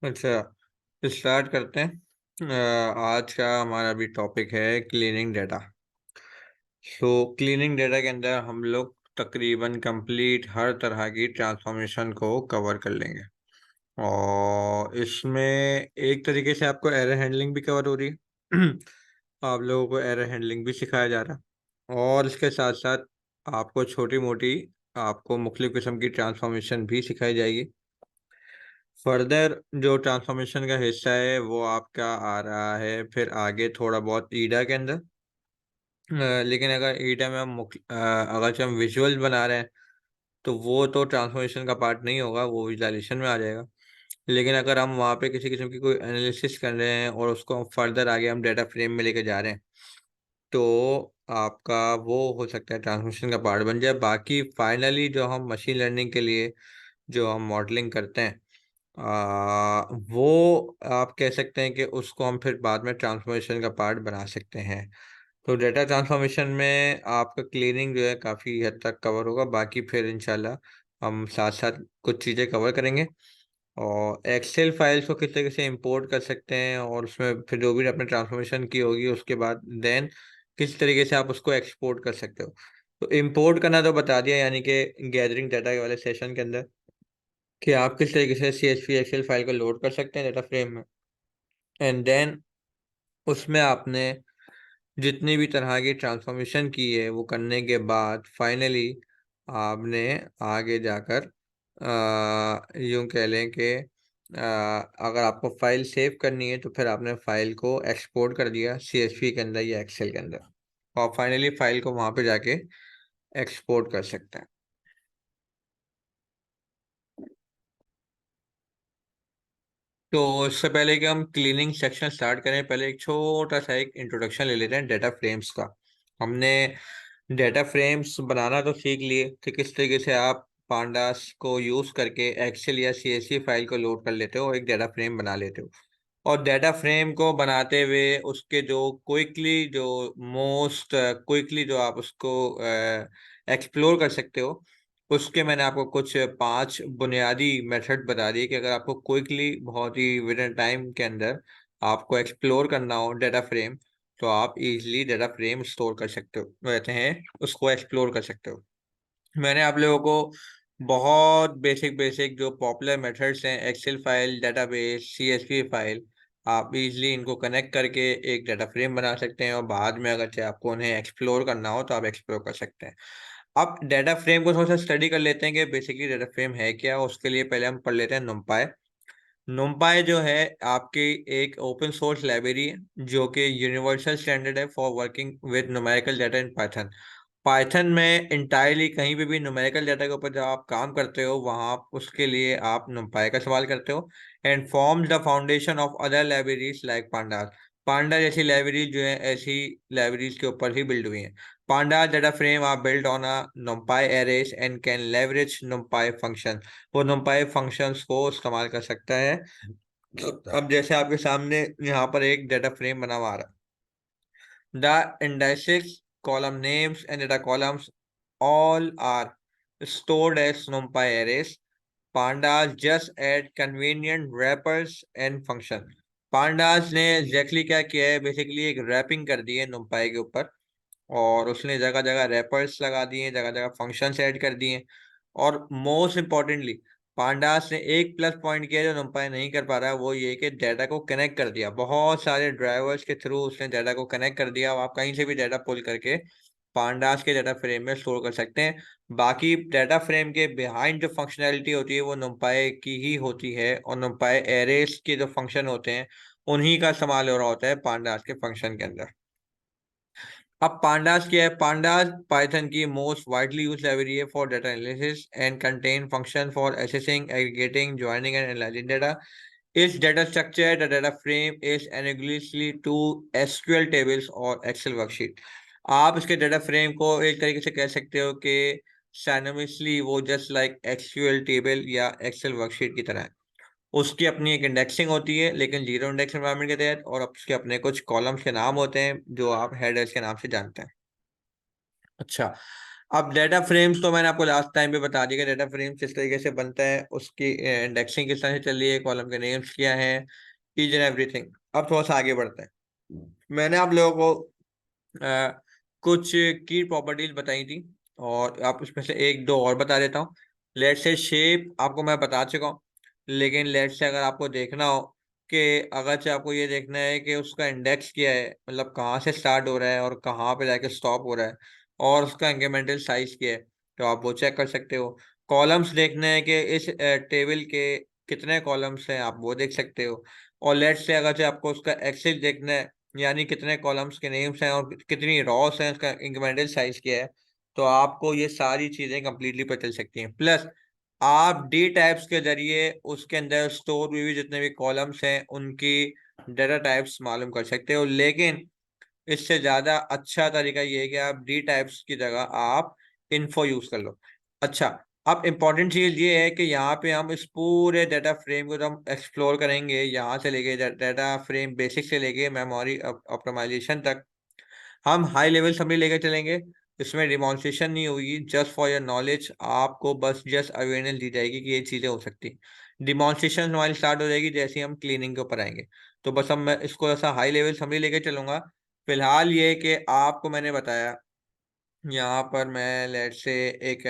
अच्छा, स्टार्ट करते हैं। आज का हमारा भी टॉपिक है क्लीनिंग डाटा। सो क्लीनिंग डाटा के अंदर हम लोग तकरीबन कंप्लीट हर तरह की ट्रांसफॉर्मेशन को कवर कर लेंगे। और इसमें एक तरीके से आपको एरर हैंडलिंग भी कवर हो रही है। आप लोगों को एरर हैंडलिंग भी सिखाया जा रहा है, और इसके साथ साथ आपको छोटी मोटी आपको मुख्तलिफ किस्म की ट्रांसफॉर्मेशन भी सिखाई जाएगी। फर्दर जो ट्रांसफॉर्मेशन का हिस्सा है वो आपका आ रहा है फिर आगे थोड़ा बहुत ईडा के अंदर। लेकिन अगर ईडा में अगर से हम विजुअल बना रहे हैं तो वो तो ट्रांसफॉर्मेशन का पार्ट नहीं होगा, वो विजुअलाइजेशन में आ जाएगा। लेकिन अगर हम वहाँ पे किसी किस्म की कोई एनालिसिस कर रहे हैं और उसको हम फर्दर आगे हम डेटा फ्रेम में लेके जा रहे हैं, तो आपका वो हो सकता है ट्रांसफॉर्मेशन का पार्ट बन जाए। बाकी फाइनली जो हम मशीन लर्निंग के लिए जो हम मॉडलिंग करते हैं, वो आप कह सकते हैं कि उसको हम फिर बाद में ट्रांसफॉर्मेशन का पार्ट बना सकते हैं। तो डेटा ट्रांसफॉर्मेशन में आपका क्लीनिंग जो है काफ़ी हद तक कवर होगा। बाकी फिर इंशाल्लाह हम साथ साथ कुछ चीज़ें कवर करेंगे, और एक्सेल फाइल्स को किस तरीके से इंपोर्ट कर सकते हैं, और उसमें फिर जो भी आपने ट्रांसफॉर्मेशन की होगी उसके बाद देन किस तरीके से आप उसको एक्सपोर्ट कर सकते हो। तो इंपोर्ट करना तो बता दिया, यानी कि गैदरिंग डाटा वाले सेशन के अंदर, कि आप किस तरीके से CSV एक्सेल फाइल को लोड कर सकते हैं डेटा फ्रेम में। एंड देन उसमें आपने जितनी भी तरह की ट्रांसफॉर्मेशन की है वो करने के बाद फाइनली आपने आगे जाकर यूं कह लें कि अगर आपको फाइल सेव करनी है तो फिर आपने फाइल को एक्सपोर्ट कर दिया CSV के अंदर या एक्सेल के अंदर, और फाइनली फाइल को वहां पे जाके एक्सपोर्ट कर सकते हैं। तो इससे पहले कि हम क्लीनिंग सेक्शन स्टार्ट करें, पहले एक छोटा सा एक इंट्रोडक्शन ले लेते हैं डेटा फ्रेम्स का। हमने डेटा फ्रेम्स बनाना तो सीख लिए कि किस तरीके से आप पांडास को यूज करके एक्सेल या CSV फाइल को लोड कर लेते हो, एक डेटा फ्रेम बना लेते हो। और डेटा फ्रेम को बनाते हुए उसके जो क्विकली जो मोस्ट क्विकली जो आप उसको एक्सप्लोर कर सकते हो, उसके मैंने आपको कुछ 5 बुनियादी मेथड बता दिए कि अगर आपको क्विकली बहुत ही विद इन टाइम के अंदर आपको एक्सप्लोर करना हो डेटा फ्रेम, तो आप इजीली डेटा फ्रेम स्टोर कर सकते हो, रहते हैं उसको एक्सप्लोर कर सकते हो। मैंने आप लोगों को बहुत बेसिक बेसिक जो पॉपुलर मेथड्स हैं, excel file, database, CSV file, आप इजीली इनको कनेक्ट करके एक डाटा फ्रेम बना सकते हैं, और बाद में अगर चाहे आपको उन्हें एक्सप्लोर करना हो तो आप एक्सप्लोर कर सकते हैं। अब डाटा फ्रेम को थोड़ा सा स्टडी कर लेते हैं कि बेसिकली डाटा फ्रेम है क्या। उसके लिए पहले हम पढ़ लेते हैं नुम्पाई। नुम्पाई जो है आपकी एक ओपन सोर्स लाइब्रेरी है जो कि यूनिवर्सल स्टैंडर्ड है for working with numerical data in Python. Python में इंटायरली कहीं पे भी न्यूमेरिकल डाटा के ऊपर जब आप काम करते हो वहाँ उसके लिए आप नुम्पाई का इस्तेमाल करते हो। And forms the foundation of other libraries like pandas. Panda जैसी लाइब्रेरीज जो है ऐसी लाइब्रेरीज के ऊपर ही बिल्ड हुई हैं। Pandas data frame are built on a NumPy arrays and can leverage NumPy function। वो NumPy functions को इस्तेमाल कर सकता है। तो अब जैसे आपके सामने यहाँ पर एक डेटा फ्रेम बना हुआ आ रहा है। The indices, column names and data columns all are stored as NumPy arrays। Pandas just add convenient wrappers and function। Pandas ने एग्जैक्टली क्या किया है, बेसिकली एक रैपिंग कर दी है NumPy के ऊपर, और उसने जगह जगह रैपर्स लगा दिए, जगह जगह फंक्शंस ऐड कर दिए। और मोस्ट इम्पोर्टेंटली पांडास ने एक प्लस पॉइंट किया जो numpy नहीं कर पा रहा है, वो ये कि डाटा को कनेक्ट कर दिया। बहुत सारे ड्राइवर्स के थ्रू उसने डाटा को कनेक्ट कर दिया, और आप कहीं से भी डाटा पुल करके पांडास के डाटा फ्रेम में स्टोर कर सकते हैं। बाकी डाटा फ्रेम के बिहाइंड जो फंक्शनैलिटी होती है वो numpy की ही होती है, और numpy एरेस के जो फंक्शन होते हैं उन्हीं का इस्तेमाल हो रहा होता है पांडास के फंक्शन के अंदर। अब पांडास क्या है? पांडास पाइथन की मोस्ट वाइडली यूज लाइब्रेरी है for data analysis and contain function for accessing, aggregating, joining and analysing data. इस data structure the data frame is analytically to SQL tables और Excel worksheet. आप इसके data frame को एक तरीके से कह सकते हो कि साइनोमियसली वो जस्ट लाइक SQL टेबल या एक्सेल वर्कशीट की तरह है। उसकी अपनी एक इंडेक्सिंग होती है लेकिन जीरो इंडेक्स एनवायरनमेंट के तहत, और अब उसके अपने कुछ कॉलम्स के नाम होते हैं जो आप हेडर्स के नाम से जानते हैं। अच्छा, अब डाटा फ्रेम्स तो मैंने आपको लास्ट टाइम पे बता दिया कि डाटा फ्रेम्स किस तरीके से बनता है, उसकी इंडेक्सिंग किस तरह से चल रही है, कॉलम के नेम्स क्या है, ईच एंड एवरीथिंग। अब थोड़ा सा आगे बढ़ते हैं। मैंने आप लोगों को कुछ की प्रॉपर्टीज बताई थी, और आप उसमें से एक दो और बता देता हूँ। लेट से शेप आपको मैं बता चुका हूँ, लेकिन लेट से अगर आपको देखना हो कि अगर से आपको ये देखना है कि उसका इंडेक्स क्या है, मतलब कहाँ से स्टार्ट हो रहा है और कहाँ पे जाके स्टॉप हो रहा है, और उसका इंक्रीमेंटल साइज क्या है, तो आप वो चेक कर सकते हो। कॉलम्स देखने हैं कि इस टेबल के कितने कॉलम्स हैं, आप वो देख सकते हो। और लेट से अगर से आपको उसका एक्सेस देखना है, यानी कितने कॉलम्स के नेम्स हैं और कितनी रॉस हैं, उसका इंक्रीमेंटल साइज क्या है, तो आपको ये सारी चीजें कंप्लीटली पता चल सकती हैं। प्लस आप डी टाइप्स के जरिए उसके अंदर स्टोर हुए जितने भी कॉलम्स हैं उनकी डाटा टाइप्स मालूम कर सकते हो। लेकिन इससे ज्यादा अच्छा तरीका ये है कि आप डी टाइप्स की जगह आप इन्फो यूज कर लो। अच्छा, अब इम्पोर्टेंट चीज ये है कि यहाँ पे हम इस पूरे डाटा फ्रेम को जब हम एक्सप्लोर करेंगे, यहाँ से लेके डाटा फ्रेम बेसिक से लेके मेमोरी ऑप्टिमाइजेशन तक, हम हाई लेवल समरी लेकर चलेंगे। इसमें डिमॉन्स्ट्रेशन नहीं होगी, जस्ट फॉर योर नॉलेज, आपको बस जस्ट अवेयरनेस दी जाएगी कि ये चीज़ें हो सकती हैं। डिमॉन्स्ट्रेशन हमारी स्टार्ट हो जाएगी जैसे ही हम क्लीनिंग के ऊपर आएंगे। तो बस अब मैं इसको ऐसा हाई लेवल समरी लेकर चलूंगा। फिलहाल ये कि आपको मैंने बताया, यहाँ पर मैं लेट से एक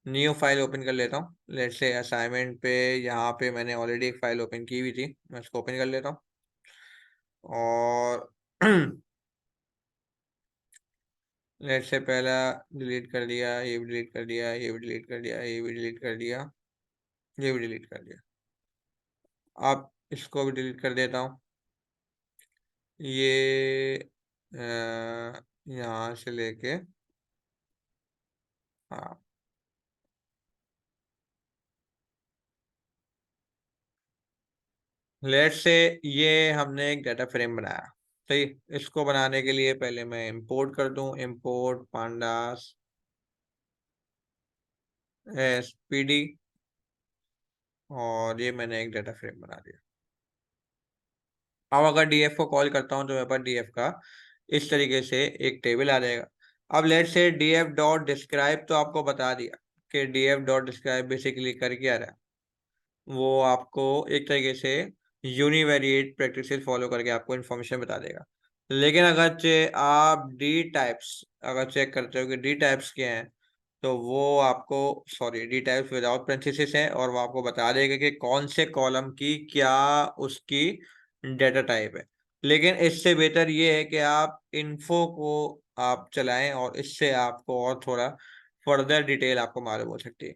न्यू फाइल ओपन कर लेता हूँ। लेट से असाइनमेंट पे यहाँ पे मैंने ऑलरेडी एक फाइल ओपन की हुई थी, मैं इसको ओपन कर लेता हूँ। और लेट से पहला डिलीट कर दिया, ये भी डिलीट कर दिया, ये भी डिलीट कर दिया, ये भी डिलीट कर दिया, ये भी डिलीट कर दिया। अब इसको भी डिलीट कर देता हूँ। ये यहाँ से लेके, हाँ, लेट से ये हमने एक डाटा फ्रेम बनाया। सही, इसको बनाने के लिए पहले मैं इंपोर्ट कर दूं, इंपोर्ट पांडास एसपीडी, और ये मैंने एक डाटा फ्रेम बना दिया। अब अगर डीएफ को कॉल करता हूँ तो मेरे पास डीएफ का इस तरीके से एक टेबल आ जाएगा। अब लेट से डीएफ डॉट डिस्क्राइब तो आपको बता दिया कि डीएफ डॉट डिस्क्राइब बेसिकली कर क्या रहा है। वो आपको एक तरीके से यूनिवेरिएट प्रैक्टिसेस फॉलो करके आपको इन्फॉर्मेशन बता देगा। लेकिन अगर आप डी टाइप्स अगर चेक करते हो कि डी टाइप्स क्या हैं, तो वो आपको, sorry, D types without parenthesis है, और वो आपको बता देगा कि कौन से कॉलम की क्या उसकी डेटा टाइप है। लेकिन इससे बेहतर ये है कि आप इन्फो को आप चलाएं, और इससे आपको और थोड़ा फर्दर डिटेल आपको मालूम हो सकती है।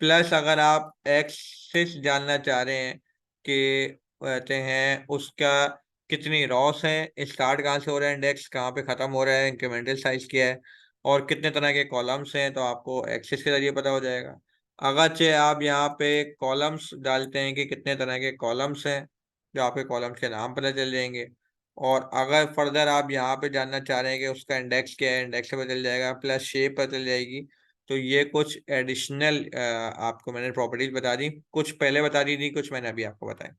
प्लस अगर आप एक्सेस जानना चाह रहे हैं कि कहते हैं उसका कितनी रॉस है, स्टार्ट कहाँ से हो रहा है, इंडेक्स कहाँ पे ख़त्म हो रहा है, इंक्रीमेंटल साइज क्या है, और कितने तरह के कॉलम्स हैं, तो आपको एक्सेस के जरिए पता हो जाएगा। अगरचे आप यहाँ पे कॉलम्स डालते हैं कि कितने तरह के कॉलम्स हैं, जो आपके कॉलम्स के नाम पता चल जाएंगे। और अगर फर्दर आप यहाँ पे जानना चाह रहे हैं कि उसका इंडेक्स क्या है, इंडेक्स से पता चल जाएगा, प्लस शेप पता चल जाएगी। तो ये कुछ एडिशनल आपको मैंने प्रॉपर्टीज बता दी, कुछ पहले बता दी थी, कुछ मैंने अभी आपको बताया।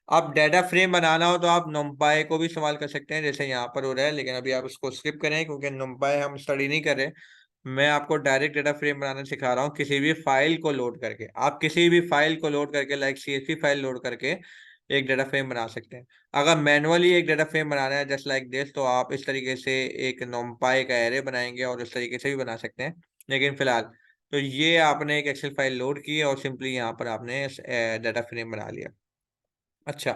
अब डाटा फ्रेम बनाना हो तो आप numpy को भी इस्तेमाल कर सकते हैं, जैसे यहाँ पर हो रहा है, लेकिन अभी आप इसको स्किप करें क्योंकि numpy हम स्टडी नहीं कर रहे। मैं आपको डायरेक्ट डाटा फ्रेम बनाना सिखा रहा हूँ। किसी भी फाइल को लोड करके, आप किसी भी फाइल को लोड करके, लाइक CSV फाइल लोड करके एक डाटा फ्रेम बना सकते हैं। अगर मैनुअली एक डाटा फ्रेम बनाना है जस्ट लाइक दिस, तो आप इस तरीके से एक numpy का एरे बनाएंगे और इस तरीके से भी बना सकते हैं। लेकिन फिलहाल तो ये आपने एक एक्सेल फाइल लोड की और सिंपली यहाँ पर आपने डाटा फ्रेम बना लिया। अच्छा,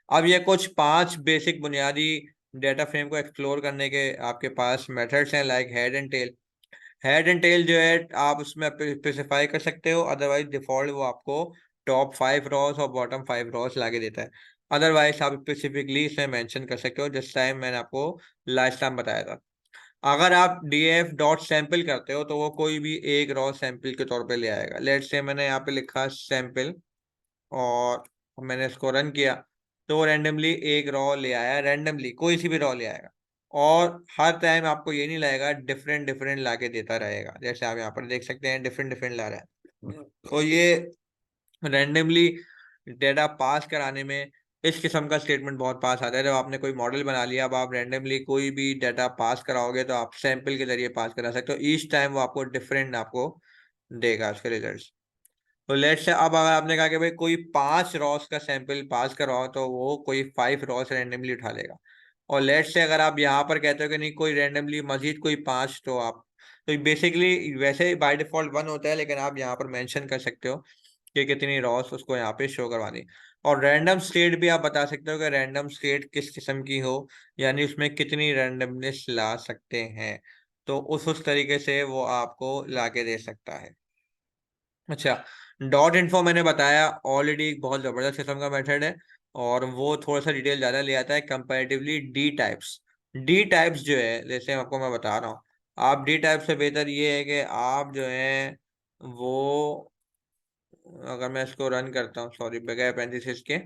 अब ये कुछ 5 बेसिक बुनियादी डेटा फ्रेम को एक्सप्लोर करने के आपके पास मेथड्स हैं, like head and tail. Head and tail जो है आप उसमें स्पेसिफाई कर सकते हो, अदरवाइज डिफॉल्ट वो आपको टॉप 5 रॉस और बॉटम 5 रॉस लाके देता है। अदरवाइज आप स्पेसिफिकली इसमें मेंशन कर सकते हो, जिस टाइम मैंने आपको लास्ट टाइम बताया था। अगर आप df डॉट सैंपल करते हो तो वो कोई भी एक रॉ सैंपल के तौर पे ले आएगा। लेट से मैंने यहाँ पे लिखा सैंपल, और मैंने इसको रन किया, तो रैंडमली एक रॉ ले आया, रैंडमली कोई सी भी रॉ ले आएगा। और हर टाइम आपको ये नहीं लाएगा, डिफरेंट डिफरेंट ला के देता रहेगा, जैसे आप यहाँ पर देख सकते हैं डिफरेंट डिफरेंट ला रहा है। तो ये रैंडमली डेटा पास कराने में इस किस्म का स्टेटमेंट बहुत पास आता है। जब आपने कोई मॉडल बना लिया, अब आप रैंडमली कोई भी डाटा पास कराओगे तो आप सैंपल के जरिए पास करा सकते हो। ईच टाइम वो आपको डिफरेंट आपको देगा उसके रिजल्ट। तो लेट्स से अब अगर आपने कहा कि भाई कोई 5 रॉस का सैंपल पास करवाओ, तो वो कोई 5 रॉस रैंडमली उठा लेगा। और लेट्स से अगर आप यहाँ पर कहते हो कि नहीं कोई रैंडमली मजीद कोई 5, तो आप तो बेसिकली वैसे बाय डिफॉल्ट 1 होता है, लेकिन आप यहाँ पर मेंशन कर सकते हो कि कितनी रॉस उसको यहाँ पे शो करवानी। और रैंडम स्टेट भी आप बता सकते हो कि रैंडम स्टेट किस किस्म की हो, यानी उसमें कितनी रैंडमनेस ला सकते हैं। तो उस तरीके से वो आपको ला के दे सकता है। अच्छा, डॉट इन्फो मैंने बताया ऑलरेडी, एक बहुत ज़बरदस्त किस्म का मेथड है, और वो थोड़ा सा डिटेल ज़्यादा ले आता है comparatively D types. D types जो है, जैसे आपको मैं बता रहा हूँ, आप डी टाइप से बेहतर ये है कि आप जो है वो, अगर मैं इसको रन करता हूँ, सॉरी, बगैर पैरेंथेसिस के,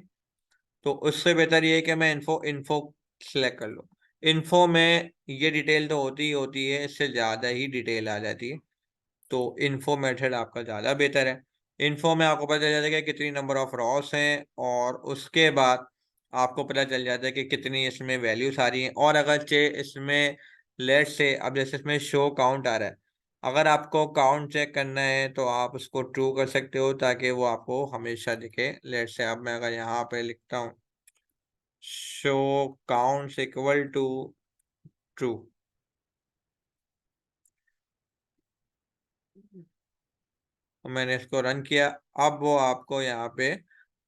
तो उससे बेहतर ये है कि मैं इन्फो इन्फो सेलेक्ट कर लूँ। इन्फो में ये डिटेल तो होती ही होती है, इससे ज़्यादा ही डिटेल आ जाती है। तो इन्फो मेथड आपका ज़्यादा बेहतर है। इन्फो में आपको पता चल जाता है कि कितनी नंबर ऑफ रॉस हैं, और उसके बाद आपको पता चल जाता है कि कितनी इसमें वैल्यूज आ रही हैं। और अगर चे इसमें लेट्स से, अब जैसे इसमें शो काउंट आ रहा है, अगर आपको काउंट चेक करना है तो आप उसको ट्रू कर सकते हो, ताकि वो आपको हमेशा दिखे। लेट्स से अब मैं अगर यहाँ पे लिखता हूँ show counts equal to true, मैंने इसको रन किया, अब वो आपको यहाँ पे,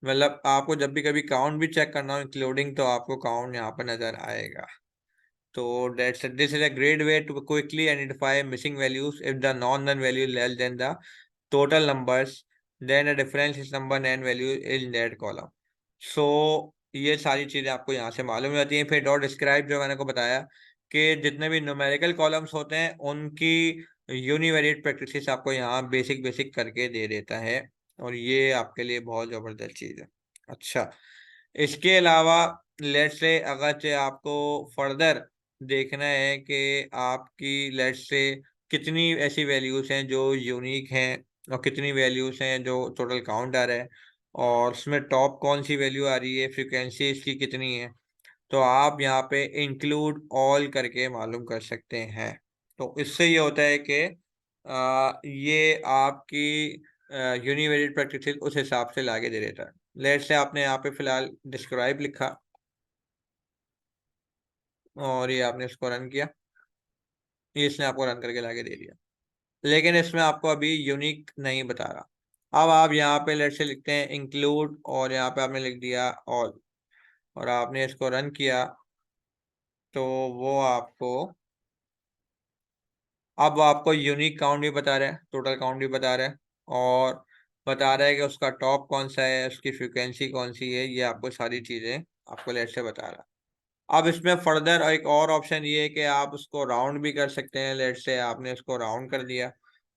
मतलब आपको जब भी कभी काउंट भी चेक करना हो इंक्लूडिंग, तो आपको काउंट यहाँ पर नजर आएगा। तो that's this is a great way to quickly identify missing values if the non null value less than the total numbers, then a difference is number n value in that column। so ये सारी चीजें आपको यहाँ से मालूम हो जाती हैं। फिर डॉट डिस्क्राइब जो मैंने को बताया कि जितने भी न्यूमेरिकल कॉलम्स होते हैं उनकी यूनिवेरिएट प्रैक्टिसेस आपको यहाँ बेसिक बेसिक करके दे देता है, और ये आपके लिए बहुत ज़बरदस्त चीज़ है। अच्छा, इसके अलावा लेट्स से अगर से आपको फर्दर देखना है कि आपकी लेट्स से कितनी ऐसी वैल्यूज़ हैं जो यूनिक हैं, और कितनी वैल्यूज़ हैं जो टोटल काउंट आ रहा है, और उसमें टॉप कौन सी वैल्यू आ रही है, फ्रीक्वेंसी इसकी कितनी है, तो आप यहाँ पे इंक्लूड ऑल करके मालूम कर सकते हैं। तो इससे ये होता है कि ये आपकी यूनिवेरिएट प्रैक्टिस उस हिसाब से लाके दे देता है। लेट्स से आपने यहाँ पे फिलहाल डिस्क्राइब लिखा, और ये आपने इसको रन किया, ये इसने आपको रन करके लाके दे दिया, लेकिन इसमें आपको अभी यूनिक नहीं बता रहा। अब आप यहाँ पे लेट्स से लिखते हैं इंक्लूड, और यहाँ पे आपने लिख दिया ऑल, और आपने इसको रन किया, तो वो आपको, अब वो आपको यूनिक काउंट भी बता रहा है, टोटल काउंट भी बता रहा है, और बता रहा है कि उसका टॉप कौन सा है, उसकी फ्रीक्वेंसी कौन सी है, ये आपको सारी चीज़ें आपको लेट से बता रहा है। अब इसमें फर्दर एक और ऑप्शन ये है कि आप उसको राउंड भी कर सकते हैं। लेट से आपने इसको राउंड कर दिया,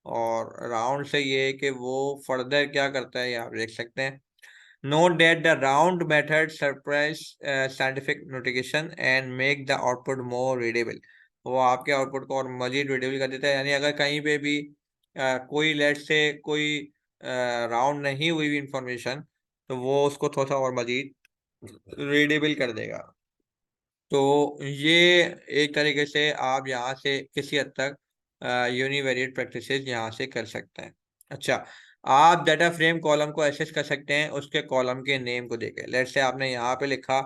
और राउंड से ये है कि वो फर्दर क्या करता है, ये आप देख सकते हैं। Note that the round method surprise scientific notation and make the output more readable। वो आपके आउटपुट को और मजीद रीडेबल कर देता है, यानी अगर कहीं पे भी कोई लेट से कोई राउंड नहीं हुई हुई इंफॉर्मेशन, तो वो उसको थोड़ा सा और मजीद रीडेबल कर देगा। तो ये एक तरीके से आप यहाँ से किसी हद तक यूनिवेरिएट प्रैक्टिसेस यहाँ से कर सकते हैं। अच्छा, आप डाटा फ्रेम कॉलम को एक्सेस कर सकते हैं उसके कॉलम के नेम को देके। लेट्स से आपने यहाँ पे लिखा,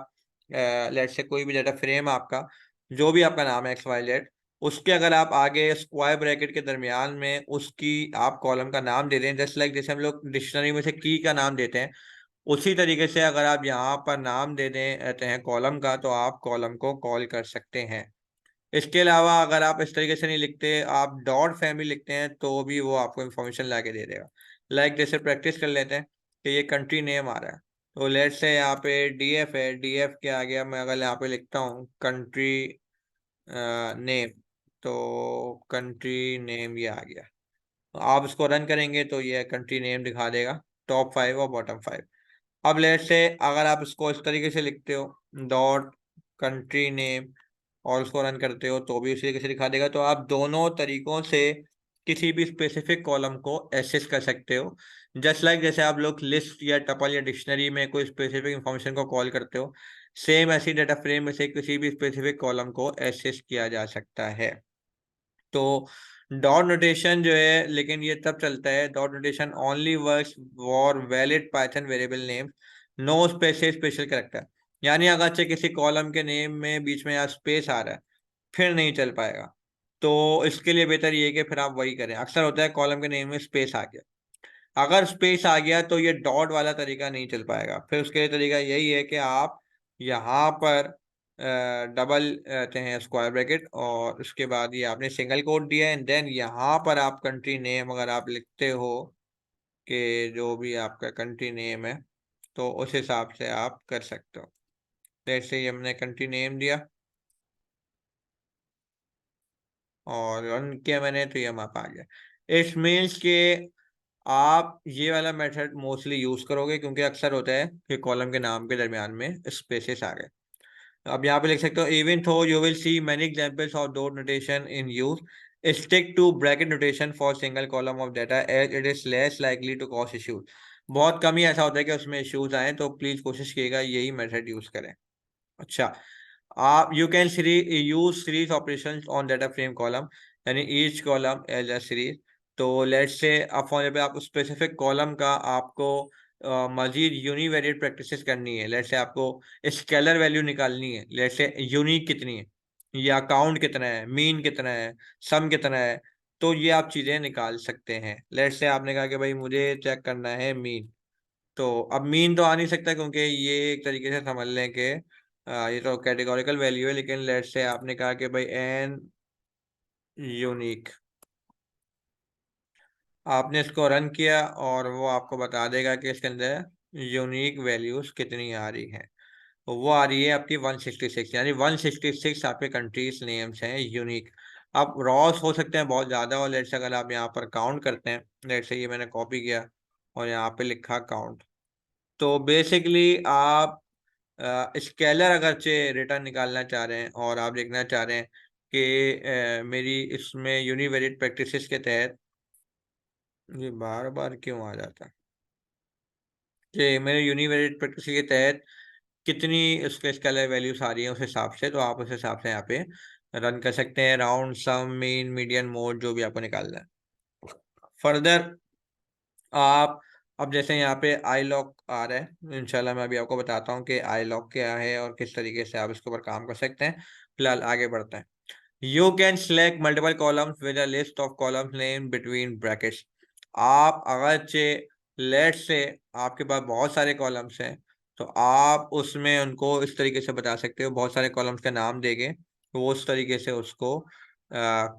लेट्स से कोई भी डाटा फ्रेम आपका, जो भी आपका नाम है एक्स वाई जेड, उसके अगर आप आगे स्क्वायर ब्रैकेट के दरमियान में उसकी आप कॉलम का नाम दे दें, जस्ट लाइक जैसे हम लोग डिक्शनरी में से की का नाम देते हैं, उसी तरीके से अगर आप यहाँ पर नाम दे देते हैं कॉलम का, तो आप कॉलम को कॉल कर सकते हैं। इसके अलावा अगर आप इस तरीके से नहीं लिखते, आप डॉट फैमिली लिखते हैं, तो भी वो आपको इन्फॉर्मेशन ला के दे देगा। लाइक जैसे प्रैक्टिस कर लेते हैं कि ये कंट्री नेम आ रहा है, तो लेट से यहाँ पे डीएफ है, डीएफ के आ गया, मैं अगर यहाँ पे लिखता हूँ कंट्री नेम, तो कंट्री नेम ये आ गया। आप इसको रन करेंगे तो ये कंट्री नेम दिखा देगा, टॉप 5 और बॉटम 5। अब लेट से अगर आप इसको इस तरीके से लिखते हो, डॉट कंट्री नेम, और उसको रन करते हो, तो भी उसी तरीके से दिखा देगा। तो आप दोनों तरीकों से किसी भी स्पेसिफिक कॉलम को एक्सेस कर सकते हो। जस्ट लाइक जैसे आप लोग लिस्ट या टपल या डिक्शनरी में कोई स्पेसिफिक इंफॉर्मेशन को कॉल करते हो, सेम ऐसी डाटा फ्रेम में से किसी भी स्पेसिफिक कॉलम को एक्सेस किया जा सकता है। तो डॉट नोटेशन जो है, लेकिन ये तब चलता है, dot notation only works for valid Python variable name, no space special character. यानी अगर से किसी कॉलम के नेम में बीच में यहाँ स्पेस आ रहा है, फिर नहीं चल पाएगा। तो इसके लिए बेहतर ये है कि फिर आप वही करें। अक्सर होता है कॉलम के नेम में स्पेस आ गया, अगर स्पेस आ गया तो ये डॉट वाला तरीका नहीं चल पाएगा। फिर उसके लिए तरीका यही है कि आप यहाँ पर डबल हैं स्क्वायर ब्रैकेट, और उसके बाद ये आपने सिंगल कोट दिया है, एंड देन यहाँ पर आप कंट्री नेम अगर आप लिखते हो कि जो भी आपका कंट्री नेम है, तो उस हिसाब से आप कर सकते हो। जैसे ही हमने कंट्री नेम दिया और रन किया मैंने, तो ये मैप आ गया। इट मीन्स के आप ये वाला मेथड मोस्टली यूज करोगे, क्योंकि अक्सर होता है कि कॉलम के नाम के दरमियान में स्पेसेस आ गए। अब यहाँ पे लिख सकते हो, even though you will see many examples of dot notation in use, stick to bracket notation for single column of data as it is less likely to cause issues. बहुत कम ही ऐसा होता है कि उसमें इश्यूज आए, तो प्लीज कोशिश कीजिएगा यही मेथड यूज करें। अच्छा, आप you can use series operation on data frame column, यानी each column as a series. तो लेट्स से अब फॉर एग्जाम्पल आप स्पेसिफिक कॉलम का आपको मजीद यूनिवेरिएट प्रैक्टिसेस करनी है। लेट्स से आपको स्केलर वैल्यू निकालनी है, लेट्स से यूनिक कितनी है, या काउंट कितना है, मीन कितना है, सम कितना है, तो ये आप चीज़ें निकाल सकते हैं। लेट्स से आपने कहा कि भाई मुझे चेक करना है मीन, तो अब मीन तो आ नहीं सकता, क्योंकि ये एक तरीके से समझ लें कि ये तो कैटेगोरिकल वैल्यू है। लेकिन लेट से आपने कहा कि भाई एन यूनिक, आपने इसको रन किया और वो आपको बता देगा कि इसके अंदर यूनिक वैल्यूज कितनी आ रही हैं। तो वो आ रही है आपकी 166, यानी 166 आपके कंट्रीज नेम्स हैं यूनिक। अब रॉस हो सकते हैं बहुत ज़्यादा, और लेट से अगर आप यहाँ पर काउंट करते हैं, लेट से ये मैंने कॉपी किया और यहाँ पे लिखा काउंट, तो बेसिकली आप स्केलर अगरचे रिटर्न निकालना चाह रहे हैं और आप लिखना चाह रहे हैं कि मेरी इसमें यूनिवेरिएट प्रैक्टिसेस के तहत, ये बार बार क्यों आ जाता है, कि मेरे यूनिवेरिएट प्रैक्टिस के तहत कितनी उसके स्केलर वैल्यूज आ रही है, उस हिसाब से। तो आप उस हिसाब से यहाँ पे रन कर सकते हैं, राउंड, सम, मीन, मीडियन, मोड, जो भी आपको निकालना है। फर्दर आप, अब जैसे यहाँ पे आई लॉक आ रहा है, इंशाल्लाह मैं अभी आपको बताता हूँ कि आई लॉक क्या है और किस तरीके से आप इसके ऊपर काम कर सकते हैं। फिलहाल आगे बढ़ते हैं। You can select multiple columns with a list of columns name between brackets. आप अगर चे लेट से आपके पास बहुत सारे कॉलम्स हैं, तो आप उसमें उनको इस तरीके से बता सकते हो, बहुत सारे कॉलम्स का नाम देके, तो वो उस तरीके से उसको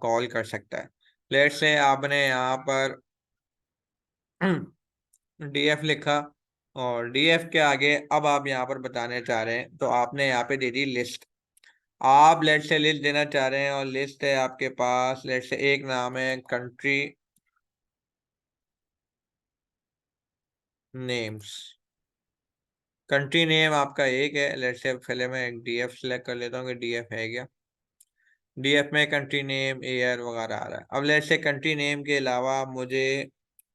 कॉल कर सकता है। लेट से आपने यहाँ पर डीएफ लिखा, और डीएफ के आगे अब आप यहाँ पर बताने चाह रहे हैं, तो आपने यहाँ पे दे दी लिस्ट। आप लेट से लिस्ट देना चाह रहे हैं, और लिस्ट है आपके पास, लेट से एक नाम है कंट्री नेम्स। कंट्री नेम आपका एक है, लेट से पहले मैं एक डीएफ सेलेक्ट कर लेता हूँ कि डीएफ है क्या। डीएफ में कंट्री नेम, एयर वगैरह आ रहा है। अब लेट से कंट्री नेम के अलावा मुझे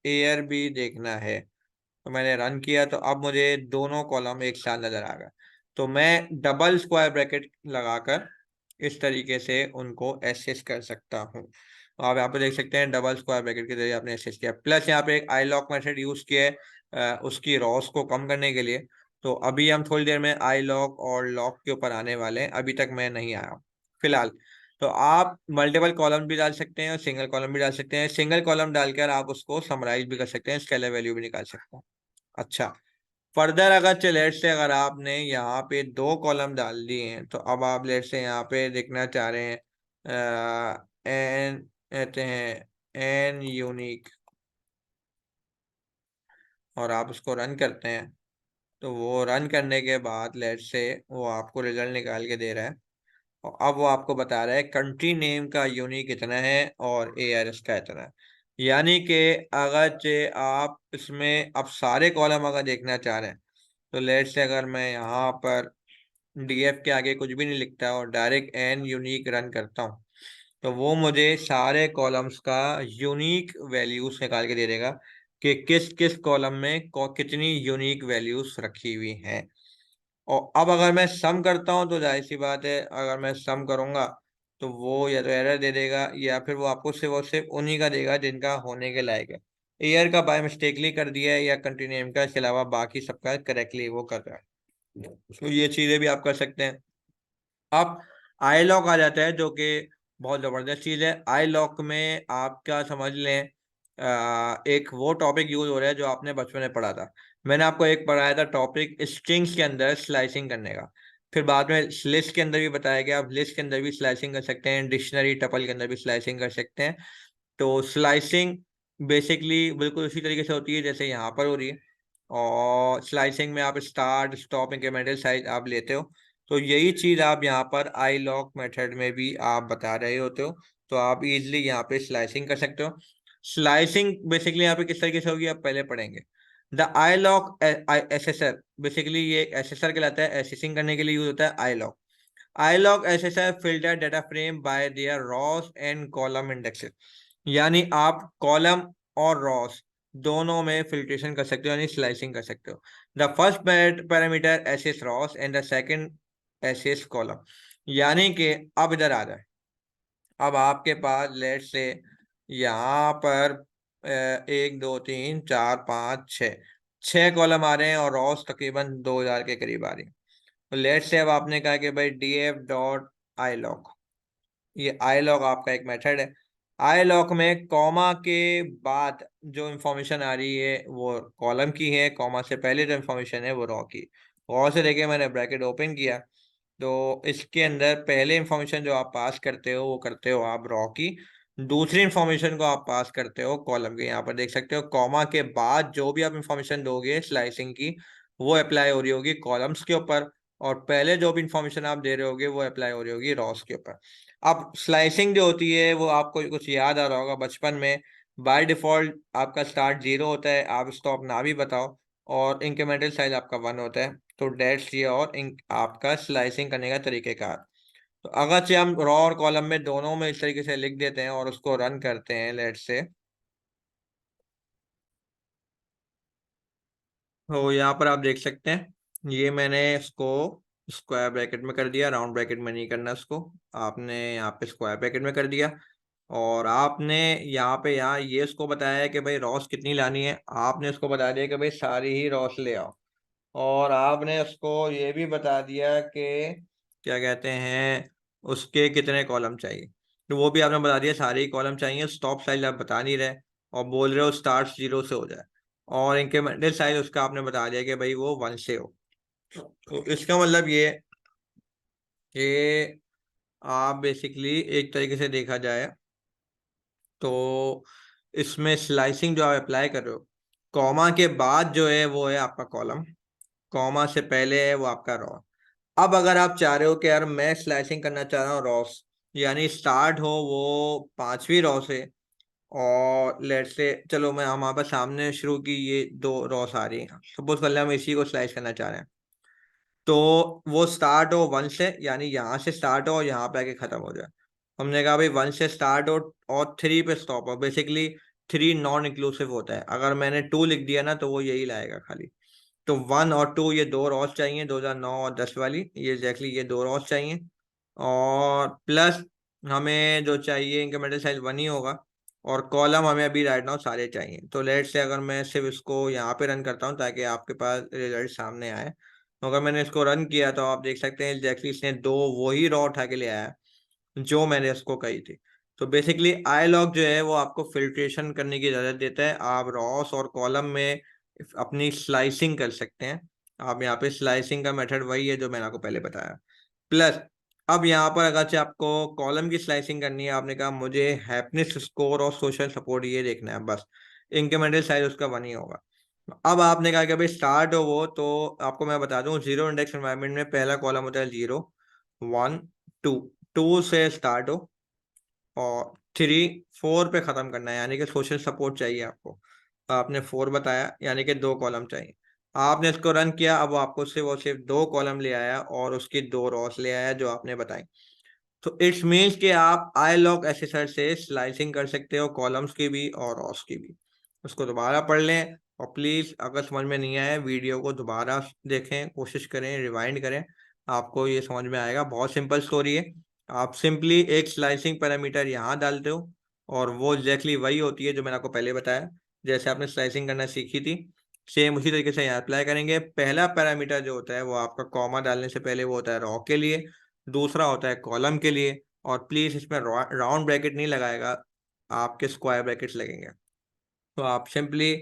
एयर भी देखना है, तो मैंने रन किया, तो अब मुझे दोनों कॉलम एक साथ नजर आ गए। तो मैं डबल स्क्वायर ब्रैकेट लगाकर इस तरीके से उनको एक्सेस कर सकता हूँ। तो आप यहाँ पे देख सकते हैं डबल स्क्वायर ब्रैकेट के जरिए आपने एक्सेस किया, प्लस यहाँ पे एक आई लॉक मेथड यूज किया है उसकी रॉस को कम करने के लिए। तो अभी हम थोड़ी देर में आई लॉक और लॉक के ऊपर आने वाले हैं, अभी तक मैं नहीं आया हूँ फिलहाल। तो आप मल्टीपल कॉलम भी डाल सकते हैं और सिंगल कॉलम भी डाल सकते हैं। सिंगल कॉलम डालकर आप उसको समराइज भी कर सकते हैं, स्केलर वैल्यू भी निकाल सकते हैं। अच्छा, फर्दर अगर लेट से अगर आपने यहाँ पे दो कॉलम डाल दिए हैं, तो अब आप लेट से यहाँ पे देखना चाह रहे हैं एन, कहते हैं एन यूनिक, और आप उसको रन करते हैं, तो वो रन करने के बाद लेट से वो आपको रिजल्ट निकाल के दे रहा है। और अब वो आपको बता रहा है कंट्री नेम का यूनिक कितना है और एआरएस का इतना है। यानी कि अगर जे आप इसमें अब सारे कॉलम अगर देखना चाह रहे हैं, तो लेट से अगर मैं यहाँ पर डीएफ के आगे कुछ भी नहीं लिखता और डायरेक्ट एन यूनिक रन करता हूँ, तो वो मुझे सारे कॉलम्स का यूनिक वैल्यूज निकाल के दे देगा कि किस किस कॉलम में कितनी यूनिक वैल्यूज रखी हुई हैं। और अब अगर मैं सम करता हूँ तो जाहिर सी बात है, अगर मैं सम करूंगा तो वो या तो एरर दे देगा या फिर वो आपको सिर्फ और सिर्फ उन्हीं का देगा जिनका होने के लायक है। एयर का बाय मिस्टेकली कर दिया है या कंटिन्यूम का, इसके अलावा बाकी सबका करेक्टली वो कर रहा है। तो ये चीजें भी आप कर सकते हैं। अब आई लॉक आ जाता है जो कि बहुत जबरदस्त चीज है। आई लॉक में आपका समझ लें एक वो टॉपिक यूज हो रहा है जो आपने बचपन में पढ़ा था। मैंने आपको एक पढ़ाया था टॉपिक स्ट्रिंग्स के अंदर स्लाइसिंग करने का। फिर बाद में लिस्ट के अंदर भी बताया गया, आप लिस्ट के अंदर भी स्लाइसिंग कर सकते हैं, डिक्शनरी टपल के अंदर भी स्लाइसिंग कर सकते हैं। तो स्लाइसिंग बेसिकली बिल्कुल उसी तरीके से होती है जैसे यहाँ पर हो रही है। और स्लाइसिंग में आप स्टार्ट स्टॉप इंक्रीमेंटल साइज आप लेते हो। तो यही चीज आप यहाँ पर आई लॉक मेथड में भी आप बता रहे होते हो। तो आप इजिली यहाँ पे स्लाइसिंग कर सकते हो। स्लाइसिंग बेसिकली यहाँ पे किस तरीके से होगी आप पहले पढ़ेंगे। The iloc accessor, basically ये एसेसर कहलाता है, एसेसिंग करने के लिए यूज होता है iloc. Iloc accessor filter data frame by their rows and column indexes. यानी आप कॉलम और रॉस दोनों में फिल्ट्रेशन कर सकते हो, यानी स्लाइसिंग कर सकते हो। The first parameter access rows and the second access column. यानी कि अब इधर आ जाए, अब आपके पास लेट से यहाँ पर 1 2 3 4 5 6 छह कॉलम आ रहे हैं और रॉस तकरीबन 2000 के करीब आ रही है। तो लेट से अब आपने कहा कि भाई D F dot I lock, ये आई लॉग आपका एक मेथड है। आई लॉग में कॉमा के बाद जो इंफॉर्मेशन आ रही है वो कॉलम की है, कॉमा से पहले जो इंफॉर्मेशन है वो रॉ की। गौर से देखिए मैंने ब्रैकेट ओपन किया, तो इसके अंदर पहले इंफॉर्मेशन जो आप पास करते हो वो करते हो आप रॉ की, दूसरी इंफॉर्मेशन को आप पास करते हो कॉलम की। यहाँ पर देख सकते हो कॉमा के बाद जो भी आप इंफॉर्मेशन दोगे स्लाइसिंग की वो अप्लाई हो रही होगी कॉलम्स के ऊपर, और पहले जो भी इंफॉर्मेशन आप दे रहे होगे वो अप्लाई हो रही होगी रॉस के ऊपर। अब स्लाइसिंग जो होती है वो आपको कुछ याद आ रहा होगा बचपन में, बाय डिफॉल्ट आपका स्टार्ट 0 होता है, आप स्टॉप ना भी बताओ, और इंक्रीमेंटल साइज आपका 1 होता है। तो डेट्स ये और आपका स्लाइसिंग करने का तरीकेकार। तो अगर से हम रॉ और कॉलम में दोनों में इस तरीके से लिख देते हैं और उसको रन करते हैं लेट से, तो यहाँ पर आप देख सकते हैं ये मैंने इसको स्क्वायर ब्रैकेट में कर दिया, राउंड ब्रैकेट में नहीं करना इसको, आपने यहाँ पे स्क्वायर ब्रैकेट में कर दिया। और आपने यहाँ पे यहाँ ये इसको बताया है कि भाई रॉस कितनी लानी है, आपने इसको बता दिया कि भाई सारी ही रॉस ले आओ। और आपने उसको ये भी बता दिया कि क्या कहते हैं उसके कितने कॉलम चाहिए, तो वो भी आपने बता दिया सारे ही कॉलम चाहिए। स्टॉप साइज आप बता नहीं रहे और बोल रहे हो स्टार्ट 0 से हो जाए। और इंक्रीमेंटल साइज उसका आपने बता दिया कि भाई वो 1 से हो। तो इसका मतलब ये है कि आप बेसिकली एक तरीके से देखा जाए तो इसमें स्लाइसिंग जो आप अप्लाई कर रहे हो, कॉमा के बाद जो है वो है आपका कॉलम, कॉमा से पहले है वो आपका रॉ। अब अगर आप चाह रहे हो कि यार मैं स्लाइसिंग करना चाह रहा हूँ रॉस, यानी स्टार्ट हो वो 5वीं रॉ से, और लेट से चलो मैं हमारे पास सामने शुरू की ये 2 रॉस आ रही हैं, सपोज कर ले हम इसी को स्लाइस करना चाह रहे हैं। तो वो स्टार्ट हो 1 से, यानी यहाँ से स्टार्ट हो और यहाँ पे आके खत्म हो जाए। हमने कहा भाई 1 से स्टार्ट हो और 3 पे स्टॉप हो, बेसिकली 3 नॉन इंक्लूसिव होता है, अगर मैंने 2 लिख दिया ना तो वो यही लाएगा खाली। तो 1 और 2 ये 2 रॉस चाहिए, 2009 और 10 वाली, ये एग्जैक्टली ये 2 रॉस चाहिए। और प्लस हमें जो चाहिए इंक्रीमेंटल साइज 1 ही होगा, और कॉलम हमें अभी राइट नाउ सारे चाहिए। तो लेट से अगर मैं सिर्फ इसको यहाँ पे रन करता हूँ ताकि आपके पास रिजल्ट सामने आए, तो अगर मैंने इसको रन किया तो आप देख सकते हैं एग्जैक्टली इसने 2 वही रॉ उठा के ले आया जो मैंने इसको कही थी। तो बेसिकली आई लॉग जो है वो आपको फिल्ट्रेशन करने की इजाजत देता है, आप रॉस और कॉलम में अपनी स्लाइसिंग कर सकते हैं। आप यहाँ पे स्लाइसिंग का मेथड वही है जो मैंने आपको पहले बताया। प्लस अब यहाँ पर अगर से आपको कॉलम की स्लाइसिंग करनी है, आपने कहा मुझे हैप्पीनेस स्कोर और सोशल सपोर्ट ये देखना है बस, इंक्रीमेंटल साइज उसका 1 ही होगा। अब आपने कहा कि भाई स्टार्ट हो वो, तो आपको मैं बता दूं जीरो इंडेक्स एनवायरनमेंट में पहला कॉलम होता है 0 1 2, 2 से स्टार्ट हो और 3 4 पे खत्म करना है, यानी कि सोशल सपोर्ट चाहिए आपको। आपने 4 बताया यानी कि 2 कॉलम चाहिए। आपने इसको रन किया, अब वो आपको सिर्फ और सिर्फ 2 कॉलम ले आया और उसकी 2 रॉस ले आया जो आपने बताई। तो इट्स मीन्स कि आप आई लॉग एसेसर से स्लाइसिंग कर सकते हो, कॉलम्स की भी और रॉस की भी। उसको दोबारा पढ़ लें, और प्लीज अगर समझ में नहीं आया वीडियो को दोबारा देखें, कोशिश करें, रिवाइंड करें, आपको ये समझ में आएगा। बहुत सिंपल स्टोरी है। आप सिंपली एक स्लाइसिंग पैरामीटर यहाँ डालते हो, और वो एग्जैक्टली वही होती है जो मैंने आपको पहले बताया। जैसे आपने स्लाइसिंग करना सीखी थी, सेम उसी तरीके से यहाँ अप्लाई करेंगे। पहला पैरामीटर जो होता है वो आपका कॉमा डालने से पहले वो होता है रॉ के लिए, दूसरा होता है कॉलम के लिए। और प्लीज इसमें राउंड ब्रैकेट नहीं लगाएगा, आपके स्क्वायर ब्रैकेट्स लगेंगे। तो आप सिंपली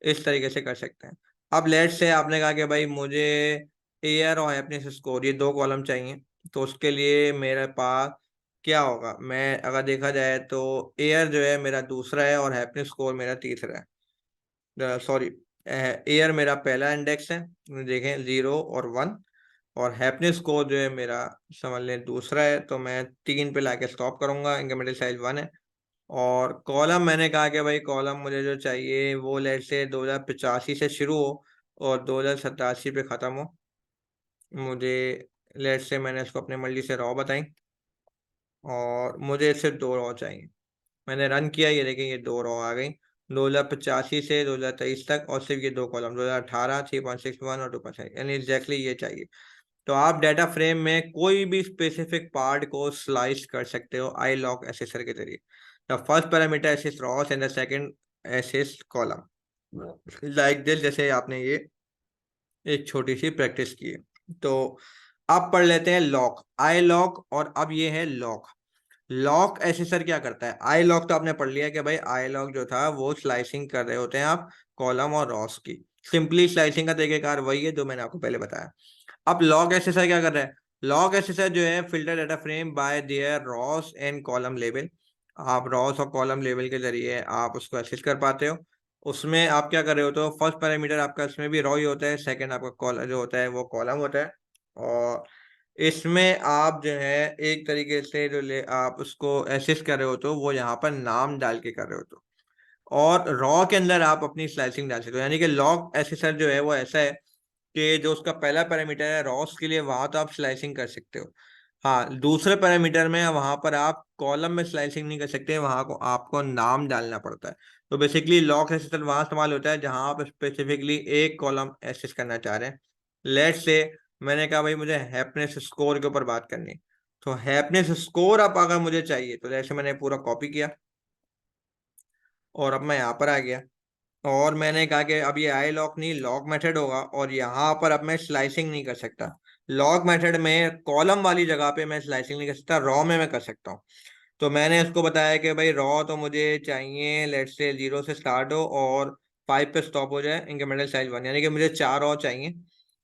इस तरीके से कर सकते हैं। अब लेट से आपने कहा कि भाई मुझे एयर और हैप्पीनेस स्कोर ये दो कॉलम चाहिए, तो उसके लिए मेरे पास क्या होगा? मैं अगर देखा जाए तो एयर जो है मेरा दूसरा है और हैप्पीनेस स्कोर मेरा तीसरा है। सॉरी, एयर मेरा पहला इंडेक्स है, देखें 0 और 1, और हैप्पीनेस स्कोर जो है मेरा समझ लें दूसरा है। तो मैं 3 पे लाके स्टॉप करूंगा, इंक्रीमेंटल साइज 1 है। और कॉलम मैंने कहा कि भाई कॉलम मुझे जो चाहिए वो लेट से 2085 से शुरू हो और 2087 पे ख़त्म हो। मुझे लेट से मैंने इसको अपने मर्जी से रॉ बताई, और मुझे सिर्फ 2 रॉ चाहिए। मैंने रन किया, ये देखें ये 2 रॉ आ गई 2085 से 2023 तक, और सिर्फ ये दो कॉलम 2018, 3.61 और 2.5, यानी एग्जैक्टली ये चाहिए। तो आप डाटा फ्रेम में कोई भी स्पेसिफिक पार्ट को स्लाइस कर सकते हो आई लॉग एसेसर के जरिए। The first parameter assist Ross and the second assist column, like this. जैसे आपने ये एक छोटी सी प्रैक्टिस की है। तो अब पढ़ लेते हैं लॉक, आई लॉक, और अब ये है लॉक। लॉक एसेसर क्या करता है? आई लॉक तो आपने पढ़ लिया कि भाई आई लॉक जो था वो स्लाइसिंग कर रहे होते हैं आप कॉलम और रॉस की। सिंपली स्लाइसिंग का तरीकेकार वही है जो मैंने आपको पहले बताया। अब लॉग एसेसर क्या कर रहा है? लॉग एसेसर जो है filter data frame by their rows and column level. आप रॉस और कॉलम लेवल के जरिए आप उसको एसेस कर पाते हो। उसमें आप क्या कर रहे होते हो? फर्स्ट पैरामीटर आपका इसमें भी रॉ ही होता है, सेकंड आपका कॉल जो होता है वो कॉलम होता है। और इसमें आप जो है एक तरीके से जो ले आप उसको एसेस कर रहे होते हो वो यहाँ पर नाम डाल के कर रहे होते हो, और रॉ के अंदर आप अपनी स्लाइसिंग डाल सकते हो। यानी कि लॉग एसेसर जो है वो ऐसा है कि जो उसका पहला पैरामीटर है रॉस के लिए, वहां तो आप स्लाइसिंग कर सकते हो। हाँ, दूसरे पैरामीटर में वहां पर आप कॉलम में स्लाइसिंग नहीं कर सकते, वहां को आपको नाम डालना पड़ता है। तो बेसिकली लॉक एसेसर वहां इस्तेमाल होता है जहां आप स्पेसिफिकली एक कॉलम एक्सेस करना चाह रहे हैं। लेट से मैंने कहा भाई मुझे हैप्पीनेस स्कोर के ऊपर बात करनी है, तो हैप्पीनेस स्कोर अब अगर मुझे चाहिए तो जैसे मैंने पूरा कॉपी किया, और अब मैं यहाँ पर आ गया, और मैंने कहा कि अब ये आई लॉक नहीं लॉग मेथड होगा, और यहाँ पर अब मैं स्लाइसिंग नहीं कर सकता। लॉग मेथड में कॉलम वाली जगह पे मैं स्लाइसिंग नहीं कर सकता, रॉ में मैं कर सकता हूँ। तो मैंने उसको बताया कि भाई रॉ तो मुझे चाहिए लेट से 0 से स्टार्ट हो और 5 पे स्टॉप हो जाए, इंक्रीमेंटल साइज 1, यानी कि मुझे 4 रॉ चाहिए।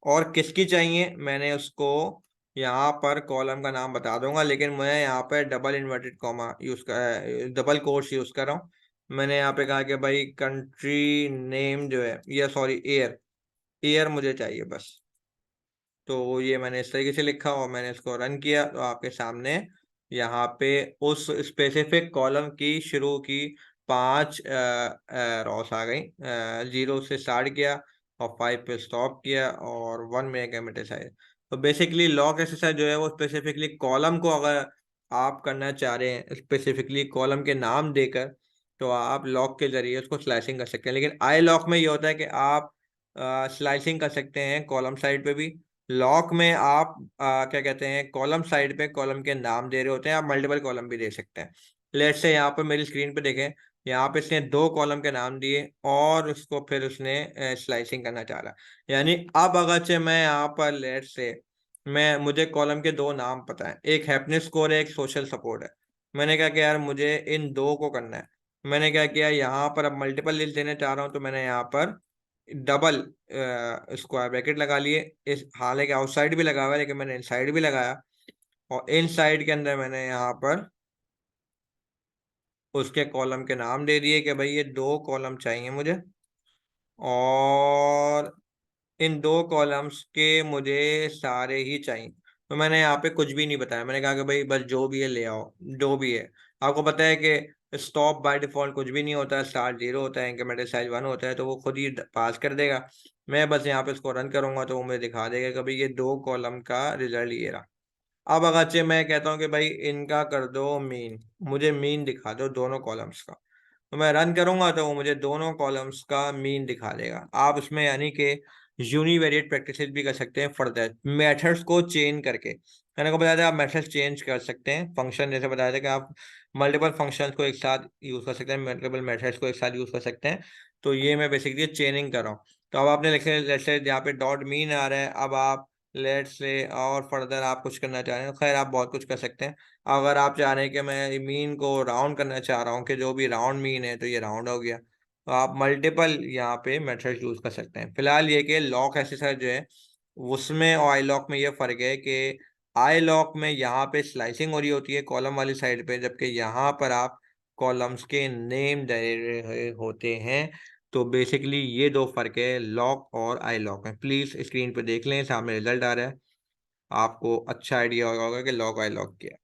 और किसकी चाहिए मैंने उसको यहाँ पर कॉलम का नाम बता दूंगा, लेकिन मैं यहाँ पर डबल इन्वर्टेड कॉमा यूज कर, डबल कोट्स यूज कर रहा हूँ। मैंने यहाँ पे कहा कि भाई कंट्री नेम जो है, या सॉरी एयर, एयर मुझे चाहिए बस। तो ये मैंने इस तरीके से लिखा और मैंने इसको रन किया, तो आपके सामने यहाँ पे उस स्पेसिफिक कॉलम की शुरू की 5 रॉस आ गई। 0 से स्टार्ट किया और 5 पे स्टॉप किया और 1 में एक एमिटेस आया। तो बेसिकली लॉक एक्सरसाइज जो है वो स्पेसिफिकली कॉलम को अगर आप करना चाह रहे हैं स्पेसिफिकली कॉलम के नाम देकर, तो आप लॉक के जरिए उसको स्लाइसिंग कर सकते हैं। लेकिन आई लॉक में ये होता है कि आप स्लाइसिंग कर सकते हैं कॉलम साइड पे भी। लॉक में आप क्या कहते हैं, कॉलम साइड पे कॉलम के नाम दे रहे होते हैं, आप मल्टीपल कॉलम भी दे सकते हैं। लेट से यहाँ पर मेरी स्क्रीन पे देखें, यहाँ पे इसने 2 कॉलम के नाम दिए और उसको फिर उसने स्लाइसिंग करना चाह रहा। यानी अब अगर से मैं यहाँ पर लेट से मैं मुझे कॉलम के 2 नाम पता है, एक हैप्पीनेस स्कोर है, एक सोशल सपोर्ट है। मैंने कहा कि यार मुझे इन दो को करना है। मैंने क्या किया, यहाँ पर अब मल्टीपल लिस्ट देना चाह रहा हूँ, तो मैंने यहाँ पर डबल स्क्वायर ब्रैकेट लगा लिए। इस हालांकि आउटसाइड भी लगा हुआ है लेकिन मैंने इनसाइड भी लगाया, और इनसाइड के अंदर मैंने यहाँ पर उसके कॉलम के नाम दे दिए कि भाई ये 2 कॉलम चाहिए मुझे, और इन 2 कॉलम्स के मुझे सारे ही चाहिए। तो मैंने यहाँ पे कुछ भी नहीं बताया, मैंने कहा कि भाई बस जो भी है ले आओ, जो भी है। आपको पता है कि स्टॉप बाय डिफॉल्ट कुछ भी नहीं होता, स्टार्ट 0 होता है, इंक्रीमेंटल साइज 1 होता है, तो वो खुद ही पास कर देगा। मैं बस यहाँ पे इसको रन करूंगा तो वो मुझे दिखा देगा कि भाई ये 2 कॉलम का रिजल्ट ये रहा। अब अगर से मैं कहता हूँ कि भाई इनका कर दो मीन, मुझे मीन दिखा दो दोनों कॉलम्स का, तो मैं रन करूंगा तो वो मुझे दोनों कॉलम्स का मीन दिखा देगा। आप उसमें यानी कि यूनिवेरिएट प्रैक्टिसेस भी कर सकते हैं फर्दर मेथड्स को चेंज करके। मैंने को बताया था आप मेथड्स चेंज कर सकते हैं, फंक्शन जैसे बताया था कि आप मल्टीपल फंक्शंस को एक साथ यूज कर सकते हैं, मल्टीपल मेथड्स को एक साथ यूज कर सकते हैं। तो ये मैं बेसिकली चेनिंग कर रहा हूँ। तो अब आपने लेट्स से यहाँ पे डॉट मीन आ रहा है, अब आप लेट्स से और फर्दर आप कुछ करना चाह रहे हैं, खैर आप बहुत कुछ कर सकते हैं। अगर आप चाह रहे हैं कि मैं मीन को राउंड करना चाह रहा हूँ कि जो भी राउंड मीन है तो ये राउंड हो गया, तो आप मल्टीपल यहाँ पे मेथड यूज कर सकते हैं। फिलहाल ये कि लॉक एसेसर जो है उसमें और आई लॉक में ये फर्क है कि आई लॉक में यहाँ पे स्लाइसिंग हो रही होती है कॉलम वाली साइड पे, जबकि यहाँ पर आप कॉलम्स के नेम दे रहे होते हैं। तो बेसिकली ये दो फर्क है लॉक और आई लॉक में। प्लीज स्क्रीन पे देख लें, सामने रिजल्ट आ रहा है, आपको अच्छा आइडिया होगा कि लॉक आई लॉक क्या है।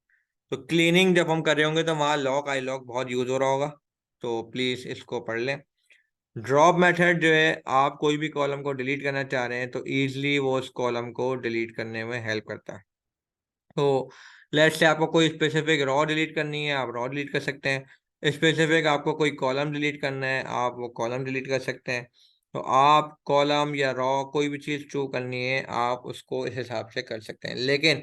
तो क्लीनिंग जब हम कर रहे होंगे तो वहाँ लॉक आई लॉक बहुत यूज हो रहा होगा, तो प्लीज इसको पढ़ लें। ड्रॉप मेथड जो है आप कोई भी कॉलम को डिलीट करना चाह रहे हैं तो इजीली वो उस कॉलम को डिलीट करने में हेल्प करता है। तो लेट्स से आपको कोई स्पेसिफिक रॉ डिलीट करनी है, आप रॉ डिलीट कर सकते हैं। स्पेसिफिक आपको कोई कॉलम डिलीट करना है, आप वो कॉलम डिलीट कर सकते हैं। तो आप कॉलम या रॉ कोई भी चीज़ चू करनी है आप उसको इस हिसाब से कर सकते हैं। लेकिन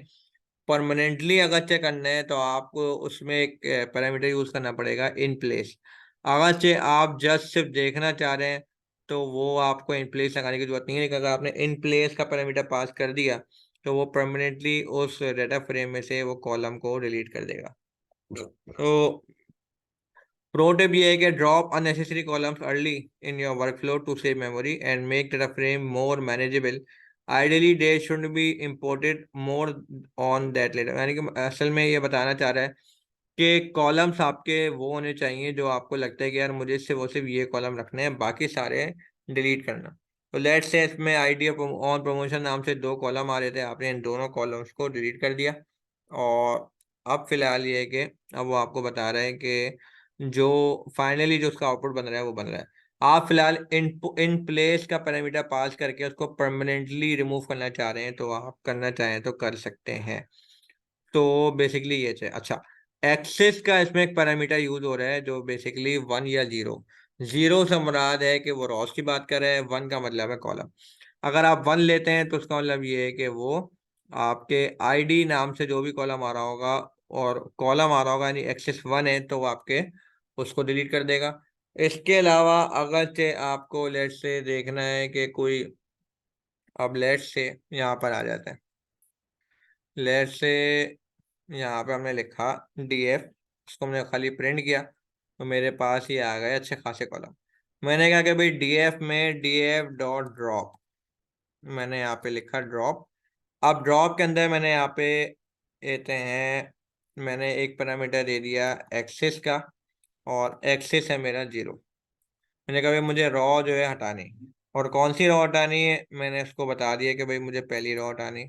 परमानेंटली अगर चेक करना है तो आपको उसमें एक पैरामीटर यूज करना पड़ेगा इन प्लेस। अगर से आप जस्ट सिर्फ देखना चाह रहे हैं तो वो आपको इन प्लेस लगाने की जरूरत नहीं है, लेकिन अगर आपने इन प्लेस का पैरामीटर पास कर दिया तो वो परमानेंटली उस डेटा फ्रेम में से वो कॉलम को डिलीट कर देगा। तो प्रो टिप ये है कि drop unnecessary columns early in your workflow to save memory and make data frame more manageable. Ideally they should be imported more on that later, यानी कि असल में ये बताना चाह रहा है कि कॉलम्स आपके वो होने चाहिए जो आपको लगता है कि यार मुझे इससे वो सिर्फ ये कॉलम रखने हैं, बाकी सारे डिलीट करना। तो लेट्स से इसमें आइडिया ऑन प्रमोशन नाम से दो कॉलम आ रहे थे, आपने इन दोनों कॉलम्स को डिलीट कर दिया। और अब फिलहाल ये है कि अब वो आपको बता रहे हैं कि जो फाइनली जो उसका आउटपुट बन रहा है वो बन रहा है। आप फिलहाल इन प्लेस का पैरामीटर पास करके उसको परमानेंटली रिमूव करना चाह रहे हैं, तो आप करना चाहें तो कर सकते हैं। तो बेसिकली ये है। अच्छा, एक्सेस का इसमें एक पैरामीटर यूज हो रहा है जो बेसिकली वन या जीरो। जीरो से मुराद है कि वो रॉस की बात कर रहे हैं, वन का मतलब है कॉलम। अगर आप वन लेते हैं तो उसका मतलब ये है कि वो आपके आईडी नाम से जो भी कॉलम आ रहा होगा और कॉलम आ रहा होगा यानी एक्सेस वन है तो वो आपके उसको डिलीट कर देगा। इसके अलावा अगर से आपको लेट से देखना है कि कोई, अब लेट से यहाँ पर आ जाता है, लेट से यहाँ पे हमने लिखा डीएफ, उसको हमने खाली प्रिंट किया तो मेरे पास ये आ गए अच्छे खासे कॉलम। मैंने कहा कि भाई डीएफ में डीएफ डॉट ड्रॉप, मैंने यहाँ पे लिखा ड्रॉप। अब ड्रॉप के अंदर मैंने यहाँ पे देते हैं, मैंने एक पैरामीटर दे दिया एक्सेस का, और एक्सेस है मेरा जीरो। मैंने कहा भाई मुझे रॉ जो है हटानी, और कौन सी रॉ हटानी है मैंने उसको बता दिया कि भाई मुझे पहली रॉ हटानी।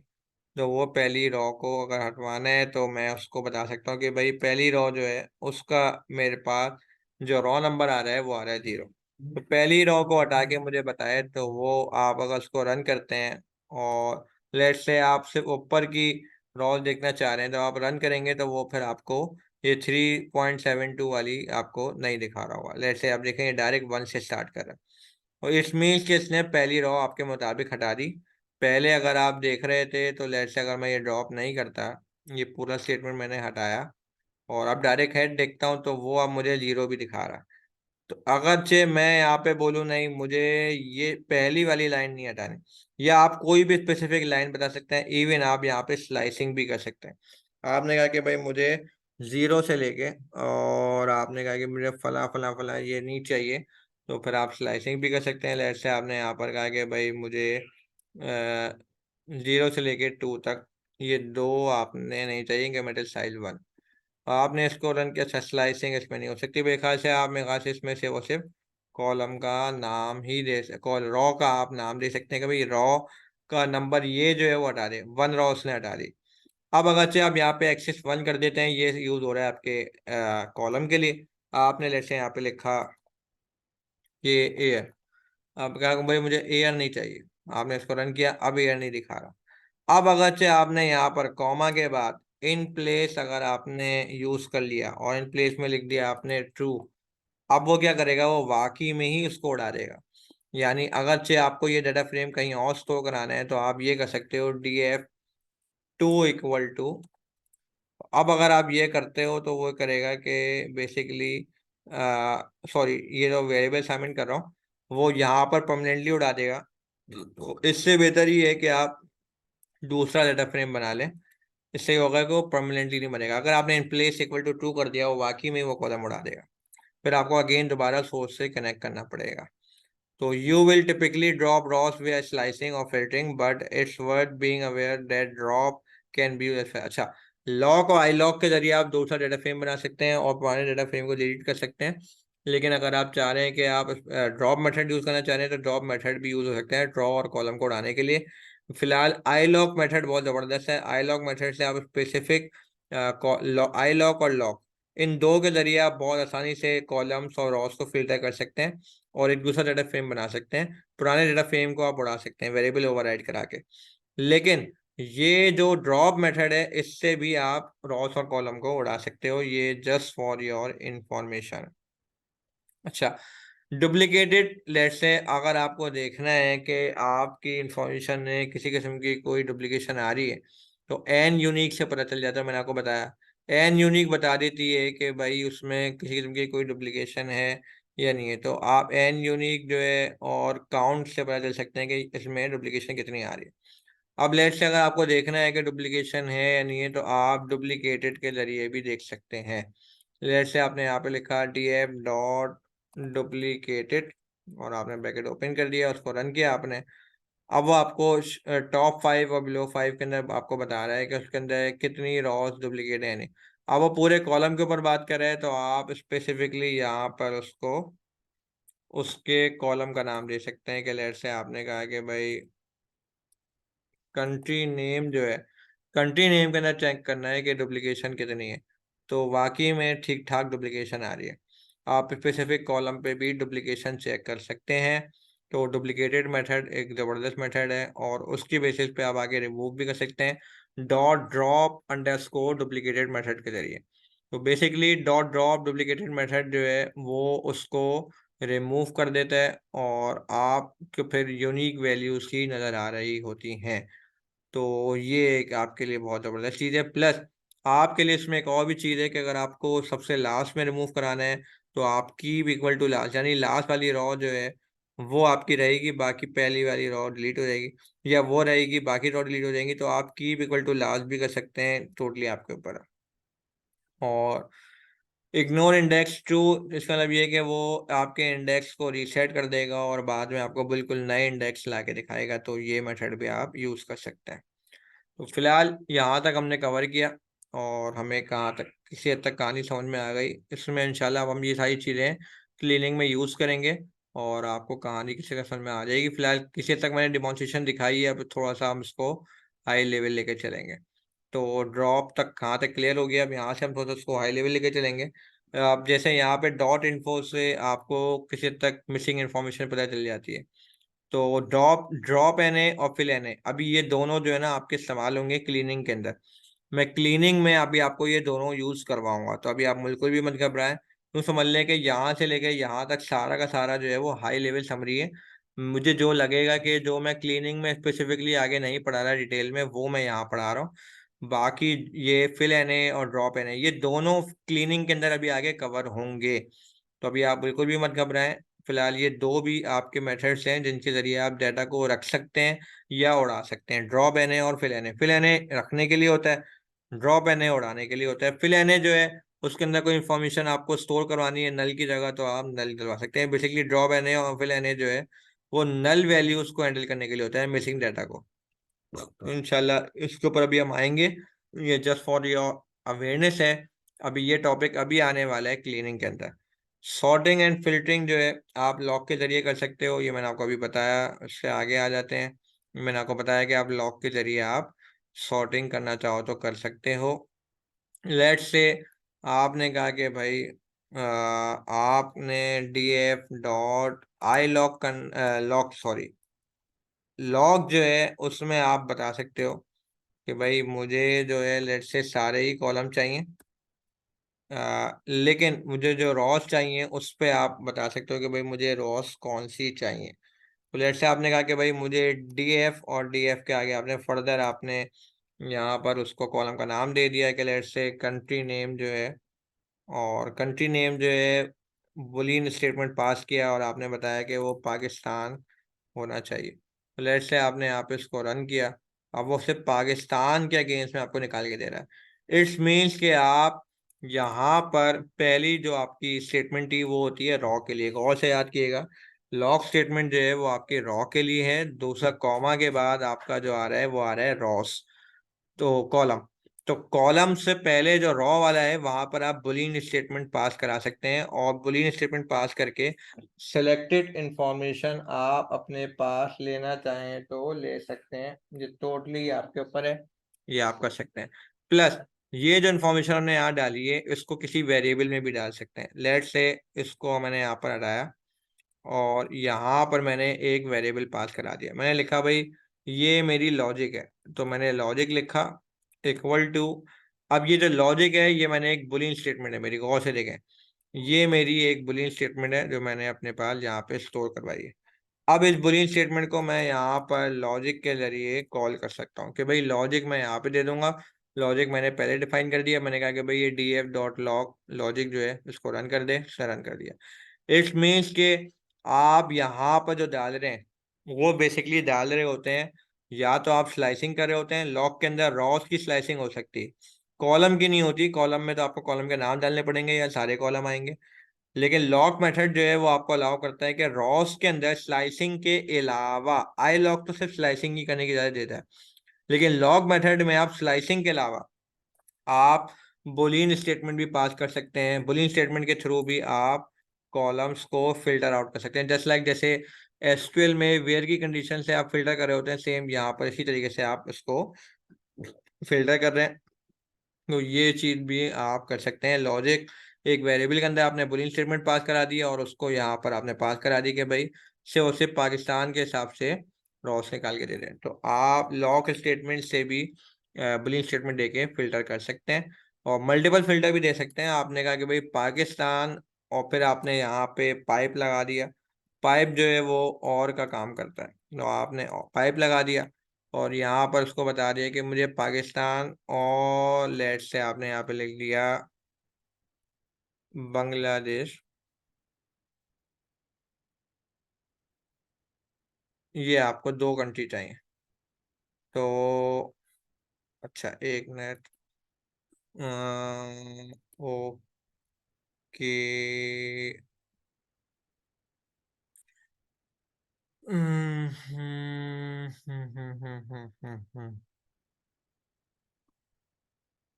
तो वो पहली रॉ को अगर हटवाना है तो मैं उसको बता सकता हूँ कि भाई पहली रॉ जो है उसका मेरे पास जो रॉ नंबर आ रहा है वो आ रहा है जीरो। तो पहली रॉ को हटा के मुझे बताए तो वो आप अगर उसको रन करते हैं और लेट से आप सिर्फ ऊपर की रॉ देखना चाह रहे हैं तो आप रन करेंगे तो वो फिर आपको ये 3.72 वाली आपको नहीं दिखा रहा होगा। लेट से आप देखेंगे डायरेक्ट वन से स्टार्ट कर रहा है, और इसमें कि इसने पहली रॉ आपके मुताबिक हटा दी। पहले अगर आप देख रहे थे तो लेट से अगर मैं ये ड्रॉप नहीं करता, ये पूरा स्टेटमेंट मैंने हटाया और अब डायरेक्ट हेड देखता हूँ तो वो अब मुझे जीरो भी दिखा रहा है। तो अगर से मैं यहाँ पे बोलूँ नहीं मुझे ये पहली वाली लाइन नहीं हटानी, या आप कोई भी स्पेसिफिक लाइन बता सकते हैं, इवन आप यहाँ पे स्लाइसिंग भी कर सकते हैं। आपने कहा कि भाई मुझे जीरो से लेके, और आपने कहा कि मुझे फला फला फला ये नहीं चाहिए, तो फिर आप स्लाइसिंग भी कर सकते हैं। जैसे आपने यहाँ पर कहा कि भाई मुझे जीरो से लेके टू तक ये दो आपने नहीं चाहिए कि मेटल साइज वन। आपने इसको रन किया, अच्छा स्लाइसिंग इसमें नहीं हो सकती मेरे ख्याल से, आप मेरे ख्याल से इसमें से वो सिर्फ कॉलम का नाम ही दे, कॉल रॉ का आप नाम दे सकते हैं कि भाई रॉ का नंबर ये जो है वो हटा दे, वन रॉ उसने हटा दी। अब अगर से आप यहाँ पे एक्सेस वन कर देते हैं, ये यूज हो रहा है आपके कॉलम के लिए। आपने जैसे यहाँ पे लिखा कि एयर, अब क्या भाई मुझे एयर नहीं चाहिए, आपने इसको रन किया अब एयर नहीं दिखा रहा। अब अगर से आपने यहाँ पर कॉमा के बाद इन प्लेस अगर आपने यूज कर लिया और इन प्लेस में लिख दिया आपने ट्रू, अब वो क्या करेगा, वो वाकई में ही उसको उड़ा देगा। यानी अगर से आपको ये डाटा फ्रेम कहीं और स्टोर कराना है तो आप ये कर सकते हो df2 इक्वल टू, अब अगर आप ये करते हो तो वो करेगा कि बेसिकली, सॉरी, ये जो वेरिएबल असाइनमेंट कर रहा हूँ वो यहाँ पर परमानेंटली उड़ा देगा। तो इससे बेहतर ये है कि आप दूसरा डाटा फ्रेम बना लें। इससे ये होगा कि वो परमानेंटली नहीं बनेगा। अगर आपने in place equal to true कर दिया वो वाकई में वो कॉलम उड़ा देगा। फिर आपको अगेन दोबारा सोर्स से कनेक्ट करना पड़ेगा। तो you will typically drop rows via slicing or filtering, but it's worth being aware that drop can be used। अच्छा, लॉक और आई लॉक के जरिए आप दूसरा डेटा फ्रेम बना सकते हैं और पुराने डेटा फ्रेम को डिलीट कर सकते हैं। लेकिन अगर आप चाह रहे हैं कि आप ड्रॉप मेथड यूज करना चाह रहे हैं तो ड्रॉप मेथड भी यूज हो सकता है ड्रॉ और कॉलम को उड़ाने के लिए। फिलहाल आई लॉक मेथड बहुत जबरदस्त है। आई लॉक मेथड से आप स्पेसिफिक आई लॉक और लॉक, इन दो के जरिए आप बहुत आसानी से कॉलम्स और रॉस को फिल्टर कर सकते हैं और एक दूसरा डाटा फ्रेम बना सकते हैं। पुराने डाटा फ्रेम को आप उड़ा सकते हैं वेरिएबल ओवरराइड करा के। लेकिन ये जो ड्रॉप मेथड है इससे भी आप रॉस और कॉलम को उड़ा सकते हो। ये जस्ट फॉर योर इंफॉर्मेशन। अच्छा, डुप्लीकेटेड लेट से अगर आपको देखना है कि आपकी इंफॉर्मेशन में किसी किस्म की कोई डुप्लीकेशन आ रही है तो एन यूनिक से पता चल जाता है। मैंने आपको बताया एन यूनिक बता देती है कि भाई उसमें किसी किस्म की कोई डुप्लीकेशन है या नहीं है। तो आप एन यूनिक जो है और काउंट से पता चल सकते हैं कि इसमें डुप्लीकेशन कितनी आ रही है। अब लेट से अगर आपको देखना है कि डुप्लीकेशन है या नहीं है तो आप डुप्लीकेटेड के जरिए भी देख सकते हैं। लेट से आपने यहाँ पे लिखा df डॉट डुप्लीकेटेड और आपने ब्रैकेट ओपन कर दिया, उसको रन किया आपने। अब वो आपको टॉप 5 और बिलो 5 के अंदर आपको बता रहा है कि उसके अंदर कितनी रॉस डुप्लीकेट है नहीं। अब वो पूरे कॉलम के ऊपर बात कर रहे हैं तो आप स्पेसिफिकली यहाँ पर उसको उसके कॉलम का नाम दे सकते हैं कि लेट से आपने कहा कि भाई कंट्री नेम जो है, कंट्री नेम के अंदर चेक करना है कि डुप्लीकेशन कितनी है। तो वाकई में ठीक ठाक डुप्लीकेशन आ रही है। आप स्पेसिफिक कॉलम पे भी डुप्लीकेशन चेक कर सकते हैं। तो डुप्लीकेटेड मेथड एक ज़बरदस्त मेथड है और उसकी बेसिस पे आप आगे रिमूव भी कर सकते हैं dot drop underscore duplicated method के जरिए। तो basically dot drop duplicated method जो है वो उसको रिमूव कर देता है और आपको फिर यूनिक वैल्यूज ही नज़र आ रही होती हैं। तो ये एक आपके लिए बहुत ज़बरदस्त चीज़ है। प्लस आपके लिए इसमें एक और भी चीज़ है कि अगर आपको सबसे लास्ट में रिमूव कराना है तो आपकी भी इक्वल टू लास्ट, यानी लास्ट वाली रॉ जो है वो आपकी रहेगी, बाकी पहली वाली रॉ डिलीट हो जाएगी, या वो रहेगी बाकी रॉ डिलीट हो जाएंगी। तो आप की इक्वल टू लास्ट भी कर सकते हैं, टोटली आपके ऊपर है। और इग्नोर इंडेक्स टू, इसका मतलब ये है कि वो आपके इंडेक्स को रीसेट कर देगा और बाद में आपको बिल्कुल नए इंडेक्स ला के दिखाएगा। तो ये मेथड भी आप यूज़ कर सकते हैं। तो फिलहाल यहाँ तक हमने कवर किया और हमें कहाँ तक किसी हद तक कहानी समझ में आ गई। इसमें इंशाल्लाह अब हम ये सारी चीज़ें क्लीनिंग में यूज़ करेंगे और आपको कहानी किसी का समझ में आ जाएगी। फिलहाल किसी हद तक मैंने डिमॉन्स्ट्रेशन दिखाई है, अब थोड़ा सा हम इसको हाई लेवल लेके चलेंगे। तो ड्रॉप तक कहाँ तक क्लियर हो गया, अब यहाँ से हम थोड़ा सा उसको हाई लेवल लेके चलेंगे। अब जैसे यहाँ पे डॉट इन्फो से आपको किसी हद तक मिसिंग इन्फॉर्मेशन पता चल जाती है। तो ड्रॉप ड्रॉप एन ए और फिल एन ए, अभी ये दोनों जो है ना आपके इस्तेमाल होंगे क्लीनिंग के अंदर। मैं क्लीनिंग में अभी आपको ये दोनों यूज करवाऊंगा। तो अभी आप बिल्कुल भी मत घबराएं। तो समझ लें कि यहाँ से लेके यहाँ तक सारा का सारा जो है वो हाई लेवल समरी है। मुझे जो लगेगा कि जो मैं क्लीनिंग में स्पेसिफिकली आगे नहीं पढ़ा रहा डिटेल में, वो मैं यहाँ पढ़ा रहा हूँ। बाकी ये फिल एन ए और ड्रॉप एन ए ये दोनों क्लीनिंग के अंदर अभी आगे कवर होंगे। तो अभी आप बिल्कुल भी मत घबराएं। फिलहाल ये दो भी आपके मेथड्स हैं जिनके जरिए आप डाटा को रख सकते हैं या उड़ा सकते हैं, ड्रॉप एन ए और fill N A. Fill N A रखने के लिए होता है, ड्रॉप एन ए उड़ाने के लिए होता है। फिल एन ए जो है उसके अंदर कोई इन्फॉर्मेशन आपको स्टोर करवानी है नल की जगह तो आप नल डलवा सकते हैं। बेसिकली ड्रॉप एन ए और फिल एन ए जो है वो नल वैल्यूज को हैंडल करने के लिए होता है, मिसिंग डाटा को। तो इंशाल्लाह इसके ऊपर अभी हम आएंगे। ये जस्ट फॉर योर अवेयरनेस है। अभी ये टॉपिक अभी आने वाला है क्लीनिंग के अंदर। सॉर्टिंग एंड फिल्टरिंग जो है आप लॉक के जरिए कर सकते हो, ये मैंने आपको अभी बताया। उससे आगे आ जाते हैं। मैंने आपको बताया कि आप लॉक के जरिए आप सॉर्टिंग करना चाहो तो कर सकते हो। लेट से आपने कहा कि भाई आपने df dot I lock lock sorry lock जो है उसमें आप बता सकते हो कि भाई मुझे जो है लेट से सारे ही कॉलम चाहिए, लेकिन मुझे जो रॉस चाहिए उस पे आप बता सकते हो कि भाई मुझे रॉस कौन सी चाहिए। तो लेट से आपने कहा कि भाई मुझे डीएफ, और डीएफ के आगे आपने फर्दर आपने यहाँ पर उसको कॉलम का नाम दे दिया है कि लेट से कंट्री नेम जो है, और कंट्री नेम जो है बुलियन स्टेटमेंट पास किया और आपने बताया कि वो पाकिस्तान होना चाहिए। तो लेट से आपने यहाँ पे इसको रन किया, अब वो सिर्फ पाकिस्तान के अगेंस्ट में आपको निकाल के दे रहा है। इट्स मीन्स कि आप यहाँ पर पहली जो आपकी स्टेटमेंट थी वो होती है रॉ के लिए, गौर से याद किएगा। लॉग स्टेटमेंट जो है वो आपके रॉ के लिए है, दूसरा कॉमा के बाद आपका जो आ रहा है वो आ रहा है रॉस, तो कॉलम। तो कॉलम से पहले जो रॉ वाला है वहां पर आप बुलियन स्टेटमेंट पास करा सकते हैं, और बुलियन स्टेटमेंट पास करके सिलेक्टेड इंफॉर्मेशन आप अपने पास लेना चाहें तो ले सकते हैं, ये टोटली आपके ऊपर है, ये आप कर सकते हैं। प्लस ये जो इन्फॉर्मेशन हमने यहाँ डाली है इसको किसी वेरिएबल में भी डाल सकते हैं। लेट से इसको मैंने यहाँ पर हटाया और यहाँ पर मैंने एक वेरिएबल पास करा दिया, मैंने लिखा भाई ये मेरी लॉजिक है, तो मैंने लॉजिक लिखा इक्वल टू, अब ये जो लॉजिक है ये मैंने एक बुलियन स्टेटमेंट है मेरी, गौर से देखें, ये मेरी एक बुलियन स्टेटमेंट है जो मैंने अपने पास यहाँ पे स्टोर करवाई है। अब इस बुलियन स्टेटमेंट को मैं यहाँ पर लॉजिक के जरिए कॉल कर सकता हूँ कि भाई लॉजिक मैं यहाँ पे दे दूंगा। लॉजिक मैंने पहले डिफाइन कर दिया, मैंने कहा कि भाई ये D F dot log logic जो है इसको रन कर दे, से रन कर दिया। इट मीन्स के आप यहाँ पर जो डाल रहे हैं वो बेसिकली डाल रहे होते हैं, या तो आप स्लाइसिंग कर रहे होते हैं, लॉग के अंदर रॉस की स्लाइसिंग हो सकती है, कॉलम की नहीं होती, कॉलम में तो आपको कॉलम के नाम डालने पड़ेंगे या सारे कॉलम आएंगे। लेकिन लॉग मेथड जो है वो आपको अलाउ करता है कि रॉस के अंदर स्लाइसिंग के अलावा, आई लॉग तो सिर्फ स्लाइसिंग ही करने की इजाजत देता है, लेकिन लॉग मेथड में आप स्लाइसिंग के अलावा आप बुलियन स्टेटमेंट भी पास कर सकते हैं, बुलियन स्टेटमेंट के थ्रू भी आप कॉलम्स को फिल्टर आउट कर सकते हैं, जस्ट लाइक जैसे एसक्यूएल में वेयर की कंडीशन से आप फिल्टर कर रहे होते हैं, सेम यहाँ पर इसी तरीके से आप इसको फिल्टर कर रहे हैं। तो ये चीज भी आप कर सकते हैं। लॉजिक एक वेरिएबल के अंदर आपने बुलियन स्टेटमेंट पास करा दिया और उसको यहाँ पर आपने पास करा दी कि भाई से और सिर्फ पाकिस्तान के हिसाब से रॉस निकाल के दे रहे हैं, तो आप लॉक स्टेटमेंट से भी बुलियन स्टेटमेंट देके फिल्टर कर सकते हैं, और मल्टीपल फिल्टर भी दे सकते हैं। आपने कहा कि भाई पाकिस्तान, और फिर आपने यहाँ पे पाइप लगा दिया, पाइप जो है वो और का काम करता है, तो आपने पाइप लगा दिया और यहाँ पर उसको बता दिया कि मुझे पाकिस्तान, और लेट से आपने यहाँ पे लिख दिया बांग्लादेश, ये आपको दो कंट्री चाहिए। तो अच्छा एक मिनट, ओके,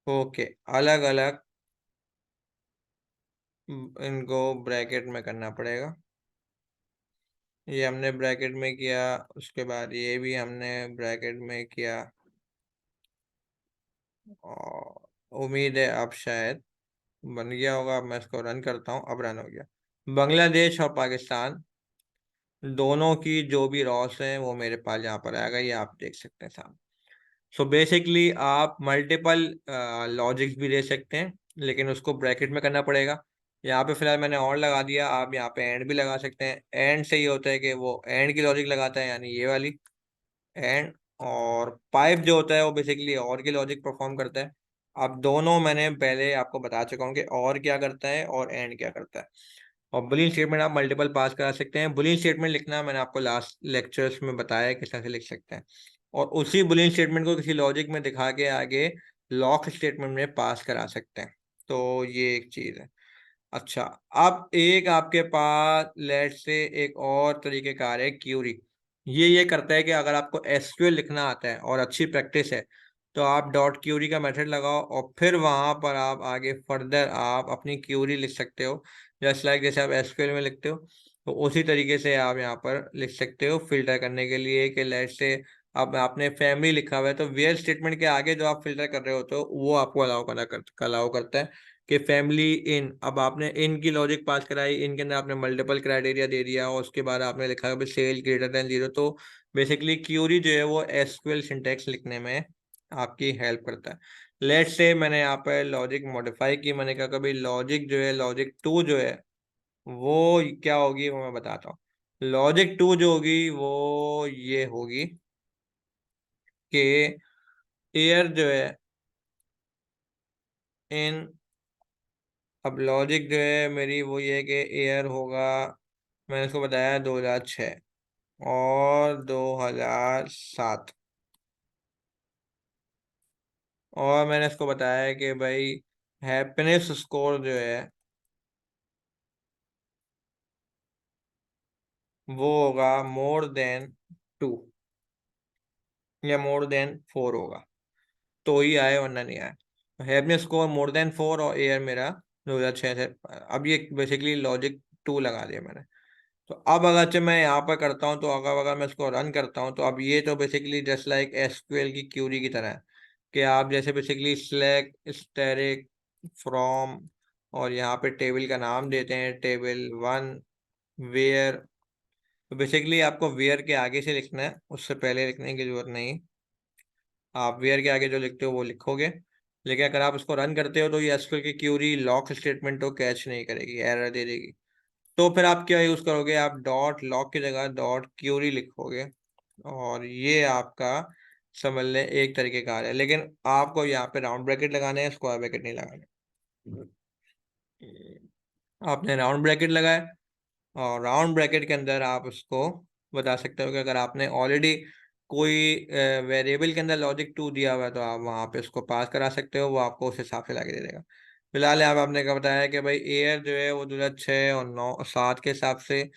ओके, अलग अलग इनको ब्रैकेट में करना पड़ेगा। ये हमने ब्रैकेट में किया, उसके बाद ये भी हमने ब्रैकेट में किया, और उम्मीद है अब शायद बन गया होगा। अब मैं इसको रन करता हूँ, अब रन हो गया। बांग्लादेश और पाकिस्तान दोनों की जो भी रॉस है वो मेरे पास यहाँ पर आएगा, ये आप देख सकते हैं सामने। सो बेसिकली आप मल्टीपल लॉजिक्स भी दे सकते हैं, लेकिन उसको ब्रैकेट में करना पड़ेगा। यहाँ पे फिलहाल मैंने और लगा दिया, आप यहाँ पे एंड भी लगा सकते हैं। एंड से ये होता है कि वो एंड की लॉजिक लगाता है, यानी ये वाली एंड। और पाइप जो होता है वो बेसिकली और की लॉजिक परफॉर्म करता है। अब दोनों मैंने पहले आपको बता चुका हूँ कि और क्या करता है और एंड क्या करता है। और बुलियन स्टेटमेंट आप मल्टीपल पास करा सकते हैं। बुलियन स्टेटमेंट लिखना मैंने आपको लास्ट लेक्चर्स में बताया है किस तरह से लिख सकते हैं, और उसी बुलियन स्टेटमेंट को किसी लॉजिक में दिखा के आगे लॉक स्टेटमेंट में पास करा सकते हैं। तो ये एक चीज़ है। अच्छा, अब एक आपके पास लेट से एक और तरीकेकार है क्यूरी। ये करता है कि अगर आपको एसक्यूएल लिखना आता है और अच्छी प्रैक्टिस है तो आप डॉट क्यूरी का मेथड लगाओ और फिर वहां पर आप आगे फर्दर आप अपनी क्यूरी लिख सकते हो, जस्ट लाइक जैसे आप एसक्यूएल में लिखते हो, तो उसी तरीके से आप यहाँ पर लिख सकते हो फिल्टर करने के लिए कि लेट से अब आपने फैमिली लिखा हुआ है तो वेयर स्टेटमेंट के आगे जो आप फिल्टर कर रहे होते हो वो आपको अलाउ करता है कि फैमिली इन। अब आपने इन की लॉजिक पास कराई, इन के अंदर आपने मल्टीपल क्राइटेरिया दे दिया और उसके बाद आपने लिखा है सेल ग्रेटर देन जीरो, तो बेसिकली क्यूरी जो है वो एसक्यूएल सिंटैक्स लिखने में आपकी हेल्प करता है। लेट्स से मैंने यहाँ पे लॉजिक मॉडिफाई की, मैंने कहा कभी लॉजिक जो है, लॉजिक टू जो है वो क्या होगी वो मैं बताता हूँ। लॉजिक टू जो होगी वो ये होगी कि एयर जो है इन, अब लॉजिक जो है मेरी वो ये है कि एयर होगा, मैंने इसको बताया 2006 और 2007, और मैंने इसको बताया कि भाई हैप्पीनेस स्कोर जो है वो होगा मोर देन 2 या मोर देन 4 होगा, तो ही आए वरना नहीं आए। हैप्पीनेस स्कोर मोर देन 4 और एयर मेरा 2006 से। अब ये बेसिकली लॉजिक टू लगा दिया मैंने। तो अब अगर जब मैं यहाँ पर करता हूँ तो अगर अगर मैं इसको रन करता हूँ तो अब ये तो बेसिकली जस्ट लाइक एसक्यूएल की क्यूरी की तरह है कि आप जैसे बेसिकली सिलेक्ट स्टैटिक फ्रॉम, और यहाँ पे टेबल का नाम देते हैं टेबल वन वेयर। तो बेसिकली आपको वेयर के आगे से लिखना है, उससे पहले लिखने की जरूरत नहीं। आप वेयर के आगे जो लिखते हो वो लिखोगे, लेकिन अगर आप उसको रन करते हो तो ये एसक्यूएल की क्यूरी लॉक स्टेटमेंट को कैच नहीं करेगी, एरर दे देगी। तो फिर आप क्या यूज करोगे, आप डॉट लॉक की जगह डॉट क्यूरी लिखोगे, और ये आपका समझ लें एक तरीके का है। लेकिन आपको यहाँ पे राउंड ब्रैकेट लगाने हैं, स्क्वायर ब्रैकेट नहीं लगाने। आपने राउंड ब्रैकेट लगाया, और राउंड ब्रैकेट के अंदर आप उसको बता सकते हो कि अगर आपने ऑलरेडी कोई वेरिएबल के अंदर लॉजिक टू दिया हुआ है तो आप वहाँ पे उसको पास करा सकते हो, वो आपको उस हिसाब से लाके दे देगा। फिलहाल यहाँ पे आपने क्या बताया कि भाई एयर जो है वो 2006 और 9 7 के हिसाब से,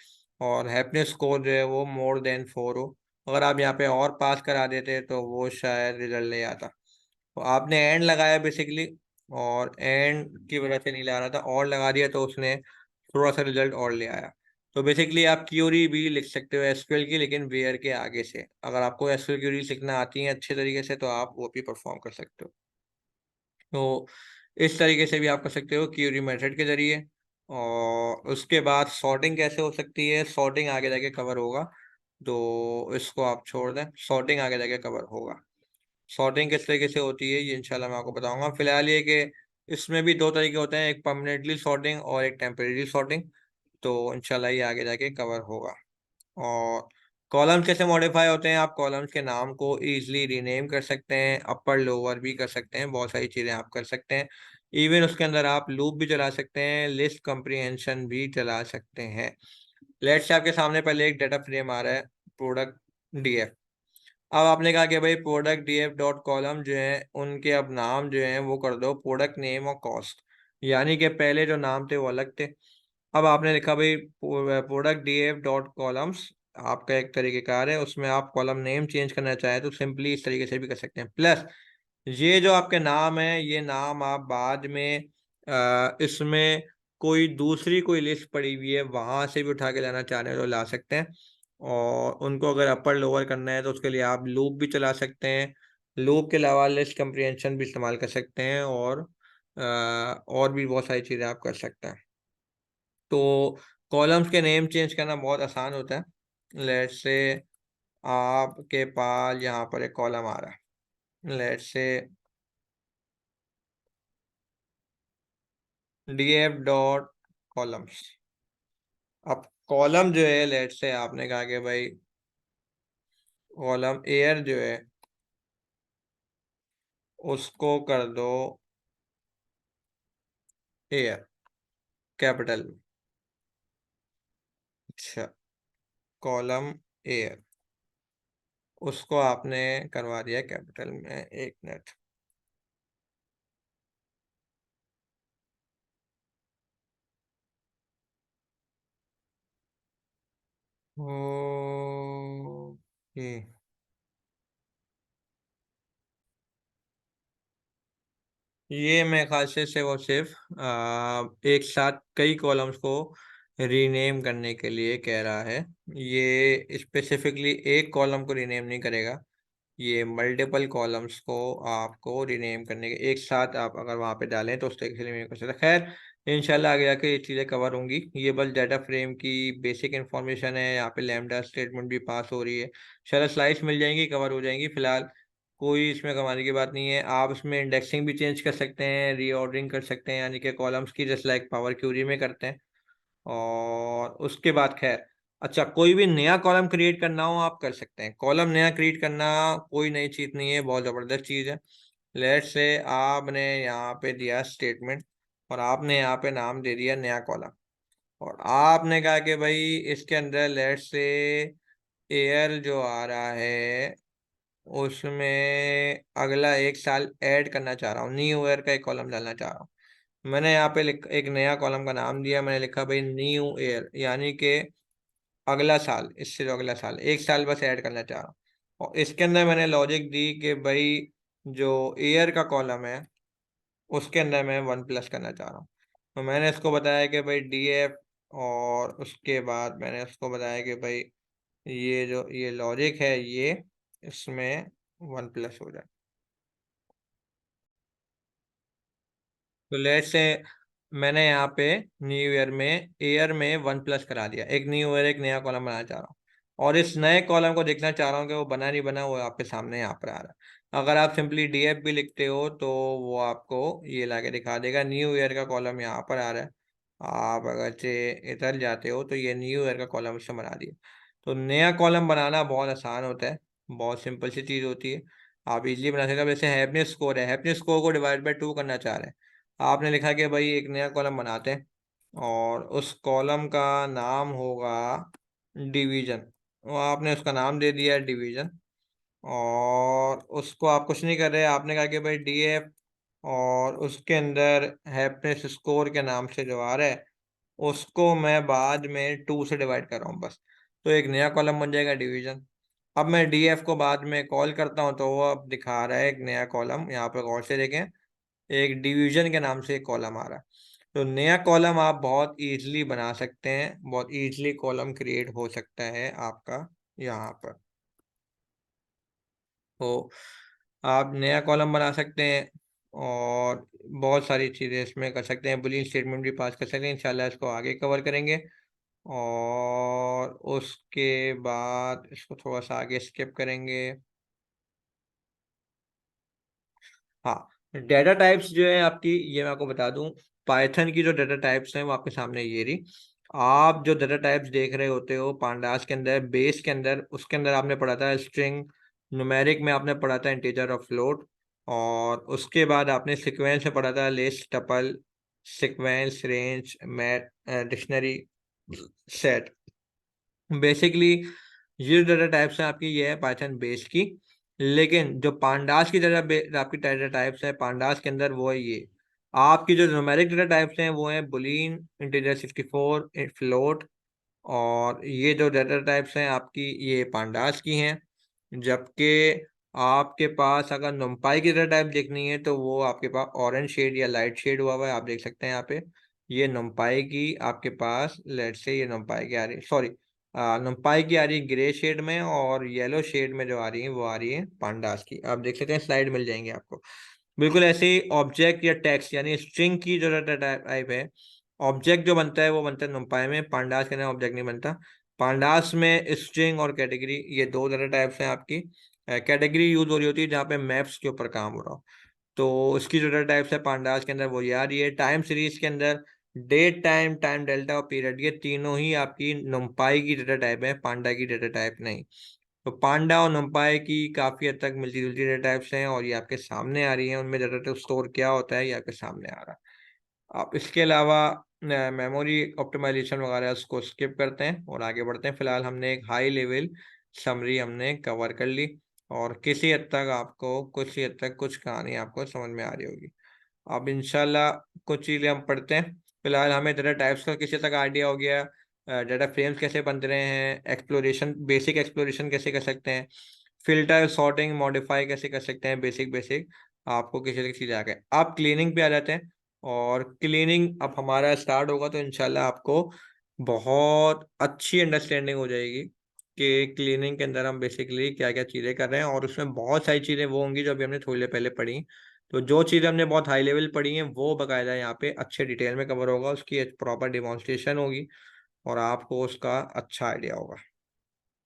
और हैप्पीनेस स्कोर जो है वो मोर देन 4 हो। अगर आप यहाँ पे और पास करा देते तो वो शायद रिजल्ट नहीं आता। तो आपने एंड लगाया बेसिकली, और एंड की वजह से नहीं ला रहा था, और लगा दिया तो उसने थोड़ा सा रिजल्ट और ले आया। तो बेसिकली आप क्यूरी भी लिख सकते हो एसक्यूएल की, लेकिन वेयर के आगे से। अगर आपको एसक्यूएल क्यूरी लिखना आती है अच्छे तरीके से तो आप वो भी परफॉर्म कर सकते हो। तो इस तरीके से भी आप कर सकते हो क्यूरी मेथड के जरिए। और उसके बाद सॉर्टिंग कैसे हो सकती है, सॉर्टिंग आगे जाके कवर होगा, तो इसको आप छोड़ दें, सॉर्टिंग आगे जाके कवर होगा। सॉर्टिंग किस तरीके से होती है ये इंशाल्लाह मैं आपको बताऊंगा। फिलहाल ये कि इसमें भी दो तरीके होते हैं, एक परमानेंटली सॉर्टिंग और एक टेम्परेरी सॉर्टिंग। तो इंशाल्लाह ये आगे जाके कवर होगा। और कॉलम्स कैसे मॉडिफाई होते हैं, आप कॉलम्स के नाम को इजीली रीनेम कर सकते हैं, अपर लोअर भी कर सकते हैं, बहुत सारी चीज़ें आप कर सकते हैं। इवन उसके अंदर आप लूप भी चला सकते हैं, लिस्ट कंप्रीहेंशन भी चला सकते हैं। लेट्स से आपके सामने पहले एक डाटा फ्रेम आ रहा है, प्रोडक्ट डीएफ। अब आपने कहा कि भाई प्रोडक्ट डीएफ डॉट कॉलम जो है उनके अब नाम जो है वो कर दो प्रोडक्ट नेम और कॉस्ट, यानी कि पहले जो नाम थे वो अलग थे। अब आपने लिखा भाई प्रोडक्ट डीएफ डॉट कॉलम्स, आपका एक तरीकेकार है, उसमें आप कॉलम नेम चेंज करना चाहें तो सिंपली इस तरीके से भी कर सकते हैं। प्लस ये जो आपके नाम है ये नाम आप बाद में इसमें कोई दूसरी कोई लिस्ट पड़ी हुई है वहां से भी उठा के लाना चाह रहे हो तो ला सकते हैं। और उनको अगर अपर लोअर करना है तो उसके लिए आप लूप भी चला सकते हैं। लूप के अलावा लिस्ट कंप्रीहेंशन भी इस्तेमाल कर सकते हैं, और भी बहुत सारी चीज़ें आप कर सकते हैं। तो कॉलम्स के नेम चेंज करना बहुत आसान होता है। लेट्स से आपके पास यहाँ पर एक कॉलम आ रहा है, let's say DF dot columns. अब कॉलम जो है लेट्स से आपने कहा कि भाई कॉलम एयर जो है उसको कर दो एयर कैपिटल में। अच्छा, कॉलम एयर उसको आपने करवा दिया कैपिटल में, एक मिनट। ओके, ये मेरे ख्याल से वो सिर्फ एक साथ कई कॉलम्स को रीनेम करने के लिए कह रहा है। ये स्पेसिफिकली एक कॉलम को रीनेम नहीं करेगा, ये मल्टीपल कॉलम्स को आपको रीनेम करने के एक साथ आप अगर वहाँ पे डालें तो उस तरीके से रीनेम कर सकते हैं। खैर इंशाल्लाह आगे जाके ये चीज़ें कवर होंगी। ये बस डाटा फ्रेम की बेसिक इंफॉर्मेशन है, यहाँ पे लैम्डा स्टेटमेंट भी पास हो रही है, शायद स्लाइड्स मिल जाएंगी कवर हो जाएंगी। फिलहाल कोई इसमें कमाने की बात नहीं है। आप इसमें इंडेक्सिंग भी चेंज कर सकते हैं, रीऑर्डरिंग कर सकते हैं, यानी कि कॉलम्स की, जस्ट लाइक पावर क्यूरी में करते हैं। और उसके बाद खैर, अच्छा, कोई भी नया कॉलम क्रिएट करना हो आप कर सकते हैं। कॉलम नया क्रिएट करना कोई नई चीज नहीं है, बहुत जबरदस्त चीज है। लेट से आपने यहाँ पे दिया स्टेटमेंट, और आपने यहाँ पे नाम दे दिया नया कॉलम, और आपने कहा कि भाई इसके अंदर लेट से एयर जो आ रहा है उसमें अगला 1 साल ऐड करना चाह रहा हूँ, न्यू ईयर का एक कॉलम डालना चाह रहा हूँ। मैंने यहाँ पे एक नया कॉलम का नाम दिया, मैंने लिखा भाई न्यू ईयर, यानी कि अगला साल, इससे जो अगला साल, 1 साल बस ऐड करना चाह रहा हूँ। और इसके अंदर मैंने लॉजिक दी कि भाई जो ईयर का कॉलम है उसके अंदर मैं 1+ करना चाह रहा हूँ। तो मैंने इसको बताया कि भाई DF, और उसके बाद मैंने उसको बताया कि भाई ये जो ये लॉजिक है ये इसमें 1+ हो जाए। तो लेट से मैंने यहाँ पे न्यू ईयर में ईयर में 1+ करा दिया, एक न्यू ईयर, एक नया कॉलम बनाना चाह रहा हूँ। और इस नए कॉलम को देखना चाह रहा हूँ कि वो बना नहीं बना, वो आपके सामने यहाँ पर आ रहा है। अगर आप सिंपली DF भी लिखते हो तो वो आपको ये ला के दिखा देगा। न्यू ईयर का कॉलम यहाँ पर आ रहा है। आप अगर से इधर जाते हो तो ये न्यू ईयर का कॉलम उससे बना दिया। तो नया कॉलम बनाना बहुत आसान होता है, बहुत सिंपल सी चीज़ होती है, आप इजीली बना सकते हो। जैसे हैप्पीनेस स्कोर है, हैप्पीनेस स्कोर को /2 करना चाह रहे हैं। आपने लिखा कि भाई एक नया कॉलम बनाते हैं, और उस कॉलम का नाम होगा डिवीजन। तो आपने उसका नाम दे दिया डिवीजन, और उसको आप कुछ नहीं कर रहे, आपने कहा कि भाई DF, और उसके अंदर हैप्पीनेस स्कोर के नाम से जो आ रहा है उसको मैं बाद में 2 से डिवाइड कर रहा हूँ बस। तो एक नया कॉलम बन जाएगा डिवीजन। अब मैं DF को बाद में कॉल करता हूँ तो वो अब दिखा रहा है एक नया कॉलम, यहाँ पे गौर से देखें, एक डिवीजन के नाम से एक कॉलम आ रहा है। तो नया कॉलम आप बहुत इजीली बना सकते हैं, बहुत इजीली कॉलम क्रिएट हो सकता है आपका यहाँ पर। तो आप नया कॉलम बना सकते हैं, और बहुत सारी चीज़ें इसमें कर सकते हैं, बुलियन स्टेटमेंट भी पास कर सकते हैं। इंशाल्लाह इसको आगे कवर करेंगे। और उसके बाद इसको थोड़ा सा आगे स्किप करेंगे। हाँ, डेटा टाइप्स जो है आपकी, ये मैं आपको बता दूं, पाइथन की जो डेटा टाइप्स हैं वो आपके सामने ये रही। आप जो डेटा टाइप्स देख रहे होते हो पांडास के अंदर, बेस के अंदर, उसके अंदर आपने पढ़ा था स्ट्रिंग, न्यूमेरिक में आपने पढ़ा था इंटीजर और फ्लोट, और उसके बाद आपने सीक्वेंस में पढ़ा था list, tuple, sequence, range, mat, dictionary, set. Basically ये डाटा टाइप्स है आपकी, ये है पाइथन बेस की। लेकिन जो पांडास की आपकी डाटा टाइप्स है पांडास के अंदर, वो है ये। आपकी जो न्यूमेरिक डाटा टाइप्स हैं वो है बुलियन, इंटीजर 64, फ्लोट, और ये जो डाटा टाइप्स हैं आपकी ये पांडास की हैं। जबकि आपके पास अगर नुम्पाई की डाटा टाइप देखनी है तो वो आपके पास ऑरेंज शेड या लाइट शेड हुआ हुआ है, आप देख सकते हैं यहाँ पे। ये नुम्पाई की आपके पास, लेट से ये नुम्पाई की आ रही, सॉरी, नुम्पाई की आ रही है ग्रे शेड में, और येलो शेड में जो आ रही है वो आ रही है पांडास की। आप देख सकते हैं, स्लाइड मिल जाएंगे आपको। बिल्कुल ऐसे ही ऑब्जेक्ट या टेक्स्ट यानी स्ट्रिंग की जो डाटा टाइप है, ऑब्जेक्ट जो बनता है वो बनता है नुम्पाई में, पांडास के अंदर ऑब्जेक्ट नहीं बनता। पांडास में स्ट्रिंग और कैटेगरी, ये दो डाटा टाइप्स हैं आपकी। कैटेगरी यूज हो रही होती है जहाँ पे मैप्स के ऊपर काम हो रहा हो। तो उसकी जो डाटा टाइप्स है पांडास के अंदर वो ये आ रही है। टाइम सीरीज के अंदर डेट टाइम, टाइम डेल्टा और पीरियड, ये तीनों ही आपकी नुम्पाई की डाटा टाइप है, पांडा की डाटा टाइप नहीं। तो पांडा और नुम्पाई की काफी हद तक मिलती जुलती डाटा टाइप्स हैं, और ये आपके सामने आ रही हैं। उनमें डाटा टाइप स्टोर क्या होता है ये आपके सामने आ रहा है। आप इसके अलावा मेमोरी ऑप्टिमाइजेशन वगैरह उसको स्किप करते हैं और आगे बढ़ते हैं। फिलहाल हमने एक हाई लेवल समरी हमने कवर कर ली, और किसी हद तक आपको, कुछ हद तक कुछ कहानी आपको समझ में आ रही होगी। अब इंशाल्लाह कुछ चीज़ें हम पढ़ते हैं। फिलहाल हमें डाटा टाइप्स का किसी तक आइडिया हो गया, डाटा फ्रेम्स कैसे बन रहे हैं, एक्सप्लोरेशन, बेसिक एक्सप्लोरेशन कैसे कर सकते हैं, फिल्टर, सॉर्टिंग, मॉडिफाई कैसे कर सकते हैं, बेसिक बेसिक आपको किसी तक चीज़ आ गए। आप क्लीनिंग पे आ जाते हैं, और क्लीनिंग अब हमारा स्टार्ट होगा तो इंशाल्लाह आपको बहुत अच्छी अंडरस्टैंडिंग हो जाएगी कि क्लीनिंग के अंदर हम बेसिकली क्या क्या चीज़ें कर रहे हैं। और उसमें बहुत सारी चीज़ें वो होंगी जो अभी हमने थोड़ी देर पहले पढ़ी। तो जो चीज़ हमने बहुत हाई लेवल पढ़ी है वो बकायदा यहाँ पे अच्छे डिटेल में कवर होगा, उसकी एक प्रॉपर डिमॉन्स्ट्रेशन होगी, और आपको उसका अच्छा आइडिया होगा।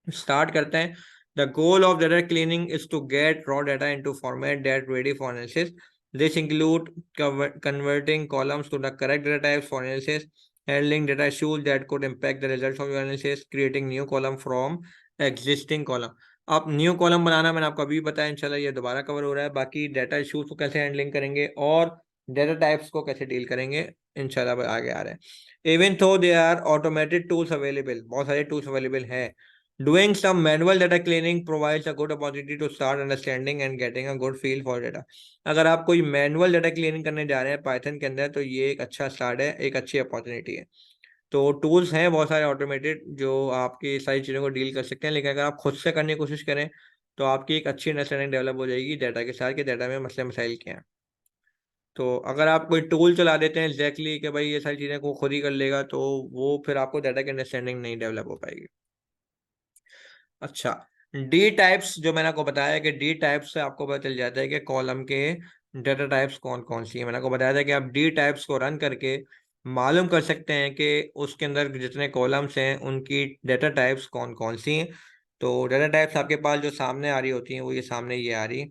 स्टार्ट करते हैं। The goal of data cleaning is to get raw data into format that ready for analysis. This include converting columns to the correct data types for analysis, handling data issues that could impact the results of your analysis, creating new column from existing column. अब new column बनाना मैंने आपको अभी बताया, इंशाल्लाह ये दोबारा cover हो रहा है। बाकी डाटा इश्यूज को कैसे हैंडलिंग करेंगे और डाटा टाइप्स को कैसे डील करेंगे, इंशाल्लाह आगे आ रहे हैं। Even though they are automated tools available, बहुत सारे टूल्स अवेलेबल हैं, doing some manual data cleaning provides a good opportunity to start understanding and getting a good feel for data. अगर आप कोई मैनुअल डाटा क्लीनिंग करने जा रहे हैं पाइथन के अंदर, तो ये एक अच्छा स्टार्ट है, एक अच्छी अपॉर्चुनिटी है। तो टूल्स हैं बहुत सारे ऑटोमेटेड जो आपकी सारी चीज़ों को डील कर सकते हैं, लेकिन अगर आप खुद से करने की कोशिश करें तो आपकी एक अच्छी अंडरस्टैंडिंग डेवलप हो जाएगी डाटा के साथ कि डाटा में मसले मसाइल क्या हैं। तो अगर आप कोई टूल चला देते हैं एग्जैक्टली कि भाई ये सारी चीज़ें को खुद ही कर लेगा, तो वो फिर आपको डाटा की अंडरस्टैंडिंग नहीं डेवलप हो पाएगी। अच्छा, डी टाइप्स जो मैंने आपको बताया कि डी टाइप्स से आपको पता चल जाता है कि कॉलम के डाटा टाइप्स कौन कौन सी है। मैंने आपको बताया था कि आप डी टाइप्स को रन करके मालूम कर सकते हैं कि उसके अंदर जितने कॉलम्स हैं उनकी डाटा टाइप्स कौन कौन सी हैं। तो डाटा टाइप्स आपके पास जो सामने आ रही होती हैं वो ये सामने ये आ रही।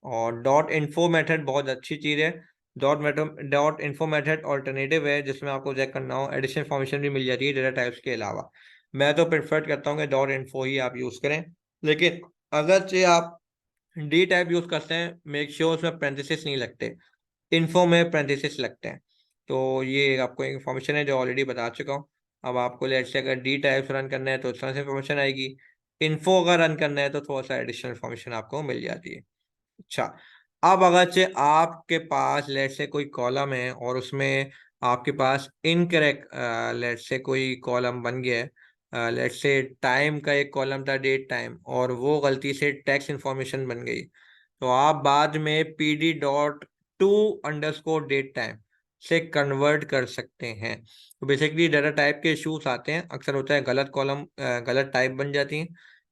और डॉट इन्फो मेथड बहुत अच्छी चीज़ है। डॉट इन्फो मेथड ऑल्टरनेटिव है जिसमें आपको चेक करना हो एडिशनल इन्फॉर्मेशन भी मिल जाती है डाटा टाइप्स के अलावा। मैं तो प्रेफर करता हूँ कि डॉट इन्फो ही आप यूज़ करें, लेकिन अगर से आप डी टाइप यूज़ करते हैं मेक श्योर उसमें पैरेंथेसिस नहीं लगते, इन्फो में पैरेंथेसिस लगते हैं। तो ये आपको एक इन्फॉर्मेशन है जो ऑलरेडी बता चुका हूँ। अब आपको लेट से अगर डी टाइप्स रन करना है तो इस तरह से इन्फॉर्मेशन आएगी, इन्फो अगर रन करना है तो थोड़ा सा एडिशनल इन्फॉर्मेशन आपको मिल जाती है। अच्छा, अब अगर से आपके पास लेट से कोई कॉलम है और उसमें आपके पास इनकरेक्ट लेट से कोई कॉलम बन गया है, लेट से टाइम का एक कॉलम था डेट टाइम और वो गलती से टेक्स्ट इन्फॉर्मेशन बन गई, तो आप बाद में PD dot to underscore date time से कन्वर्ट कर सकते हैं। तो बेसिकली डाटा टाइप के इश्यूज आते हैं, अक्सर होता है गलत कॉलम गलत टाइप बन जाती है।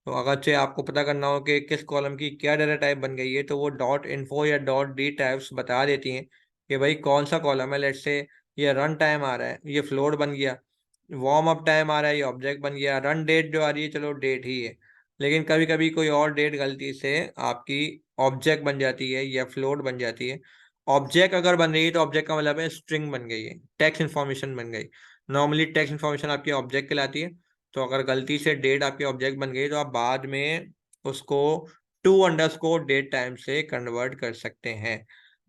तो अगर से आपको पता करना हो कि किस कॉलम की क्या डाटा टाइप बन गई है, तो वो डॉट इन्फो या डॉट डी टाइप्स बता देती हैं कि भाई कौन सा कॉलम है। लेट्स से ये रन टाइम आ रहा है, ये फ्लोट बन गया, वार्म अप टाइम आ रहा है, ये ऑब्जेक्ट बन गया, रन डेट जो आ रही है चलो डेट ही है, लेकिन कभी कभी कोई और डेट गलती से आपकी ऑब्जेक्ट बन जाती है या फ्लोट बन जाती है। ऑब्जेक्ट अगर बन रही है तो ऑब्जेक्ट का मतलब है स्ट्रिंग बन गई है, टेक्स्ट इन्फॉर्मेशन बन गई। नॉर्मली टेक्स्ट इन्फॉर्मेशन आपकी ऑब्जेक्ट कहलाती है। तो अगर गलती से डेट आपकी ऑब्जेक्ट बन गई तो आप बाद में उसको टू अंडरस्कोर डेट टाइम से कन्वर्ट कर सकते हैं।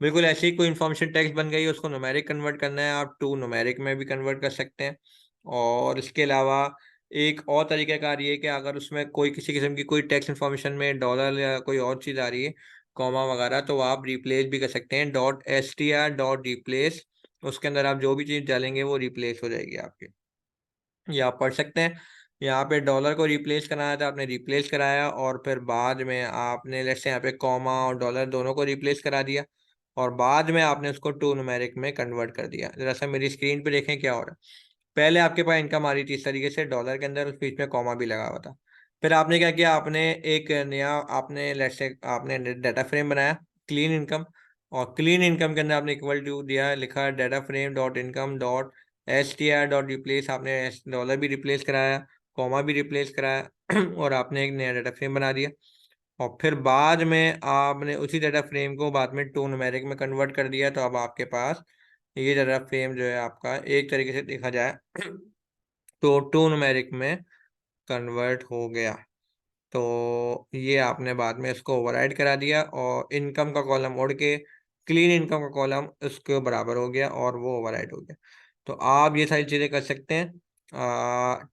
बिल्कुल ऐसी कोई इन्फॉर्मेशन टेक्स्ट बन गई उसको न्यूमेरिक कन्वर्ट करना है, आप टू न्यूमेरिक में भी कन्वर्ट कर सकते हैं। और इसके अलावा एक और तरीक़ाकार ये है कि अगर उसमें कोई किसी किस्म की कोई टेक्स्ट इन्फॉर्मेशन में डॉलर या कोई और चीज़ आ रही है, कॉमा वगैरह, तो आप रिप्लेस भी कर सकते हैं, dot S T R dot replace, उसके अंदर आप जो भी चीज़ डालेंगे वो रिप्लेस हो जाएगी आपकी। ये आप पढ़ सकते हैं। यहाँ पे डॉलर को रिप्लेस कराया था, आपने रिप्लेस कराया और फिर बाद में आपने लेट्स से यहाँ पे कॉमा और डॉलर दोनों को रिप्लेस करा दिया और बाद में आपने उसको टू न्यूमेरिक में कन्वर्ट कर दिया। जरा सा मेरी स्क्रीन पे देखें क्या हो रहा है। पहले आपके पास इनकम आ रही थी इस तरीके से डॉलर के अंदर, उस बीच में कॉमा भी लगा हुआ था। फिर आपने क्या किया, आपने एक नया आपने लेट्स से आपने डाटा फ्रेम बनाया क्लीन इनकम, और क्लीन इनकम के अंदर आपने इक्वल टू दिया, लिखा data frame dot income dot S T R dot replace, आपने डॉलर भी रिप्लेस कराया, कॉमा भी रिप्लेस कराया और आपने एक नया डाटा फ्रेम बना दिया। और फिर बाद में आपने उसी डाटा फ्रेम को बाद में टू न्यूमेरिक में कन्वर्ट कर दिया, तो अब आपके पास ये डाटा फ्रेम जो है आपका एक तरीके से देखा जाए तो टू न्यूमेरिक में कन्वर्ट हो गया। तो ये आपने बाद में इसको ओवरराइड करा दिया और इनकम का कॉलम उड़ के क्लीन इनकम का कॉलम उसके बराबर हो गया और वो ओवरराइड हो गया। तो आप ये सारी चीज़ें कर सकते हैं,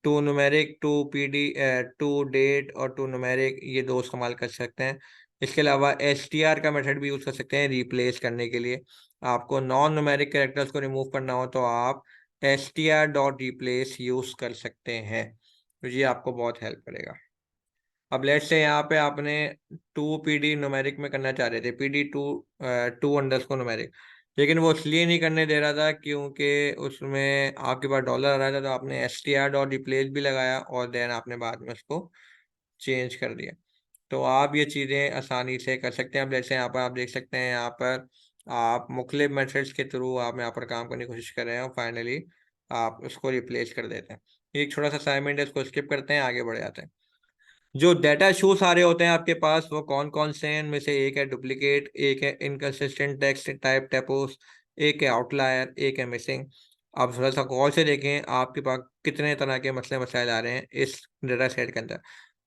to numeric, to PD, to date और टू न्यूमेरिक, ये दो इस्तेमाल कर सकते हैं। इसके अलावा एस टी आर का मेथड भी यूज़ कर सकते हैं रिप्लेस करने के लिए। आपको नॉन न्यूमेरिक कैरेक्टर्स को रिमूव करना हो तो आप S T R dot replace use कर सकते हैं, तो ये आपको बहुत हेल्प करेगा। अब लेट्स से यहाँ पे आपने टू पी डी न्यूमेरिक में करना चाह रहे थे, P D to to underscore numeric, लेकिन वो इसलिए नहीं करने दे रहा था क्योंकि उसमें आपके पास डॉलर आ रहा था, तो आपने S T R dot replace भी लगाया और देन आपने बाद में उसको चेंज कर दिया। तो आप ये चीज़ें आसानी से कर सकते हैं। अब जैसे यहाँ पर आप देख सकते हैं, यहाँ पर आप मुख्तलिफ मेथड्स के थ्रू आप यहाँ पर काम करने की कोशिश कर रहे हैं और फाइनली आप उसको रिप्लेस कर देते हैं। ये एक छोटा सा असाइनमेंट है, इसको स्किप करते हैं, आगे बढ़ जाते हैं। जो डेटा इशूज आ रहे होते हैं आपके पास वो कौन कौन से हैं, इनमें से एक है डुप्लीकेट, एक है इनकंसिस्टेंट टेक्स्ट टाइप टाइपोस, एक है आउटलायर, एक है मिसिंग। आप थोड़ा सा गौर से देखें आपके पास कितने तरह के मसले मसाइल आ रहे हैं इस डेटा सेट के अंदर।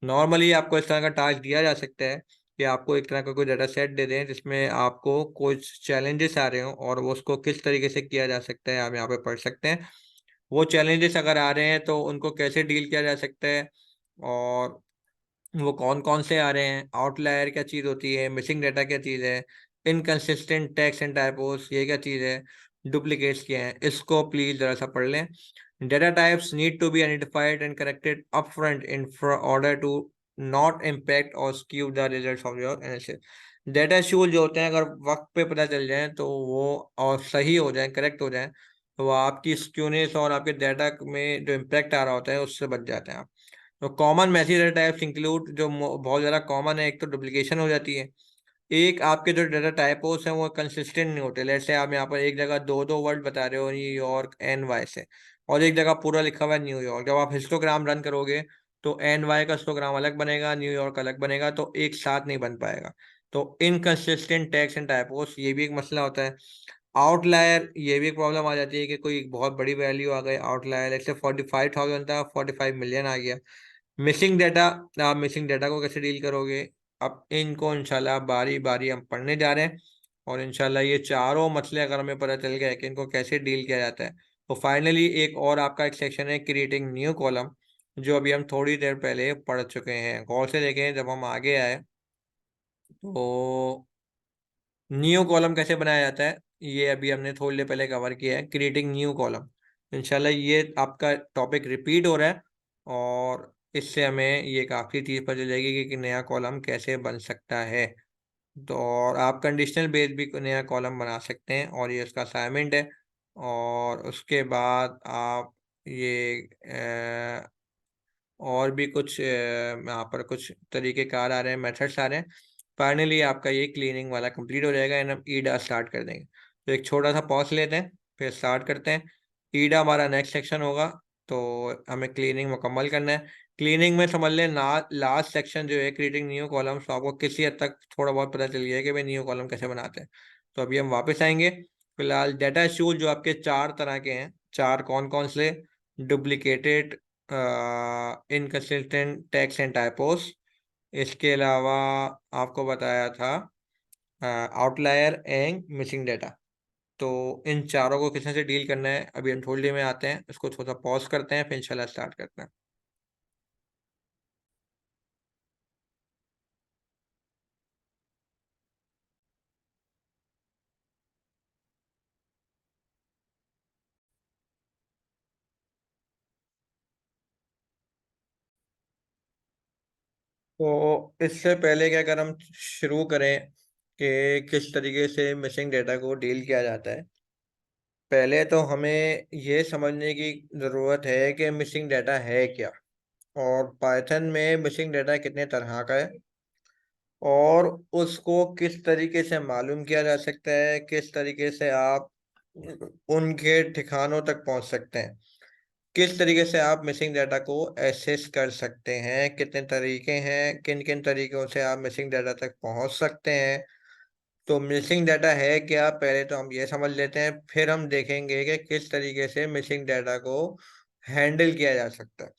नॉर्मली आपको इस तरह का टास्क दिया जा सकता है कि आपको एक तरह का कोई डाटा सेट दे दें जिसमें आपको कुछ चैलेंजेस आ रहे हों और वो उसको किस तरीके से किया जा सकता है आप यहाँ पे पढ़ सकते हैं। वो चैलेंजेस अगर आ रहे हैं तो उनको कैसे डील किया जा सकता है, और वो कौन कौन से आ रहे हैं, आउटलायर क्या चीज़ होती है, मिसिंग डाटा क्या चीज़ है, इनकंसिस्टेंट टेक्स्ट एंड टाइपोस ये क्या चीज़ है, डुप्लीकेट्स क्या है, इसको प्लीज जरा सा पढ़ लें। Data types need to be identified and corrected upfront in order to not impact और skew the results of your analysis. Data issues जो होते हैं अगर वक्त पे पता चल जाए तो वो और सही हो जाए, करेक्ट हो जाए, तो वो आपकी स्क्यूनेस और आपके डाटा में जो इम्पैक्ट आ रहा होता है उससे बच जाते हैं आप। तो common message data types include जो बहुत ज़्यादा कॉमन है, एक तो डुप्लीकेशन हो जाती है, एक आपके जो डाटा टाइपोस हैं वो कंसिस्टेंट नहीं होते। लेट्स से आप यहाँ पर एक जगह दो दो वर्ड बता रहे हो न्यूयॉर्क एन वाई से, और एक जगह पूरा लिखा हुआ है न्यूयॉर्क, जब आप हिस्टोग्राम रन करोगे तो एन वाई का हिस्टोग्राम अलग बनेगा, न्यूयॉर्क अलग बनेगा, तो एक साथ नहीं बन पाएगा। तो इनकंसिस्टेंट टेक्स्ट एंड टाइपोस ये भी एक मसला होता है। आउटलायर ये भी एक प्रॉब्लम आ जाती है कि कोई बहुत बड़ी वैल्यू आ गई आउटलायर, जैसे 45,000 था 45 मिलियन आ गया। मिसिंग डाटा, आप मिसिंग डाटा को कैसे डील करोगे? अब इनको इंशाल्लाह बारी बारी हम पढ़ने जा रहे हैं, और इंशाल्लाह ये चारों मसले अगर हमें पता चल गया कि इनको कैसे डील किया जाता है, तो फाइनली एक और आपका एक सेक्शन है क्रिएटिंग न्यू कॉलम, जो अभी हम थोड़ी देर पहले पढ़ चुके हैं। गौर से देखें जब हम आगे आए तो न्यू कॉलम कैसे बनाया जाता है ये अभी हमने थोड़ी देर पहले कवर किया है, क्रिएटिंग न्यू कॉलम। इंशाल्लाह ये आपका टॉपिक रिपीट हो रहा है, और इससे हमें ये काफ़ी चीज़ पता चल जाएगी कि नया कॉलम कैसे बन सकता है। तो और आप कंडीशनल बेस भी नया कॉलम बना सकते हैं, और ये उसका असाइनमेंट है। और उसके बाद आप ये और भी कुछ यहाँ पर कुछ तरीक़ेकार आ रहे हैं, मेथड्स आ रहे हैं। फाइनली आपका ये क्लीनिंग वाला कंप्लीट हो जाएगा एंड हम ईडा स्टार्ट कर देंगे। तो एक छोटा सा पॉज लेते हैं फिर स्टार्ट करते हैं। ईडा हमारा नेक्स्ट सेक्शन होगा, तो हमें क्लीनिंग मुकम्मल करना है। क्लीनिंग में समझ लें ना लास्ट सेक्शन जो है क्रिएटिंग न्यू कॉलम्स, तो आपको किसी हद तक थोड़ा बहुत पता चल गया है कि भाई न्यू कॉलम कैसे बनाते हैं। तो अभी हम वापस आएंगे। फिलहाल डाटा इशूज जो आपके चार तरह के हैं, चार कौन कौन से? डुप्लीकेटेड, इनकंसिस्टेंट टेक्स्ट एंड टाइपोस, इसके अलावा आपको बताया था आउटलायर एंड मिसिंग डाटा। तो इन चारों को किस तरह से डील करना है अभी हम थोड़ी देर में आते हैं, इसको थोड़ा सा पॉज करते हैं फिर इंशाल्लाह स्टार्ट करते हैं। तो इससे पहले कि अगर हम शुरू करें कि किस तरीके से मिसिंग डेटा को डील किया जाता है, पहले तो हमें ये समझने की ज़रूरत है कि मिसिंग डाटा है क्या, और पाइथन में मिसिंग डाटा कितने तरह का है, और उसको किस तरीके से मालूम किया जा सकता है, किस तरीके से आप उनके ठिकानों तक पहुंच सकते हैं, किस तरीके से आप मिसिंग डाटा को एसेस कर सकते हैं, कितने तरीके हैं, किन किन तरीकों से आप मिसिंग डाटा तक पहुंच सकते हैं। तो मिसिंग डाटा है क्या पहले तो हम ये समझ लेते हैं, फिर हम देखेंगे कि किस तरीके से मिसिंग डाटा को हैंडल किया जा सकता है।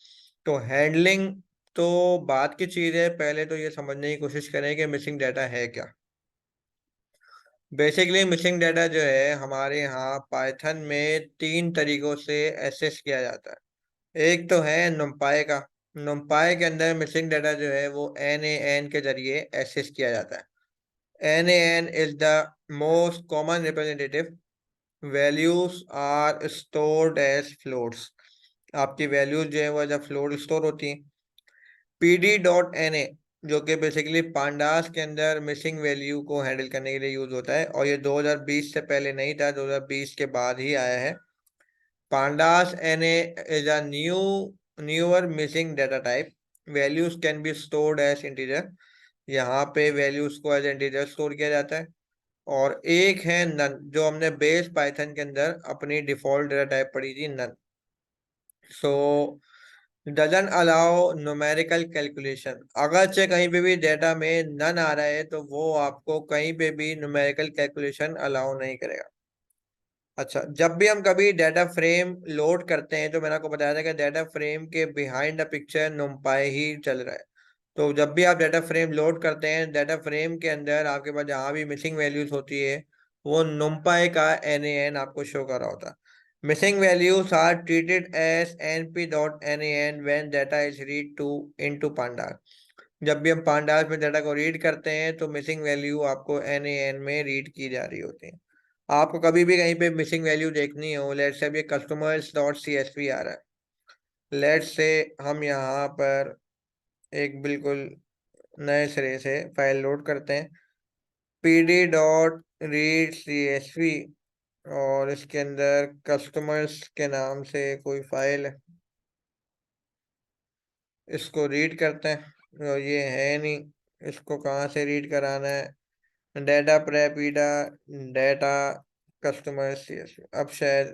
तो हैंडलिंग तो बात की चीज़ है, पहले तो ये समझने की कोशिश करें कि मिसिंग डाटा है क्या। बेसिकली मिसिंग डाटा जो है हमारे यहाँ पाइथन में तीन तरीकों से एसेस किया जाता है। एक तो है नुम्पाई का। नुम्पाई के अंदर मिसिंग डाटा जो है वो NaN के जरिए एसेस किया जाता है। NaN is the most common representative. Values are stored as floats. आपकी वैल्यूज जो है वो एज अ फ्लोट स्टोर होती हैं। PD.NA जो कि बेसिकली पांडास के अंदर मिसिंग वैल्यू को हैंडल करने के लिए यूज होता है, और ये 2020 से पहले नहीं था, 2020 के बाद ही आया है। Pandas NA is a newer missing data type. Values can be stored as integer. यहाँ पे वैल्यूज को एज इंटीजर स्टोर किया जाता है। और एक है नन, जो हमने बेस पाइथन के अंदर अपनी डिफॉल्ट डेटा टाइप पढ़ी थी, नन। सो डजन अलाउ न्यूमेरिकल कैलकुलेशन, अगरचे कहीं पे भी डेटा में नन आ रहा है तो वो आपको कहीं पे भी न्यूमेरिकल कैलकुलेशन अलाउ नहीं करेगा। अच्छा, जब भी हम कभी डाटा फ्रेम लोड करते हैं तो मैंने आपको बताया था कि डाटा फ्रेम के बिहाइंड द पिक्चर नुम्पाई ही चल रहा है। तो जब भी आप डाटा फ्रेम लोड करते हैं, डाटा फ्रेम के अंदर आपके पास जहां भी मिसिंग वैल्यूज होती है वो नुम्पाई का NaN आपको शो कर रहा होता है। Missing values are treated as np.nan when data is read to into pandas। जब भी हम pandas में डाटा को रीड करते हैं तो मिसिंग वैल्यू आपको NaN में रीड की जा रही होती है। आपको कभी भी कहीं पे मिसिंग वैल्यू देखनी हो, लेट्स से अब ये कस्टमर्स डॉट CSV आ रहा है, लेट्स से हम यहाँ पर एक बिल्कुल नए सिरे से फाइल लोड करते हैं, pd.read.csv, और इसके अंदर कस्टमर्स के नाम से कोई फाइल है, इसको रीड करते हैं और ये है नहीं, इसको कहाँ से रीड कराना है, डेटा प्रेपीडा डेटा कस्टमर CSV। अब शायद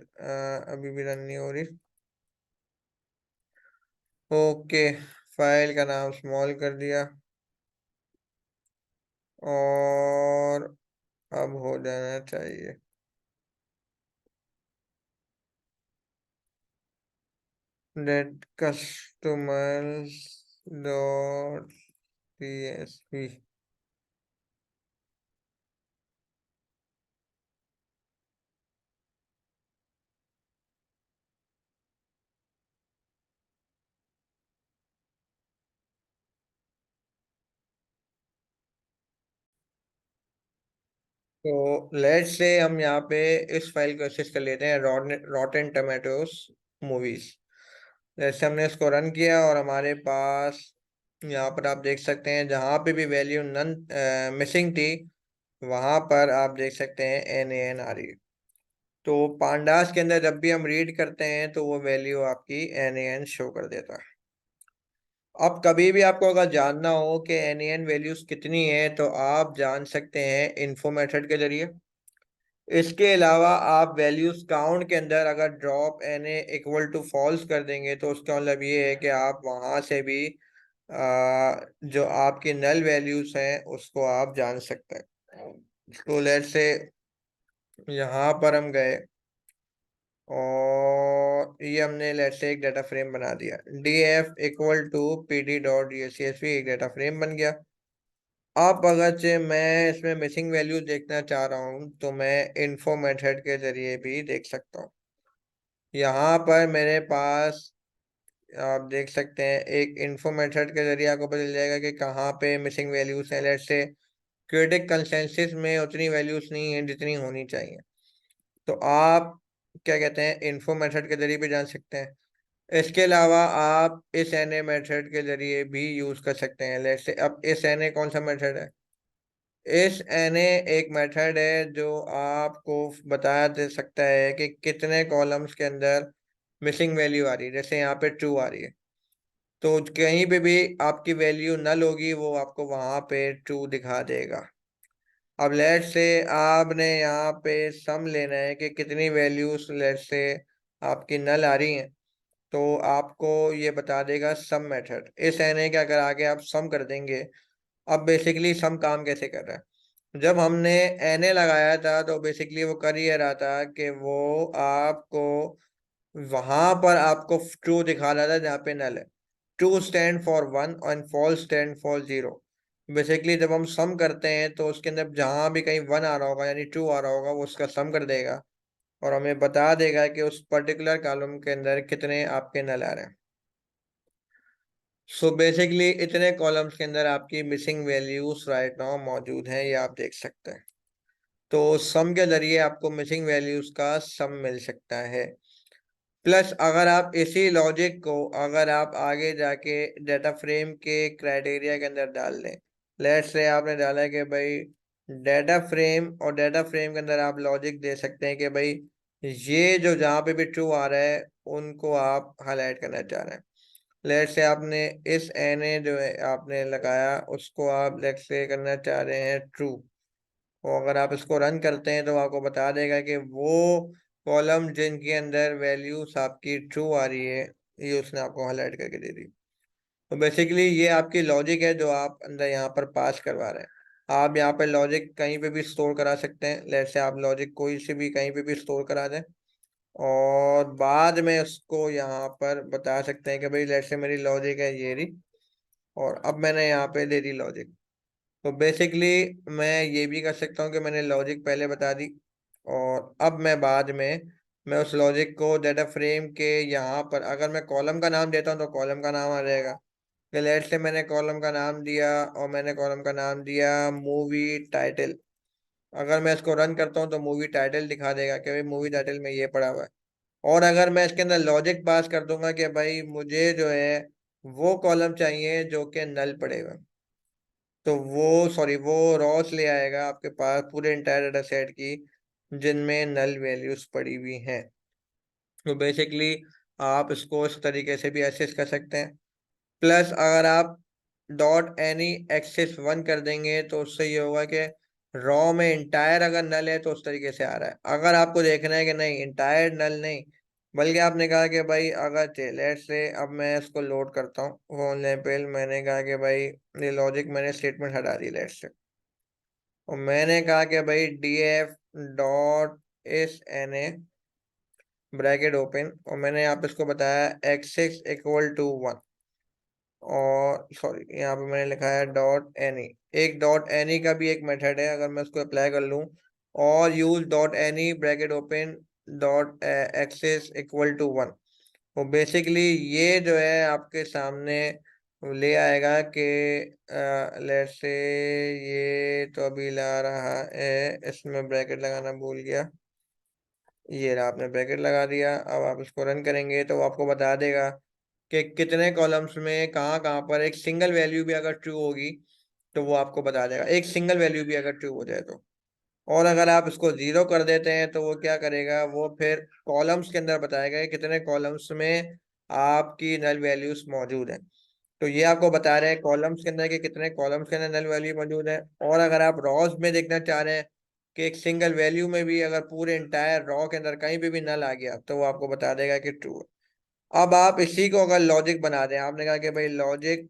अभी भी रन नहीं हो रही। ओके, फाइल का नाम स्मॉल कर दिया और अब हो जाना चाहिए। Date customers dot CSV। तो लेट्स से हम यहाँ पे इस फाइल को एक्सेस कर लेते हैं, रॉटेन टमेटोस मूवीज। जैसे हमने इसको रन किया और हमारे पास यहाँ पर आप देख सकते हैं जहाँ पे भी वैल्यू नन मिसिंग थी वहां पर आप देख सकते हैं NaN आ रही है। तो पांडास के अंदर जब भी हम रीड करते हैं तो वो वैल्यू आपकी NaN शो कर देता है। अब कभी भी आपको अगर जानना हो कि NaN वैल्यूज कितनी है तो आप जान सकते हैं इन्फो मेथड के जरिए। इसके अलावा आप वैल्यूज काउंट के अंदर अगर drop Na equal to false कर देंगे तो उसका मतलब ये है कि आप वहां से भी जो आपकी नल वैल्यूज हैं उसको आप जान सकते हैं। तो लेट्स से यहाँ पर हम गए और ये हमने लेट्स से एक डाटा फ्रेम बना दिया, df इक्वल टू pd.csv, एक डाटा फ्रेम बन गया। अब अगर से मैं इसमें मिसिंग वैल्यू देखना चाह रहा हूँ तो मैं इन्फो मेथड के जरिए भी देख सकता हूँ। यहाँ पर मेरे पास आप देख सकते हैं एक इन्फो मेथड के जरिए आपको पता चल जाएगा कि कहाँ पे मिसिंग वैल्यूज हैं। लेट्स से क्रिटिक कंसेंसस में उतनी वैल्यूज नहीं है जितनी होनी चाहिए, तो आप क्या कहते हैं इन्फो मेथड के जरिए भी जान सकते हैं। इसके अलावा आप इस NA मेथड के जरिए भी यूज कर सकते हैं। लेट्स से अब इस NA कौन सा मेथड है, इस NA एक मेथड है जो आपको बता दे सकता है कि कितने कॉलम्स के अंदर मिसिंग वैल्यू आ रही है। जैसे यहाँ पे ट्रू आ रही है तो कहीं पे भी आपकी वैल्यू नल होगी वो आपको वहां पे ट्रू दिखा देगा। अब लेट से आपने यहाँ पे सम लेना है कि कितनी वैल्यूज लेट से आपकी नल आ रही हैं, तो आपको ये बता देगा सम मेथड। इस NA के अगर आगे आप सम कर देंगे, अब बेसिकली सम काम कैसे कर रहा है, जब हमने NA लगाया था तो बेसिकली वो कर ये रहा था कि वो आपको वहां पर आपको ट्रू दिखा रहा था जहाँ पे नल है। True stand for one and false stand for zero. Basically जब हम सम करते हैं तो उसके अंदर जहां भी कहीं वन आ रहा होगा यानी ट्रू आ रहा होगा वो उसका सम कर देगा और हमें बता देगा कि उस पर्टिकुलर कॉलम के अंदर कितने आपके नल आ रहे हैं। सो बेसिकली इतने कॉलम्स के अंदर आपकी मिसिंग वैल्यूज राइट नाउ मौजूद हैं, ये आप देख सकते हैं। तो सम के जरिए आपको मिसिंग वैल्यूज का सम मिल सकता है। प्लस अगर आप इसी लॉजिक को अगर आप आगे जाके डाटा फ्रेम के क्राइटेरिया के अंदर डाल दें, लेट्स से आपने डाला कि भाई डाटा फ्रेम, और डाटा फ्रेम के अंदर आप लॉजिक दे सकते हैं कि भाई ये जो जहाँ पे भी ट्रू आ रहा है उनको आप हाईलाइट करना चाह रहे हैं। लेट्स से आपने इस NA जो है आपने लगाया उसको आप लेट्स से करना चाह रहे हैं ट्रू, तो अगर आप इसको रन करते हैं तो आपको बता देगा कि वो कॉलम जिनके अंदर वैल्यूज आपकी ट्रू आ रही है ये उसने आपको हाईलाइट करके दे दी। तो बेसिकली ये आपकी लॉजिक है जो आप अंदर यहाँ पर पास करवा रहे हैं। आप यहाँ पे लॉजिक कहीं पे भी स्टोर करा सकते हैं, लेट से आप लॉजिक कोई से भी कहीं पे भी स्टोर करा दें, और बाद में उसको यहाँ पर बता सकते हैं कि भाई लेट से मेरी लॉजिक है ये रही, और अब मैंने यहाँ पे दे दी लॉजिक। तो बेसिकली मैं ये भी कर सकता हूँ कि मैंने लॉजिक पहले बता दी, और अब मैं बाद में मैं उस लॉजिक को डाटा फ्रेम के यहाँ पर अगर मैं कॉलम का नाम देता हूँ तो कॉलम का नाम आ जाएगा। कि लेट से मैंने कॉलम का नाम दिया, और मैंने कॉलम का नाम दिया मूवी टाइटल। अगर मैं इसको रन करता हूँ तो मूवी टाइटल दिखा देगा कि भाई मूवी टाइटल में ये पड़ा हुआ है। और अगर मैं इसके अंदर लॉजिक पास कर दूंगा कि भाई मुझे जो है वो कॉलम चाहिए जो कि नल पड़े हुए हैं, तो वो सॉरी वो रॉस ले आएगा आपके पास पूरे इंटायर डाटा सेट की जिनमें नल वैल्यूज पड़ी हुई हैं। तो बेसिकली आप इसको इस तरीके से भी एक्सेस कर सकते हैं। प्लस अगर आप डॉट एनी एक्सेस वन कर देंगे तो उससे ये होगा कि रॉ में इंटायर अगर नल है तो उस तरीके से आ रहा है। अगर आपको देखना है कि नहीं इंटायर नल नहीं, बल्कि आपने कहा कि भाई अगर लेट से अब मैं इसको लोड करता हूँ फोन लेपल, मैंने कहा कि भाई ये लॉजिक मैंने स्टेटमेंट हटा दी लेट से, और मैंने कहा कि भाई D F dot S N A bracket open, और मैंने यहाँ पे इसको बताया एक्सेस इक्वल टू वन, और सॉरी यहाँ पे मैंने लिखा है डॉट एनी। एक डॉट एनी का भी एक मेथड है, अगर मैं उसको अप्लाई कर लूँ और use dot any bracket open dot axis equal to one, तो बेसिकली ये जो है आपके सामने ले आएगा कि लेट से ये तो अभी ला रहा है, इसमें ब्रैकेट लगाना भूल गया, ये रहा आपने ब्रैकेट लगा दिया। अब आप इसको रन करेंगे तो वो आपको बता देगा कि कितने कॉलम्स में कहाँ कहाँ पर एक सिंगल वैल्यू भी अगर ट्रू होगी तो वो आपको बता देगा, एक सिंगल वैल्यू भी अगर ट्रू हो जाए तो। और अगर आप इसको जीरो कर देते हैं तो वो क्या करेगा, वो फिर कॉलम्स के अंदर बताएगा कि कितने कॉलम्स में आपकी नल वैल्यूज मौजूद हैं। तो ये आपको बता रहे हैं कॉलम्स के अंदर कि कितने कॉलम्स के अंदर नल वैल्यू मौजूद है। और अगर आप रॉज में देखना चाह रहे हैं कि एक सिंगल वैल्यू में भी अगर पूरे इंटायर रॉ के अंदर कहीं पे भी नल आ गया तो वो आपको बता देगा कि ट्रू है। अब आप इसी को अगर लॉजिक बना दें, आपने कहा कि भाई लॉजिक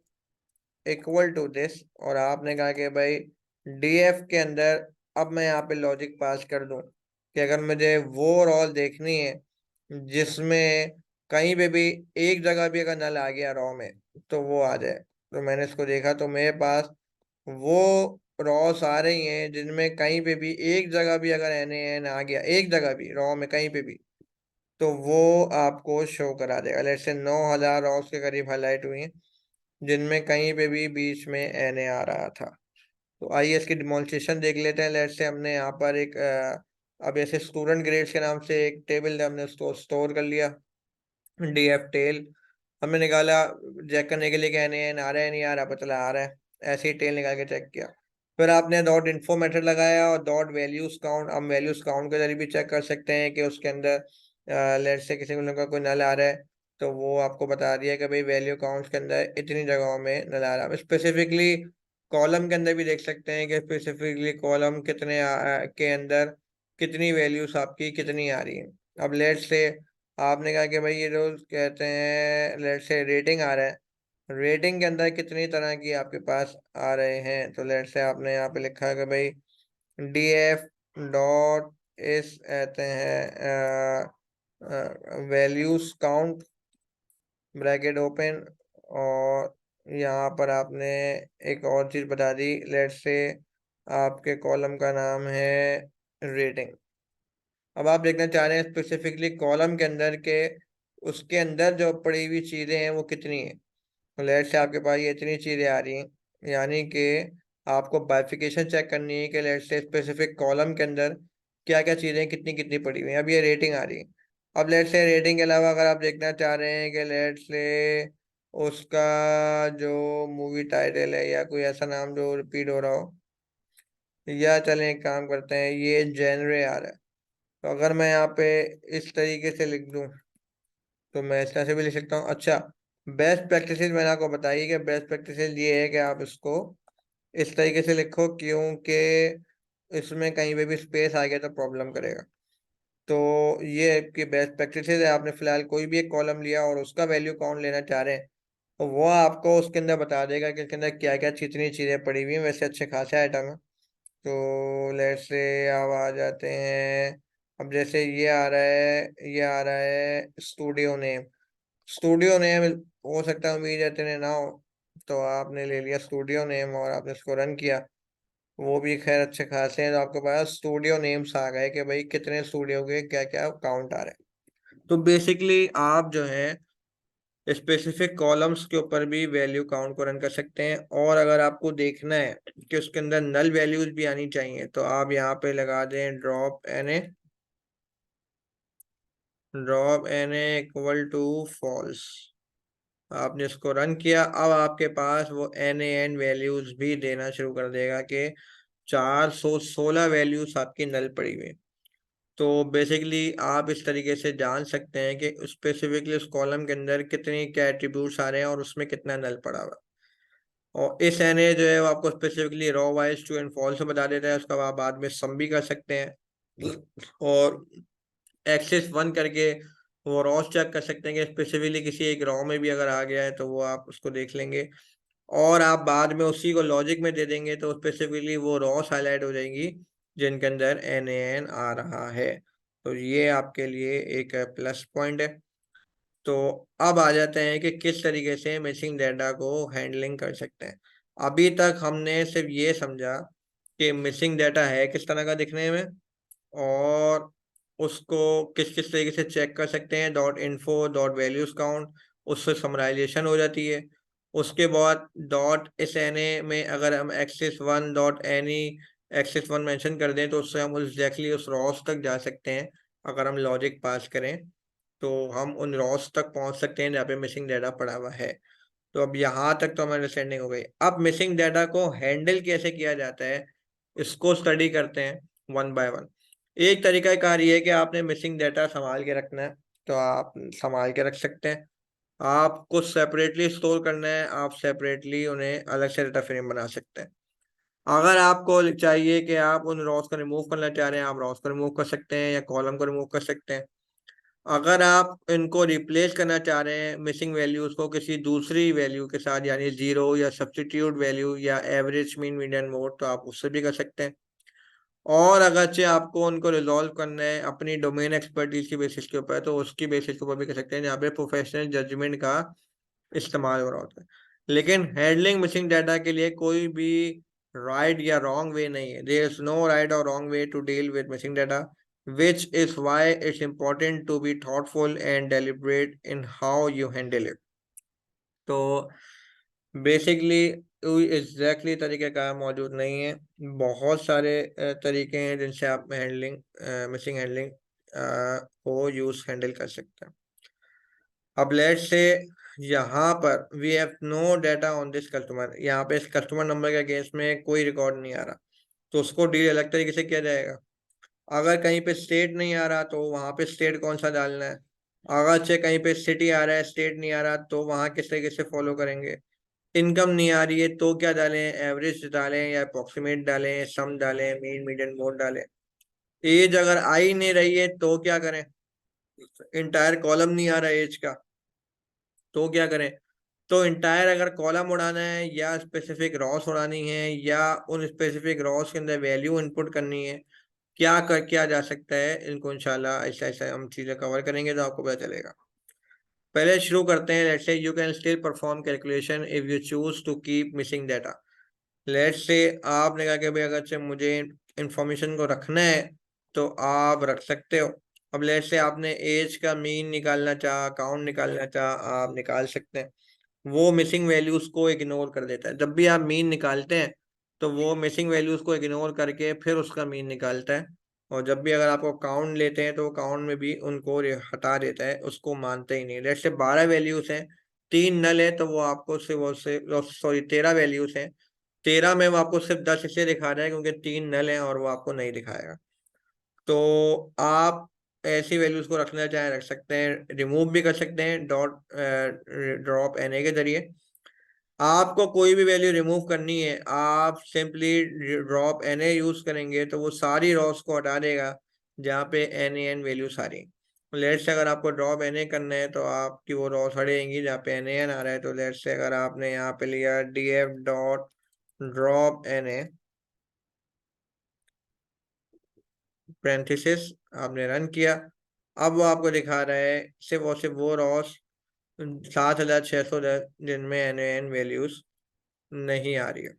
इक्वल टू दिस, और आपने कहा कि भाई डीएफ के अंदर अब मैं यहाँ पे लॉजिक पास कर दूं कि अगर मुझे वो रॉल देखनी है जिसमें कहीं पे भी एक जगह भी अगर नल आ गया रॉ में तो वो आ जाए। तो मैंने इसको देखा तो मेरे पास वो रॉस आ रही हैं जिनमें कहीं पे भी एक जगह भी अगर एन एन आ गया एक जगह भी रॉ में कहीं पे भी, तो वो आपको शो करा देगा। लेट्स से 9,000 रॉस के करीब हाईलाइट हुई हैं जिनमें कहीं पे भी बीच में एन ए आ रहा था। तो आइए इसकी डिमॉन्स्ट्रेशन देख लेते हैं। लेट्स से हमने यहाँ पर एक अब ऐसे स्टूडेंट ग्रेड्स के नाम से एक टेबल हमने उसको स्टोर कर लिया, डी एफ टेल हमने निकाला चेक करने के लिए कि एन एन आ रहा है नहीं आ रहा, पता चला आ रहा है, ऐसे ही टेल निकाल के चेक किया। फिर आपने डॉट इन्फो मेथड लगाया और डॉट वैल्यूज काउंट, हम वैल्यूज काउंट के जरिए भी चेक कर सकते हैं कि उसके अंदर लेट से किसी का कोई नल आ रहा है तो वो आपको बता दिया कि भाई वैल्यू काउंट्स के अंदर इतनी जगहों में नल आ रहा है। स्पेसिफिकली कॉलम के अंदर भी देख सकते हैं कि स्पेसिफिकली कॉलम कितने के अंदर कितनी वैल्यूज आपकी कितनी आ रही है। अब लेट से आपने कहा कि भाई ये जो कहते हैं लेट से रेटिंग आ रहा है, रेटिंग के अंदर कितनी तरह की आपके पास आ रहे हैं, तो लेट से आपने यहाँ पे लिखा है कि भाई डी एफ डॉट इस कहते हैं वैल्यूज काउंट ब्रैकेट ओपन, और यहाँ पर आपने एक और चीज़ बता दी, लेट से आपके कॉलम का नाम है रेटिंग। अब आप देखना चाह रहे हैं स्पेसिफिकली कॉलम के अंदर के उसके अंदर जो पड़ी हुई चीज़ें हैं वो कितनी है। तो लेट से आपके पास ये इतनी चीज़ें आ रही हैं, यानी कि आपको बाइफिकेशन चेक करनी है कि लेट से स्पेसिफिक कॉलम के अंदर क्या क्या चीज़ें कितनी कितनी पड़ी हुई हैं। अब ये रेटिंग आ रही है। अब लेट से रेटिंग के अलावा अगर आप देखना चाह रहे हैं कि लेट से उसका जो मूवी टाइटल है या कोई ऐसा नाम जो रिपीट हो रहा हो, या चलें एक काम करते हैं ये जेनरे आ रहा है, तो अगर मैं यहाँ पे इस तरीके से लिख दूं तो मैं इस तरह से भी लिख सकता हूँ। अच्छा, बेस्ट प्रैक्टिसेस मैंने आपको बताई कि बेस्ट प्रैक्टिसेस ये है कि आप इसको इस तरीके से लिखो क्योंकि इसमें कहीं पे भी स्पेस आ गया तो प्रॉब्लम करेगा। तो ये आपकी बेस्ट प्रैक्टिस है। आपने फिलहाल कोई भी एक कॉलम लिया और उसका वैल्यू काउंट लेना चाह रहे हैं, तो वो आपको उसके अंदर बता देगा कि इसके अंदर क्या क्या कितनी चीजें पड़ी हुई हैं। वैसे अच्छे खासे आइटम है। तो लेट्स से अब आ जाते हैं। अब जैसे ये आ रहा है, ये आ रहा है स्टूडियो नेम। स्टूडियो नेम हो सकता है उम्मीद है इतने ना हो, तो आपने ले लिया स्टूडियो नेम और आपने इसको रन किया। वो भी खैर अच्छे खासे हैं। तो आपके पास स्टूडियो नेम्स आ गए कि भाई कितने स्टूडियो के क्या क्या काउंट आ रहे हैं। तो बेसिकली आप जो है स्पेसिफिक कॉलम्स के ऊपर भी वैल्यू काउंट को रन कर सकते हैं। और अगर आपको देखना है कि उसके अंदर नल वैल्यूज भी आनी चाहिए, तो आप यहाँ पे लगा दें drop N A equal to false. आपने इसको रन किया, अब आपके पास वो एन वैल्यूज भी देना शुरू कर देगा कि 416 वैल्यूज आपकी नल पड़ी हुई। तो बेसिकली आप इस तरीके से जान सकते हैं कि स्पेसिफिकली उस कॉलम के अंदर कितनी क्या एट्रीब्यूट्स आ रहे हैं और उसमें कितना नल पड़ा हुआ है। और इस एनए जो है वो आपको specifically row wise true and false बता देता है। उसका आप बाद में सम भी कर सकते हैं और एक्सेस वन करके वो रॉस चेक कर सकते हैं कि स्पेसिफिकली किसी एक रॉ में भी अगर आ गया है तो वो आप उसको देख लेंगे। और आप बाद में उसी को लॉजिक में दे देंगे तो स्पेसिफिकली वो रॉस हाईलाइट हो जाएंगी जिनके अंदर एन आ रहा है। तो ये आपके लिए एक प्लस पॉइंट है। तो अब आ जाते हैं कि किस तरीके से मिसिंग डेटा को हैंडलिंग कर सकते हैं। अभी तक हमने सिर्फ ये समझा कि मिसिंग डेटा है किस तरह का दिखने में, और उसको किस किस तरीके से चेक कर सकते हैं। Dot info dot values count, उससे समराइजेशन हो जाती है। उसके बाद डॉट एस एन ए में अगर हम axis one dot any axis one mention कर दें तो उससे हम एग्जैक्टली उस रॉस तक जा सकते हैं। अगर हम लॉजिक पास करें तो हम उन रॉस तक पहुंच सकते हैं जहाँ पे मिसिंग डाटा पड़ा हुआ है। तो अब यहाँ तक तो हमारी अंडरस्टैंडिंग हो गई। अब मिसिंग डाटा को हैंडल कैसे किया जाता है इसको स्टडी करते हैं वन बाय वन। एक तरीका कार ये है कि आपने मिसिंग डाटा संभाल के रखना है, तो आप संभाल के रख सकते हैं। आप कुछ सेपरेटली स्टोर करना है, आप सेपरेटली उन्हें अलग से डाटा फ्रेम बना सकते हैं। अगर आपको चाहिए कि आप उन रॉस को रिमूव करना चाह रहे हैं, आप रॉस को रिमूव कर सकते हैं या कॉलम को रिमूव कर सकते हैं। अगर आप इनको रिप्लेस करना चाह रहे हैं मिसिंग वैल्यूज को किसी दूसरी वैल्यू के साथ, यानी जीरो या सब्स्टिट्यूट वैल्यू या एवरेज मीन मीडियन मोड, तो आप उससे भी कर सकते हैं। और अगरचे आपको उनको रिजॉल्व करना है अपनी डोमेन एक्सपर्टीज की बेसिस के ऊपर, तो उसकी बेसिस के ऊपर भी कर सकते हैं जहाँ पे प्रोफेशनल जजमेंट का इस्तेमाल हो रहा होता है। लेकिन हैंडलिंग मिसिंग डाटा के लिए कोई भी राइट या रॉन्ग वे नहीं है। देयर इज नो राइट और wrong way to deal with missing data, which is why it's important to be thoughtful and deliberate in how you handle it। तो basically exactly तरीके का मौजूद नहीं है। बहुत सारे तरीके हैं जिनसे आप हैंडलिंग मिसिंग हैंडलिंग को यूज हैंडल कर सकते हैं। अब लेट्स से यहाँ पर we have no data on this customer, यहाँ पे इस कस्टमर नंबर के अगेंस्ट में कोई रिकॉर्ड नहीं आ रहा, तो उसको डील अलग तरीके से किया जाएगा। अगर कहीं पे स्टेट नहीं आ रहा तो वहां पे स्टेट कौन सा डालना है। अगर से कहीं पे सिटी आ रहा है स्टेट नहीं आ रहा तो वहां किस तरीके से फॉलो करेंगे। इनकम नहीं आ रही है तो क्या डालें, एवरेज डालें या अप्रोक्सीमेट डालें, सम डालें, मीन मीडियन मोड डालें। एज अगर आ ही नहीं रही है तो क्या करें, इंटायर कॉलम नहीं आ रहा है एज का, तो क्या करें। तो इंटायर अगर कॉलम उड़ाना है या स्पेसिफिक रॉस उड़ानी है या उन स्पेसिफिक रॉस के अंदर वैल्यू इनपुट करनी है, क्या कर किया जा सकता है, इनको इंशाल्लाह ऐसा ऐसा हम चीजें कवर करेंगे तो आपको पता चलेगा। पहले शुरू करते हैं। Let's say you can still perform calculation if you choose to keep missing data. Let's say आपने कहा कि भाई अगर से मुझे इंफॉर्मेशन को रखना है तो आप रख सकते हो। अब लेट्स से आपने एज का मीन निकालना चाह, काउंट निकालना चाह, आप निकाल सकते हैं। वो मिसिंग वैल्यूज को इग्नोर कर देता है। जब भी आप मीन निकालते हैं तो वो मिसिंग वैल्यूज को इग्नोर करके फिर उसका मीन निकालता है। और जब भी अगर आपको काउंट लेते हैं तो काउंट में भी उनको हटा देता है, उसको मानते ही नहीं। जैसे 12 वैल्यूज हैं, 3 नल है, तो वो आपको सिर्फ वो से सॉरी 13 वैल्यूज हैं, 13 में वो आपको सिर्फ 10 इसलिए दिखा रहा है क्योंकि 3 नल हैं और वो आपको नहीं दिखाएगा। तो आप ऐसी वैल्यूज को रखना चाहे रख सकते हैं, रिमूव भी कर सकते हैं डॉट ड्रॉप एन ए के जरिए। आपको कोई भी वैल्यू रिमूव करनी है, आप simply drop N A use करेंगे तो वो सारी रॉस को हटा देगा जहाँ पे एन ए एन वैल्यू सारी। लेट से अगर आपको ड्रॉप एन ए करना है तो आपकी वो रॉ सड़ेंगी जहाँ पे एन ए एन आ रहा है। तो लेट से अगर आपने यहाँ पे लिया D F dot drop N A parenthesis, आपने रन किया। अब वो आपको दिखा रहा है सिर्फ और सिर्फ वो रॉस 7610 जिनमें एन ए एन वैल्यूज नहीं आ रही है।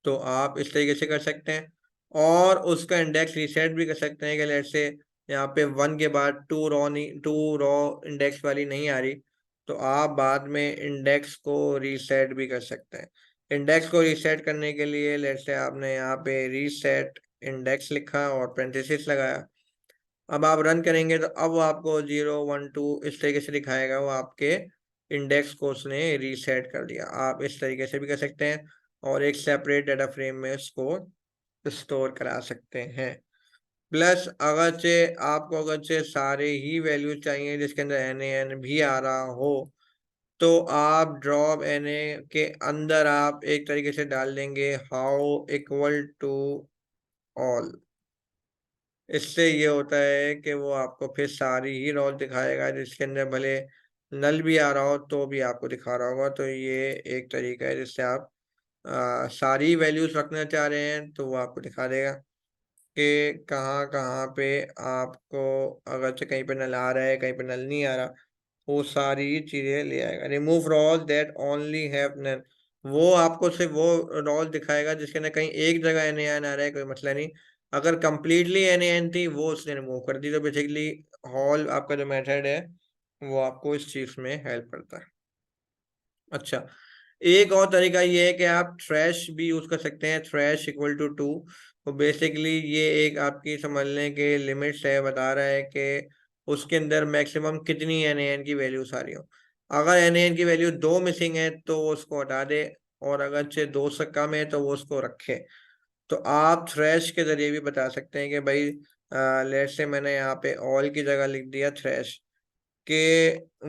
तो आप इस तरीके से कर सकते हैं और उसका इंडेक्स रीसेट भी कर सकते हैं कि लेट से यहाँ पे 1 के बाद टू रॉ इंडेक्स वाली नहीं आ रही, तो आप बाद में इंडेक्स को रीसेट भी कर सकते हैं। इंडेक्स को रीसेट करने के लिए लेट से आपने यहाँ पे रीसेट इंडेक्स लिखा और पेरेंथेसिस लगाया। अब आप रन करेंगे तो अब वो आपको 0 1 2 इस तरीके से दिखाएगा, वो आपके इंडेक्स को उसने रीसेट कर दिया। आप इस तरीके से भी कर सकते हैं और एक सेपरेट डाटा फ्रेम में उसको स्टोर करा सकते हैं। प्लस अगरचे आपको अगरचे सारे ही वैल्यू चाहिए जिसके अंदर एन ए एन भी आ रहा हो, तो आप ड्रॉप एन ए के अंदर आप एक तरीके से डाल देंगे हाउ इक्वल टू ऑल। इससे ये होता है कि वो आपको फिर सारी ही रोल दिखाएगा जिसके अंदर भले नल भी आ रहा हो तो भी आपको दिखा रहा होगा। तो ये एक तरीका है जिससे आप सारी वैल्यूज रखना चाह रहे हैं तो वो आपको दिखा देगा कि कहाँ कहाँ पे आपको अगर से कहीं पे नल आ रहा है कहीं पे नल नहीं आ रहा, वो सारी चीजें ले आएगा। Remove roll that only have none, वो आपको सिर्फ वो रोल दिखाएगा जिसके अंदर कहीं एक जगह एन ए एन आ रहा है, कोई मसला नहीं। अगर कंप्लीटली एन ए एन थी वो उसने रिमूव कर दी। तो बेसिकली हॉल आपका जो मेथड है वो आपको इस चीज में हेल्प करता है। अच्छा, एक और तरीका ये है कि आप थ्रैश भी यूज कर सकते हैं, थ्रैश इक्वल टू 2। तो बेसिकली ये एक आपकी समझने के लिमिट्स है, बता रहा है कि उसके अंदर मैक्सिमम कितनी एन ए एन की वैल्यूज आ रही हो। अगर एन ए एन की वैल्यू 2 मिसिंग है तो वो उसको हटा दे, और अगर से 2 से कम है तो वो उसको रखे। तो आप थ्रैश के जरिए भी बता सकते हैं कि भाई लेट से मैंने यहाँ पे ऑल की जगह लिख दिया थ्रैश कि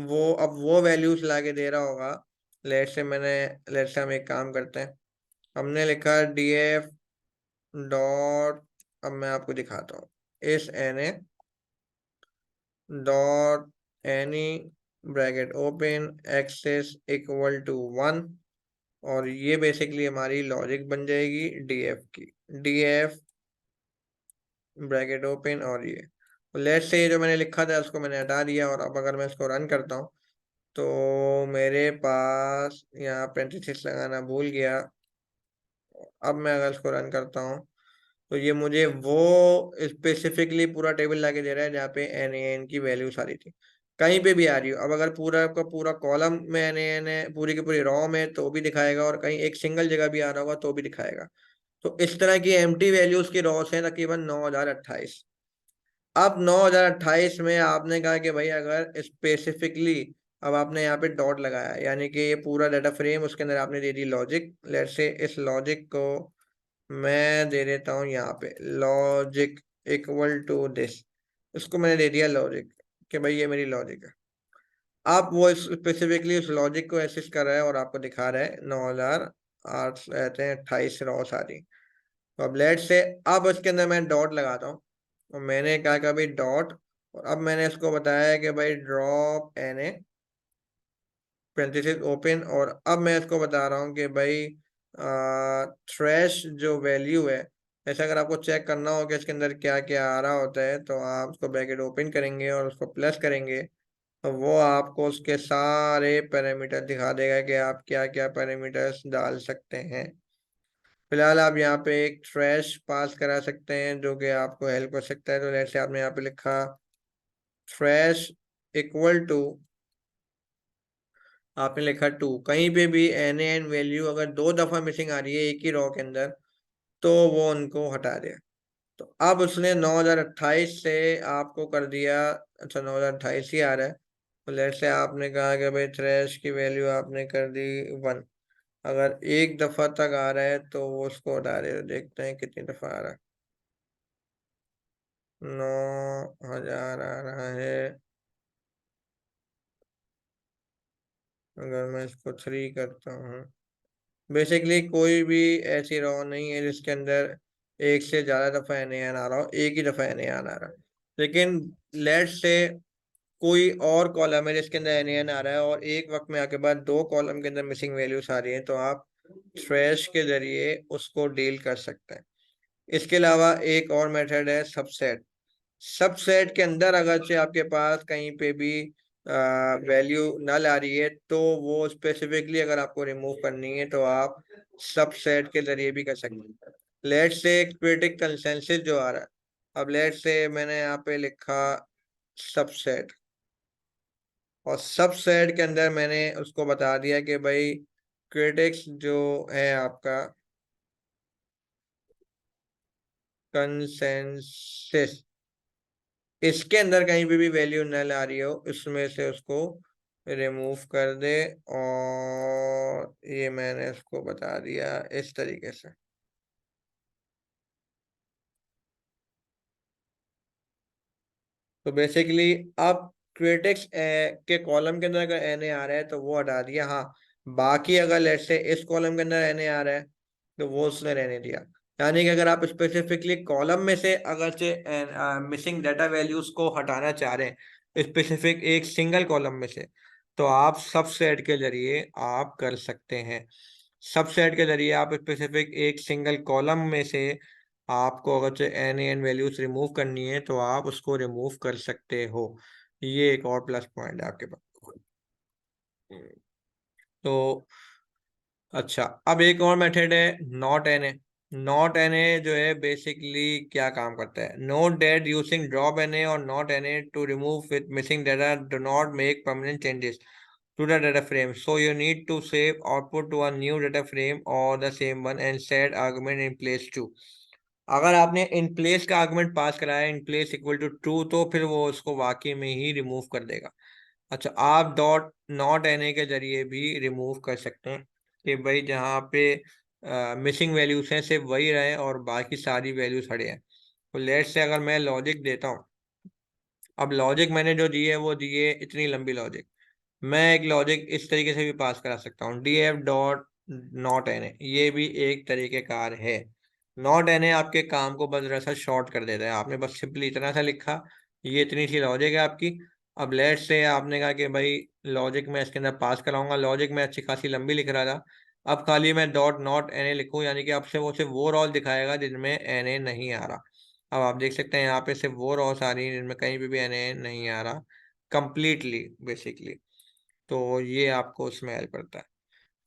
वो अब वो वैल्यूज लाके दे रहा होगा। लेट से हम एक काम करते हैं, हमने लिखा डी एफ डॉट, अब मैं आपको दिखाता हूँ, is N A dot any bracket open axis equal to 1, और ये बेसिकली हमारी लॉजिक बन जाएगी डी एफ की। डी एफ ब्रैकेट ओपन, और ये लेट से ये जो मैंने लिखा था उसको मैंने हटा दिया, और अब अगर मैं इसको रन करता हूँ तो मेरे पास यहाँ पेरेंथेसिस लगाना भूल गया। अब मैं अगर इसको रन करता हूँ तो ये मुझे वो स्पेसिफिकली पूरा टेबल लाके दे रहा है जहाँ पे एन ए एन की वैल्यू सारी थी, कहीं पे भी आ रही हो। अब अगर पूरा का पूरा कॉलम में एन ए एन है, पूरी की पूरी रॉ में, तो भी दिखाएगा, और कहीं एक सिंगल जगह भी आ रहा होगा तो भी दिखाएगा। तो इस तरह की एम्प्टी वैल्यूज की रॉस है तकरीबन 9028। अब 9028 में आपने कहा कि भाई अगर स्पेसिफिकली, अब आपने यहाँ पे डॉट लगाया यानी कि ये पूरा डाटा फ्रेम उसके अंदर आपने दे दी लॉजिक। लेट से इस लॉजिक को मैं दे देता हूँ यहाँ पे लॉजिक इक्वल टू दिस, इसको मैंने दे दिया लॉजिक कि भाई ये मेरी लॉजिक है। आप वो स्पेसिफिकली उस लॉजिक को एसेस कर रहा है और आपको दिखा रहा है 9008 रहते हैं 28 रॉ सारी। तो अब लेट से अब उसके अंदर मैं डॉट लगाता हूँ, और मैंने कहा कि भाई डॉट, और अब मैंने इसको बताया है कि भाई drop N A parenthesis open, और अब मैं इसको बता रहा हूँ कि भाई थ्रेश जो वैल्यू है, ऐसा अगर आपको चेक करना हो कि इसके अंदर क्या क्या आ रहा होता है तो आप उसको ब्रैकेट ओपन करेंगे और उसको प्लस करेंगे, तो वो आपको उसके सारे पैरामीटर दिखा देगा कि आप क्या क्या पैरामीटर्स डाल सकते हैं। फिलहाल आप यहाँ पे एक थ्रेश पास करा सकते हैं जो कि आपको हेल्प कर सकता है। तो जैसे आपने यहाँ पे लिखा थ्रेश इक्वल टू, आपने लिखा 2, कहीं पे भी एन एन वैल्यू अगर 2 दफा मिसिंग आ रही है एक ही रॉ के अंदर तो वो उनको हटा दे। तो अब उसने 9028 से आपको कर दिया, अच्छा 9028 ही आ रहा है, तो लेट से आपने कहा कि भाई थ्रेश की वैल्यू आपने कर दी 1, अगर एक दफा तक आ रहा है तो वो उसको हटा दे। तो देखते हैं कितनी दफा आ रहा है, 9000 आ रहा है। अगर मैं इसको 3 करता हूँ, बेसिकली कोई भी ऐसी रॉ नहीं है जिसके अंदर एक से ज्यादा दफा एन आ रहा हो, एक ही दफा एन आ रहा है। लेकिन लेट से कोई और कॉलम है जिसके अंदर एन आ रहा है और एक वक्त में आके बाद दो कॉलम के अंदर मिसिंग वैल्यूज आ रही हैं, तो आप थ्रेश के जरिए उसको डील कर सकते हैं। इसके अलावा एक और मेथड है सबसेट। सबसेट के अंदर अगर से आपके पास कहीं पे भी वैल्यू नल आ रही है, तो वो स्पेसिफिकली अगर आपको रिमूव करनी है तो आप सबसेट के जरिए भी कर सकते हैं। लेट से क्रिटिक कंसेंसस जो आ रहा है, अब लेट से मैंने यहाँ पे लिखा सबसेट, और सबसेट के अंदर मैंने उसको बता दिया कि भाई क्रिटिक्स जो है आपका कंसेंसस, इसके अंदर कहीं पे भी वैल्यू नल आ रही हो इसमें से उसको रिमूव कर दे। और ये मैंने उसको बता दिया इस तरीके से। तो बेसिकली अब क्रिटिक्स के कॉलम के अंदर अगर एन ए आ रहा है तो वो हटा दिया, हाँ। बाकी अगर लेट से इस कॉलम के अंदर एन ए आ रहा है तो वो उसने रहने दिया। यानी कि अगर आप स्पेसिफिकली कॉलम में से अगर से मिसिंग डाटा वैल्यूज को हटाना चाह रहे हैं स्पेसिफिक एक सिंगल कॉलम में से, तो आप सबसेट के जरिए आप कर सकते हैं। सबसेट के जरिए आप स्पेसिफिक एक सिंगल कॉलम में से आपको अगर से एन वैल्यूज रिमूव करनी है तो आप उसको रिमूव कर सकते हो। ये एक और प्लस पॉइंट है आपके पास। तो अच्छा, अब एक और मेथड है not N A. Not N A जो है बेसिकली क्या काम करता है, note that using drop N A और not N A to remove with missing data do not make permanent changes to the data frame. So you need to save output to a new data frame or the same one and set argument in place too. अगर आपने in place का argument pass कराया in place equal to true, तो फिर वो उसको वाकई में ही रिमूव कर देगा। अच्छा, आप डॉट नॉट एन ए के जरिए भी रिमूव कर सकते हैं कि भाई जहाँ पे मिसिंग वैल्यूज हैं सिर्फ वही रहे और बाकी सारी वैल्यूज हटे हैं। तो लेट से अगर मैं लॉजिक देता हूँ, अब लॉजिक मैंने जो दी है वो दी है इतनी लंबी लॉजिक। मैं एक लॉजिक इस तरीके से भी पास करा सकता हूँ, D F dot not N A, ये भी एक तरीके कार है। नॉट एन ए आपके काम को बस जरा सा शॉर्ट कर देता है, आपने बस सिंपली इतना सा लिखा, ये इतनी सी लॉजिक है आपकी। अब लेट से आपने कहा कि भाई लॉजिक मैं इसके अंदर पास कराऊंगा, लॉजिक मैं अच्छी खासी लंबी लिख रहा था, अब खाली मैं डॉट नॉट एन ए लिखूँ, यानी कि अब से वो सिर्फ वो रॉल दिखाएगा जिनमें एन ए नहीं आ रहा। अब आप देख सकते हैं यहाँ पे सिर्फ वो रॉस आ रही है जिनमें कहीं पे भी एन ए नहीं आ रहा कंप्लीटली बेसिकली। तो ये आपको उसमें हेल्प करता है।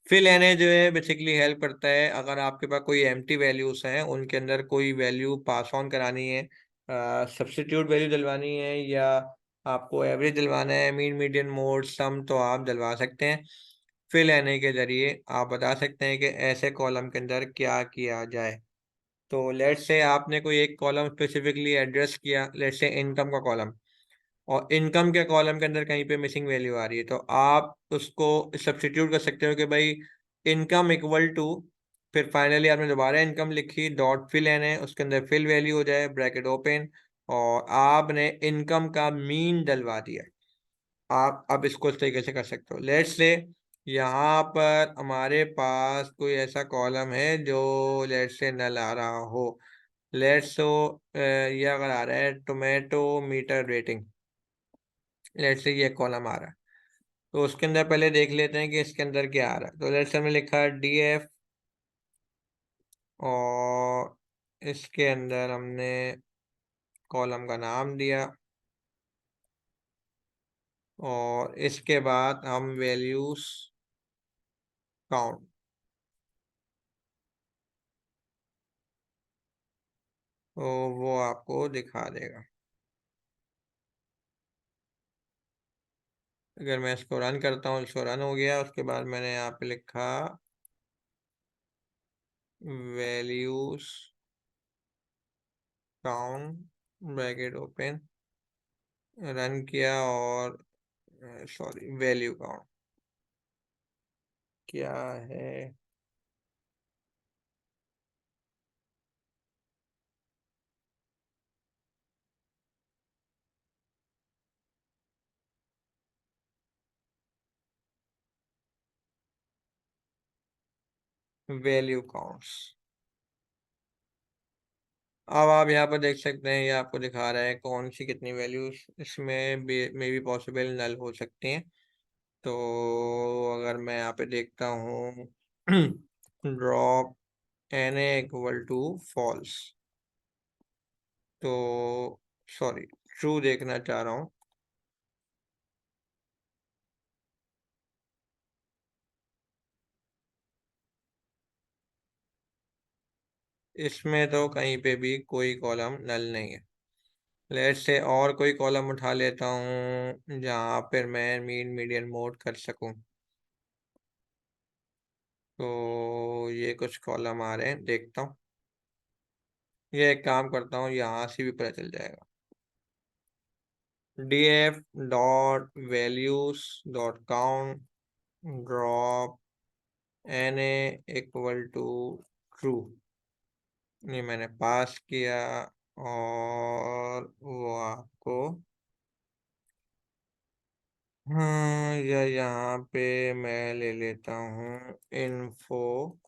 फिल एन ए जो है बेसिकली हेल्प करता है अगर आपके पास कोई एम्प्टी वैल्यूज हैं उनके अंदर कोई वैल्यू पास ऑन करानी है, सब्स्टिट्यूट वैल्यू दिलवानी है, या आपको एवरेज दिलवाना है, मीन मीडियन मोड सम, तो आप दिलवा सकते हैं। फिल एन ए के जरिए आप बता सकते हैं कि ऐसे कॉलम के अंदर क्या किया जाए। तो लेट से आपने कोई एक कॉलम स्पेसिफिकली एड्रेस किया, लेट से इनकम का कॉलम, और इनकम के कॉलम के अंदर कहीं पे मिसिंग वैल्यू आ रही है, तो आप उसको सब्स्टिट्यूट कर सकते हो कि भाई इनकम इक्वल टू, फिर फाइनली आपने दोबारा इनकम लिखी, डॉट फिल एन है, उसके अंदर फिल वैल्यू हो जाए ब्रैकेट ओपन, और आपने इनकम का मीन डलवा दिया। आप अब इसको इस तरीके से कर सकते हो। लेट्स से यहाँ पर हमारे पास कोई ऐसा कॉलम है जो लेट्स से नल आ रहा हो, लेट्स सो ये अगर आ रहा है tomato metre rating, let's say ये कॉलम आ रहा है, तो उसके अंदर पहले देख लेते हैं कि इसके अंदर क्या आ रहा है। तो लेट्स से हमने लिखा डी एफ, और इसके अंदर हमने कॉलम का नाम दिया, और इसके बाद हम वैल्यूज काउंट, तो वो आपको दिखा देगा। अगर मैं इसको रन करता हूँ, इसको रन हो गया, उसके बाद मैंने यहाँ पे लिखा values count bracket open, run किया, और सॉरी वैल्यू काउंट क्या है, वैल्यू काउंट्स। अब आप यहाँ पर देख सकते हैं, ये आपको दिखा रहा है कौन सी कितनी वैल्यूज इसमें मे बी पॉसिबल नल हो सकती हैं। तो अगर मैं यहाँ पे देखता हूँ drop N A equal to false, तो सॉरी, ट्रू देखना चाह रहा हूँ। इसमें तो कहीं पे भी कोई कॉलम नल नहीं है। लेट से और कोई कॉलम उठा लेता हूँ जहाँ पर मैं मीन मीडियन मोड कर सकूँ। तो ये कुछ कॉलम आ रहे हैं, देखता हूँ। ये एक काम करता हूँ, यहाँ से भी पता चल जाएगा। df dot values dot count drop N A equal to true, ये मैंने पास किया। और वो आपको, हाँ, या यहाँ पे मैं ले लेता हूँ इन्फो,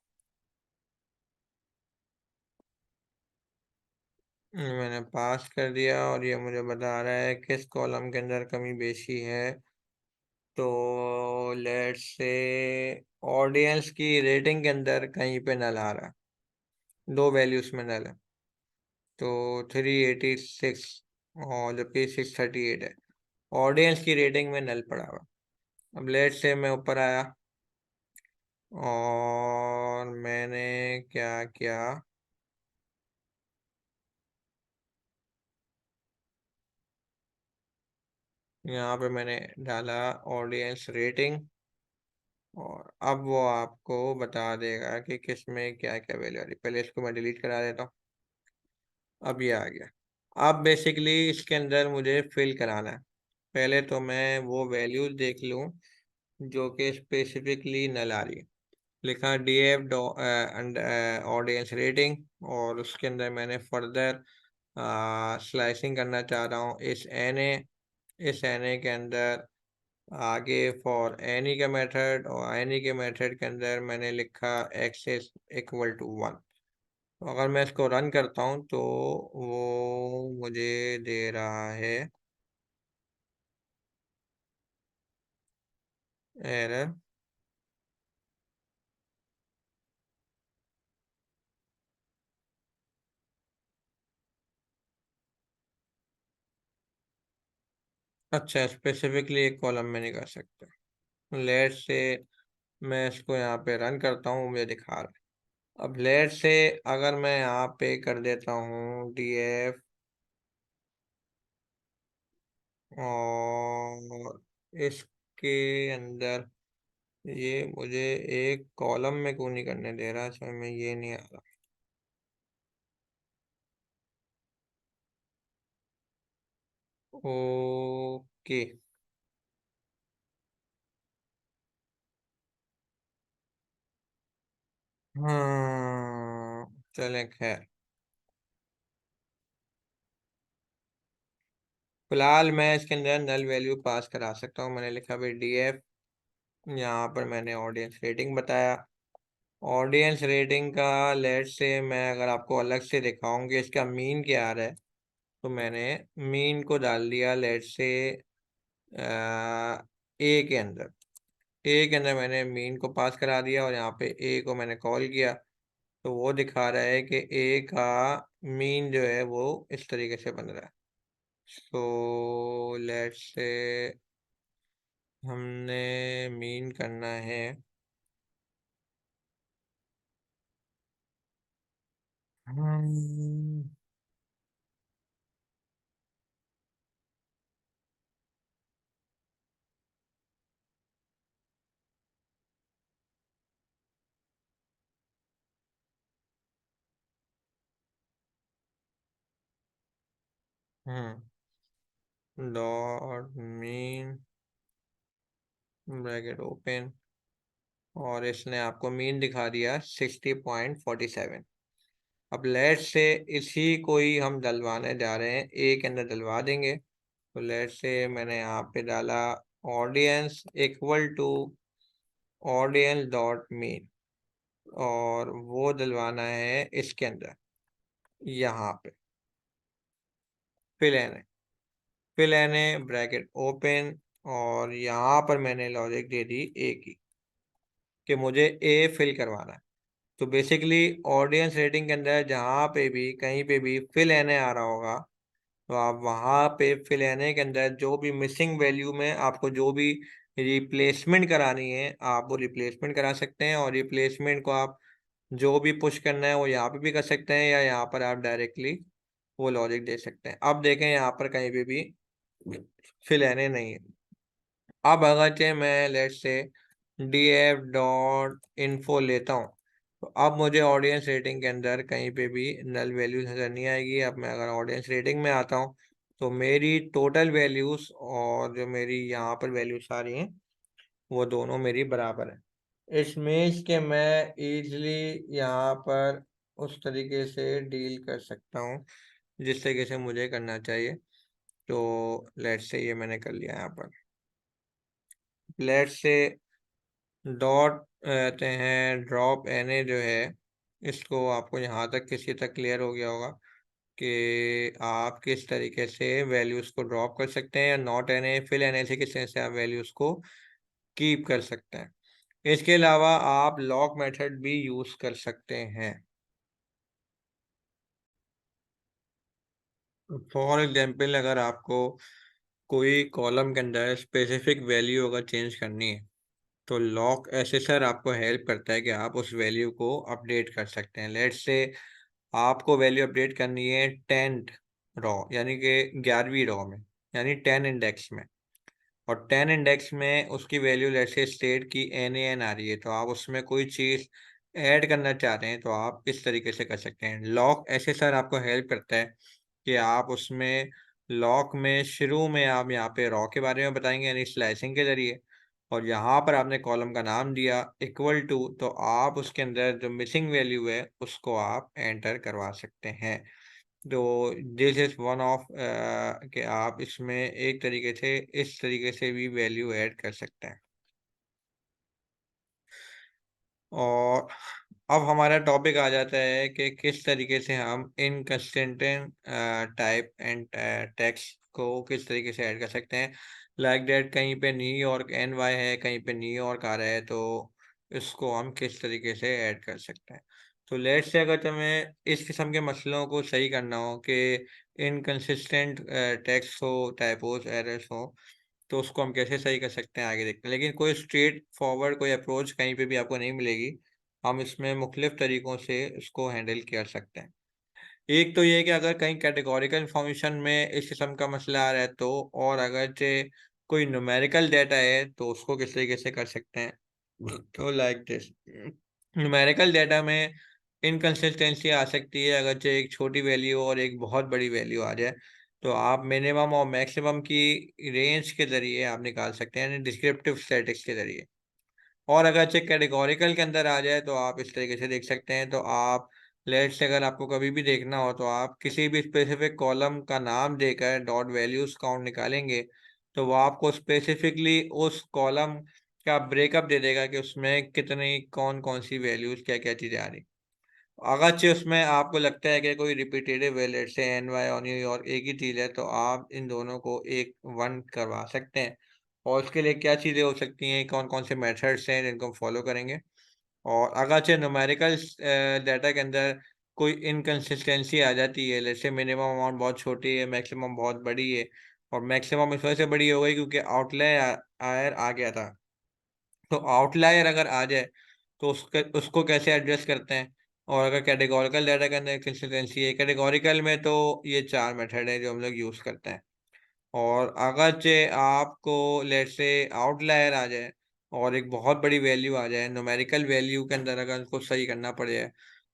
मैंने पास कर दिया और ये मुझे बता रहा है किस कॉलम के अंदर कमी बेशी है। तो लेट्स से ऑडियंस की रेटिंग के अंदर कहीं पे नल आ रहा है, दो वैल्यूज में नल है। तो 386 और जबकि 638 है, ऑडियंस की रेटिंग में नल पड़ा हुआ। अब लेट्स से मैं ऊपर आया और मैंने क्या किया, यहाँ पे मैंने डाला ऑडियंस रेटिंग, और अब वो आपको बता देगा कि किस में क्या क्या वैल्यू आ रही। पहले इसको मैं डिलीट करा देता हूँ। अब ये आ गया। अब बेसिकली इसके अंदर मुझे फिल कराना है। पहले तो मैं वो वैल्यूज देख लूँ जो कि स्पेसिफिकली नल आ रही है। लिखा डी एफ ऑडियंस रेटिंग, और उसके अंदर मैंने फर्दर स्लाइसिंग करना चाह रहा हूँ इस एन ए के अंदर आगे फॉर एनी का मेथड, और एनी के मेथड के अंदर मैंने लिखा एक्सेस इक्वल टू 1। तो अगर मैं इसको रन करता हूँ तो वो मुझे दे रहा है एरर। अच्छा, स्पेसिफिकली एक कॉलम में नहीं कर सकते। लेट से मैं इसको यहाँ पे रन करता हूँ, मुझे दिखा रहा है। अब लेट से अगर मैं यहाँ पे कर देता हूँ df, और इसके अंदर ये मुझे एक कॉलम में क्यों नहीं करने दे रहा, समझ में ये नहीं आ रहा। ओके। हाँ, चलें खैर। फिलहाल मैं इसके अंदर नल वैल्यू पास करा सकता हूँ। मैंने लिखा भाई df, यहाँ पर मैंने ऑडियंस रेटिंग बताया। ऑडियंस रेटिंग का लेट से मैं अगर आपको अलग से दिखाऊं कि इसका मीन क्या आ रहा है, तो मैंने मीन को डाल दिया लेट से ए के अंदर। ए के अंदर मैंने मीन को पास करा दिया और यहाँ पे ए को मैंने कॉल किया। तो वो दिखा रहा है कि ए का मीन जो है वो इस तरीके से बन रहा है। सो लेट से हमने मीन करना है, हम्म, डॉट मीन ब्रैकेट ओपन, और इसने आपको मीन दिखा दिया 60.47। अब लेट से इसी को ही हम डलवाने जा रहे हैं, ए के अंदर डलवा देंगे। तो लेट से मैंने यहाँ पे डाला audience equal to audience dot mean, और वो डलवाना है इसके अंदर। यहाँ पे fill N A bracket open, और यहाँ पर मैंने लॉजिक दे दी ए की, कि मुझे ए फिल करवाना है। तो बेसिकली ऑडियंस रेटिंग के अंदर जहाँ पे भी कहीं पे भी फिल एन ए आ रहा होगा, तो आप वहाँ पे फिल एन ए के अंदर जो भी मिसिंग वैल्यू में आपको जो भी रिप्लेसमेंट करानी है, आप वो रिप्लेसमेंट करा सकते हैं। और रिप्लेसमेंट को आप जो भी पुश करना है वो यहाँ पे भी कर सकते हैं, या यहाँ पर आप डायरेक्टली वो लॉजिक दे सकते हैं। अब देखें यहाँ पर कहीं पे भी फिल एन ए नहीं है। अब अगर चाहे मैं लेट से df.info लेता हूँ, तो अब मुझे ऑडियंस रेटिंग के अंदर कहीं पे भी नल वैल्यूज नजर नहीं आएगी। अब मैं अगर ऑडियंस रेटिंग में आता हूँ, तो मेरी टोटल वैल्यूज और जो मेरी यहाँ पर वैल्यूज आ रही हैं, वो दोनों मेरी बराबर है। इस मीन्स के मैं इजली यहाँ पर उस तरीके से डील कर सकता हूँ जिस तरीके से मुझे करना चाहिए। तो लेट से ये मैंने कर लिया यहाँ पर। लेट से डॉट कहते हैं ड्रॉप एन ए जो है, इसको आपको यहाँ तक किसी तक क्लियर हो गया होगा कि आप किस तरीके से वैल्यूज को ड्रॉप कर सकते हैं, या not N A fill N A से किस तरह से आप वैल्यूज को कीप कर सकते हैं। इसके अलावा आप लॉक मेथड भी यूज कर सकते हैं। फॉर एग्जाम्पल, अगर आपको कोई कॉलम के अंदर स्पेसिफिक वैल्यू अगर चेंज करनी है, तो लॉक एसेसर आपको हेल्प करता है कि आप उस वैल्यू को अपडेट कर सकते हैं। लेट्स से आपको वैल्यू अपडेट करनी है 10th रॉ, यानी कि 11वीं रॉ में, यानी 10 इंडेक्स में। और 10 इंडेक्स में उसकी वैल्यू लेट्स से स्टेट की NaN आ रही है, तो आप उसमें कोई चीज़ ऐड करना चाहते हैं, तो आप इस तरीके से कर सकते हैं। लॉक एसेसर आपको हेल्प करता है कि आप उसमें लॉक में शुरू में आप यहाँ पे रॉ के बारे में बताएंगे, यानी स्लाइसिंग के जरिए। और यहाँ पर आपने कॉलम का नाम दिया इक्वल टू, तो आप उसके अंदर जो मिसिंग वैल्यू है उसको आप एंटर करवा सकते हैं। तो दिस इज वन ऑफ कि आप इसमें एक तरीके से इस तरीके से भी वैल्यू ऐड कर सकते हैं। और अब हमारा टॉपिक आ जाता है कि किस तरीके से हम इनकंसिस्टेंट टाइप एंड टेक्स्ट को किस तरीके से ऐड कर सकते हैं। लाइक दैट कहीं पे न्यूयॉर्क NY है, कहीं पे न्यूयॉर्क आ रहा है, तो इसको हम किस तरीके से ऐड कर सकते हैं। तो लेट से अगर तुम्हें इस किस्म के मसलों को सही करना हो कि इनकंसिस्टेंट टेक्स्ट हो, टाइपोस एरर्स हो, तो उसको हम कैसे सही कर सकते हैं आगे देखते हैं। लेकिन कोई स्ट्रेट फॉरवर्ड कोई अप्रोच कहीं पे भी आपको नहीं मिलेगी। हम इसमें मुख्तलिफ तरीक़ों से इसको हैंडल कर सकते हैं। एक तो ये है कि अगर कहीं कैटेगोरिकल इंफॉर्मेशन में इस किस्म का मसला आ रहा है, तो और अगरचे कोई न्यूमेरिकल डाटा है तो उसको किस तरीके से कर सकते हैं। तो लाइक दिस, न्यूमेरिकल डाटा में इनकंसिस्टेंसी आ सकती है अगरचे एक छोटी वैल्यू और एक बहुत बड़ी वैल्यू आ जाए, तो आप मिनिमम और मैक्सिमम की रेंज के ज़रिए आप निकाल सकते हैं, यानी डिस्क्रिप्टिव स्टैटिस्टिक्स के ज़रिए। और अगर चेक कैटेगोरिकल के अंदर आ जाए, तो आप इस तरीके से देख सकते हैं। तो आप लेट्स से अगर आपको कभी भी देखना हो, तो आप किसी भी स्पेसिफिक कॉलम का नाम देकर डॉट वैल्यूज काउंट निकालेंगे, तो वो आपको स्पेसिफिकली उस कॉलम का ब्रेकअप दे देगा कि उसमें कितनी कौन कौन सी वैल्यूज क्या क्या चीज़ें आ रही। अगरचे उसमें आपको लगता है कि कोई रिपीटेटिव है, लेट्स से NY और न्यूयॉर्क एक ही चीज़ है, तो आप इन दोनों को एक वन करवा सकते हैं। और उसके लिए क्या चीज़ें हो सकती हैं, कौन-कौन से मेथड्स हैं जिनको हम फॉलो करेंगे। और अगरचे न्यूमेरिकल डाटा के अंदर कोई इनकंसिस्टेंसी आ जाती है, जैसे मिनिमम अमाउंट बहुत छोटी है, मैक्सिमम बहुत बड़ी है, और मैक्सिमम इस वजह से बड़ी हो गई क्योंकि आउटलायर आ गया था। तो आउटलायर अगर आ जाए, तो उसको कैसे एडजस्ट करते हैं। और अगर कैटेगोरिकल डाटा के अंदर कंसिस्टेंसी है, कैटेगोरिकल में तो ये 4 मेथड है जो हम लोग यूज़ करते हैं। और अगरचे आपको लेट्स से आउटलायर आ जाए और एक बहुत बड़ी वैल्यू आ जाए, न्यूमेरिकल वैल्यू के अंदर अगर उसको सही करना पड़ जाए,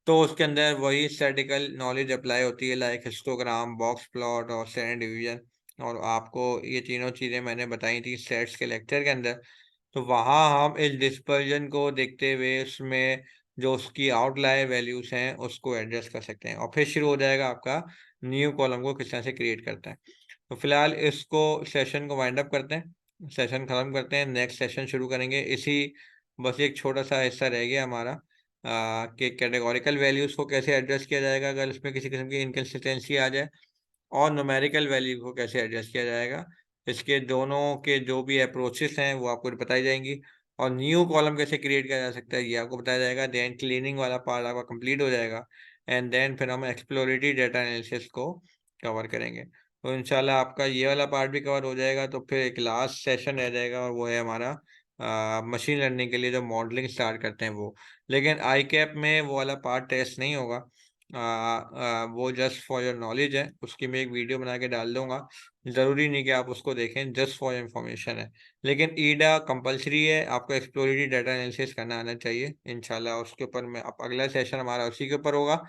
तो उसके अंदर वही स्टैटिकल नॉलेज अप्लाई होती है, लाइक हिस्टोग्राम, बॉक्स प्लॉट और स्टैंडर्ड डिवीजन। और आपको ये तीनों चीज़ें मैंने बताई थी स्टैट्स के लेक्चर के अंदर। तो वहाँ हम इस डिस्पर्जन को देखते हुए उसमें जो उसकी आउटलायर वैल्यूज हैं उसको एडजस्ट कर सकते हैं, और फिर शुरू हो जाएगा आपका न्यू कॉलम को किस तरह से क्रिएट करते हैं। तो फिलहाल इसको सेशन को वाइंड अप करते हैं, सेशन खत्म करते हैं, नेक्स्ट सेशन शुरू करेंगे। इसी बस एक छोटा सा हिस्सा रह गया हमारा, कि कैटेगोरिकल वैल्यूज को कैसे एडजस्ट किया जाएगा अगर उसमें किसी किस्म की इनकन्सिस्टेंसी आ जाए, और न्यूमेरिकल वैल्यू को कैसे एडजस्ट किया जाएगा। इसके दोनों के जो भी अप्रोचेस हैं वो आपको बताई जाएंगी, और न्यू कॉलम कैसे क्रिएट किया जा सकता है ये आपको बताया जाएगा। देन क्लीनिंग वाला पार्ट आपका कंप्लीट हो जाएगा, एंड देन फिर हम एक्सप्लोरेटरी डेटा एनालिसिस को कवर करेंगे। तो इंशाल्लाह आपका ये वाला पार्ट भी कवर हो जाएगा, तो फिर एक लास्ट सेशन रह जाएगा, और वो है हमारा मशीन लर्निंग के लिए जो मॉडलिंग स्टार्ट करते हैं वो। लेकिन आई कैप में वो वाला पार्ट टेस्ट नहीं होगा, वो जस्ट फॉर योर नॉलेज है, उसकी मैं एक वीडियो बना के डाल दूंगा। ज़रूरी नहीं कि आप उसको देखें, जस्ट फॉर इंफॉर्मेशन है। लेकिन ईडा कंपलसरी है, आपको एक्सप्लोरेटरी डाटा एनालिसिस करना आना चाहिए इंशाल्लाह। उसके ऊपर में अब अगला सेशन हमारा उसी के ऊपर होगा।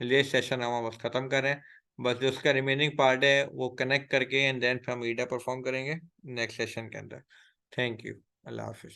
ये सेशन हम बस ख़त्म कर रहे हैं, बस जो उसका रिमेनिंग पार्ट है वो कनेक्ट करके एंड देन फिर हम ईडा परफॉर्म करेंगे नेक्स्ट सेशन के अंदर। Thank you. अल्लाह हाफिज़।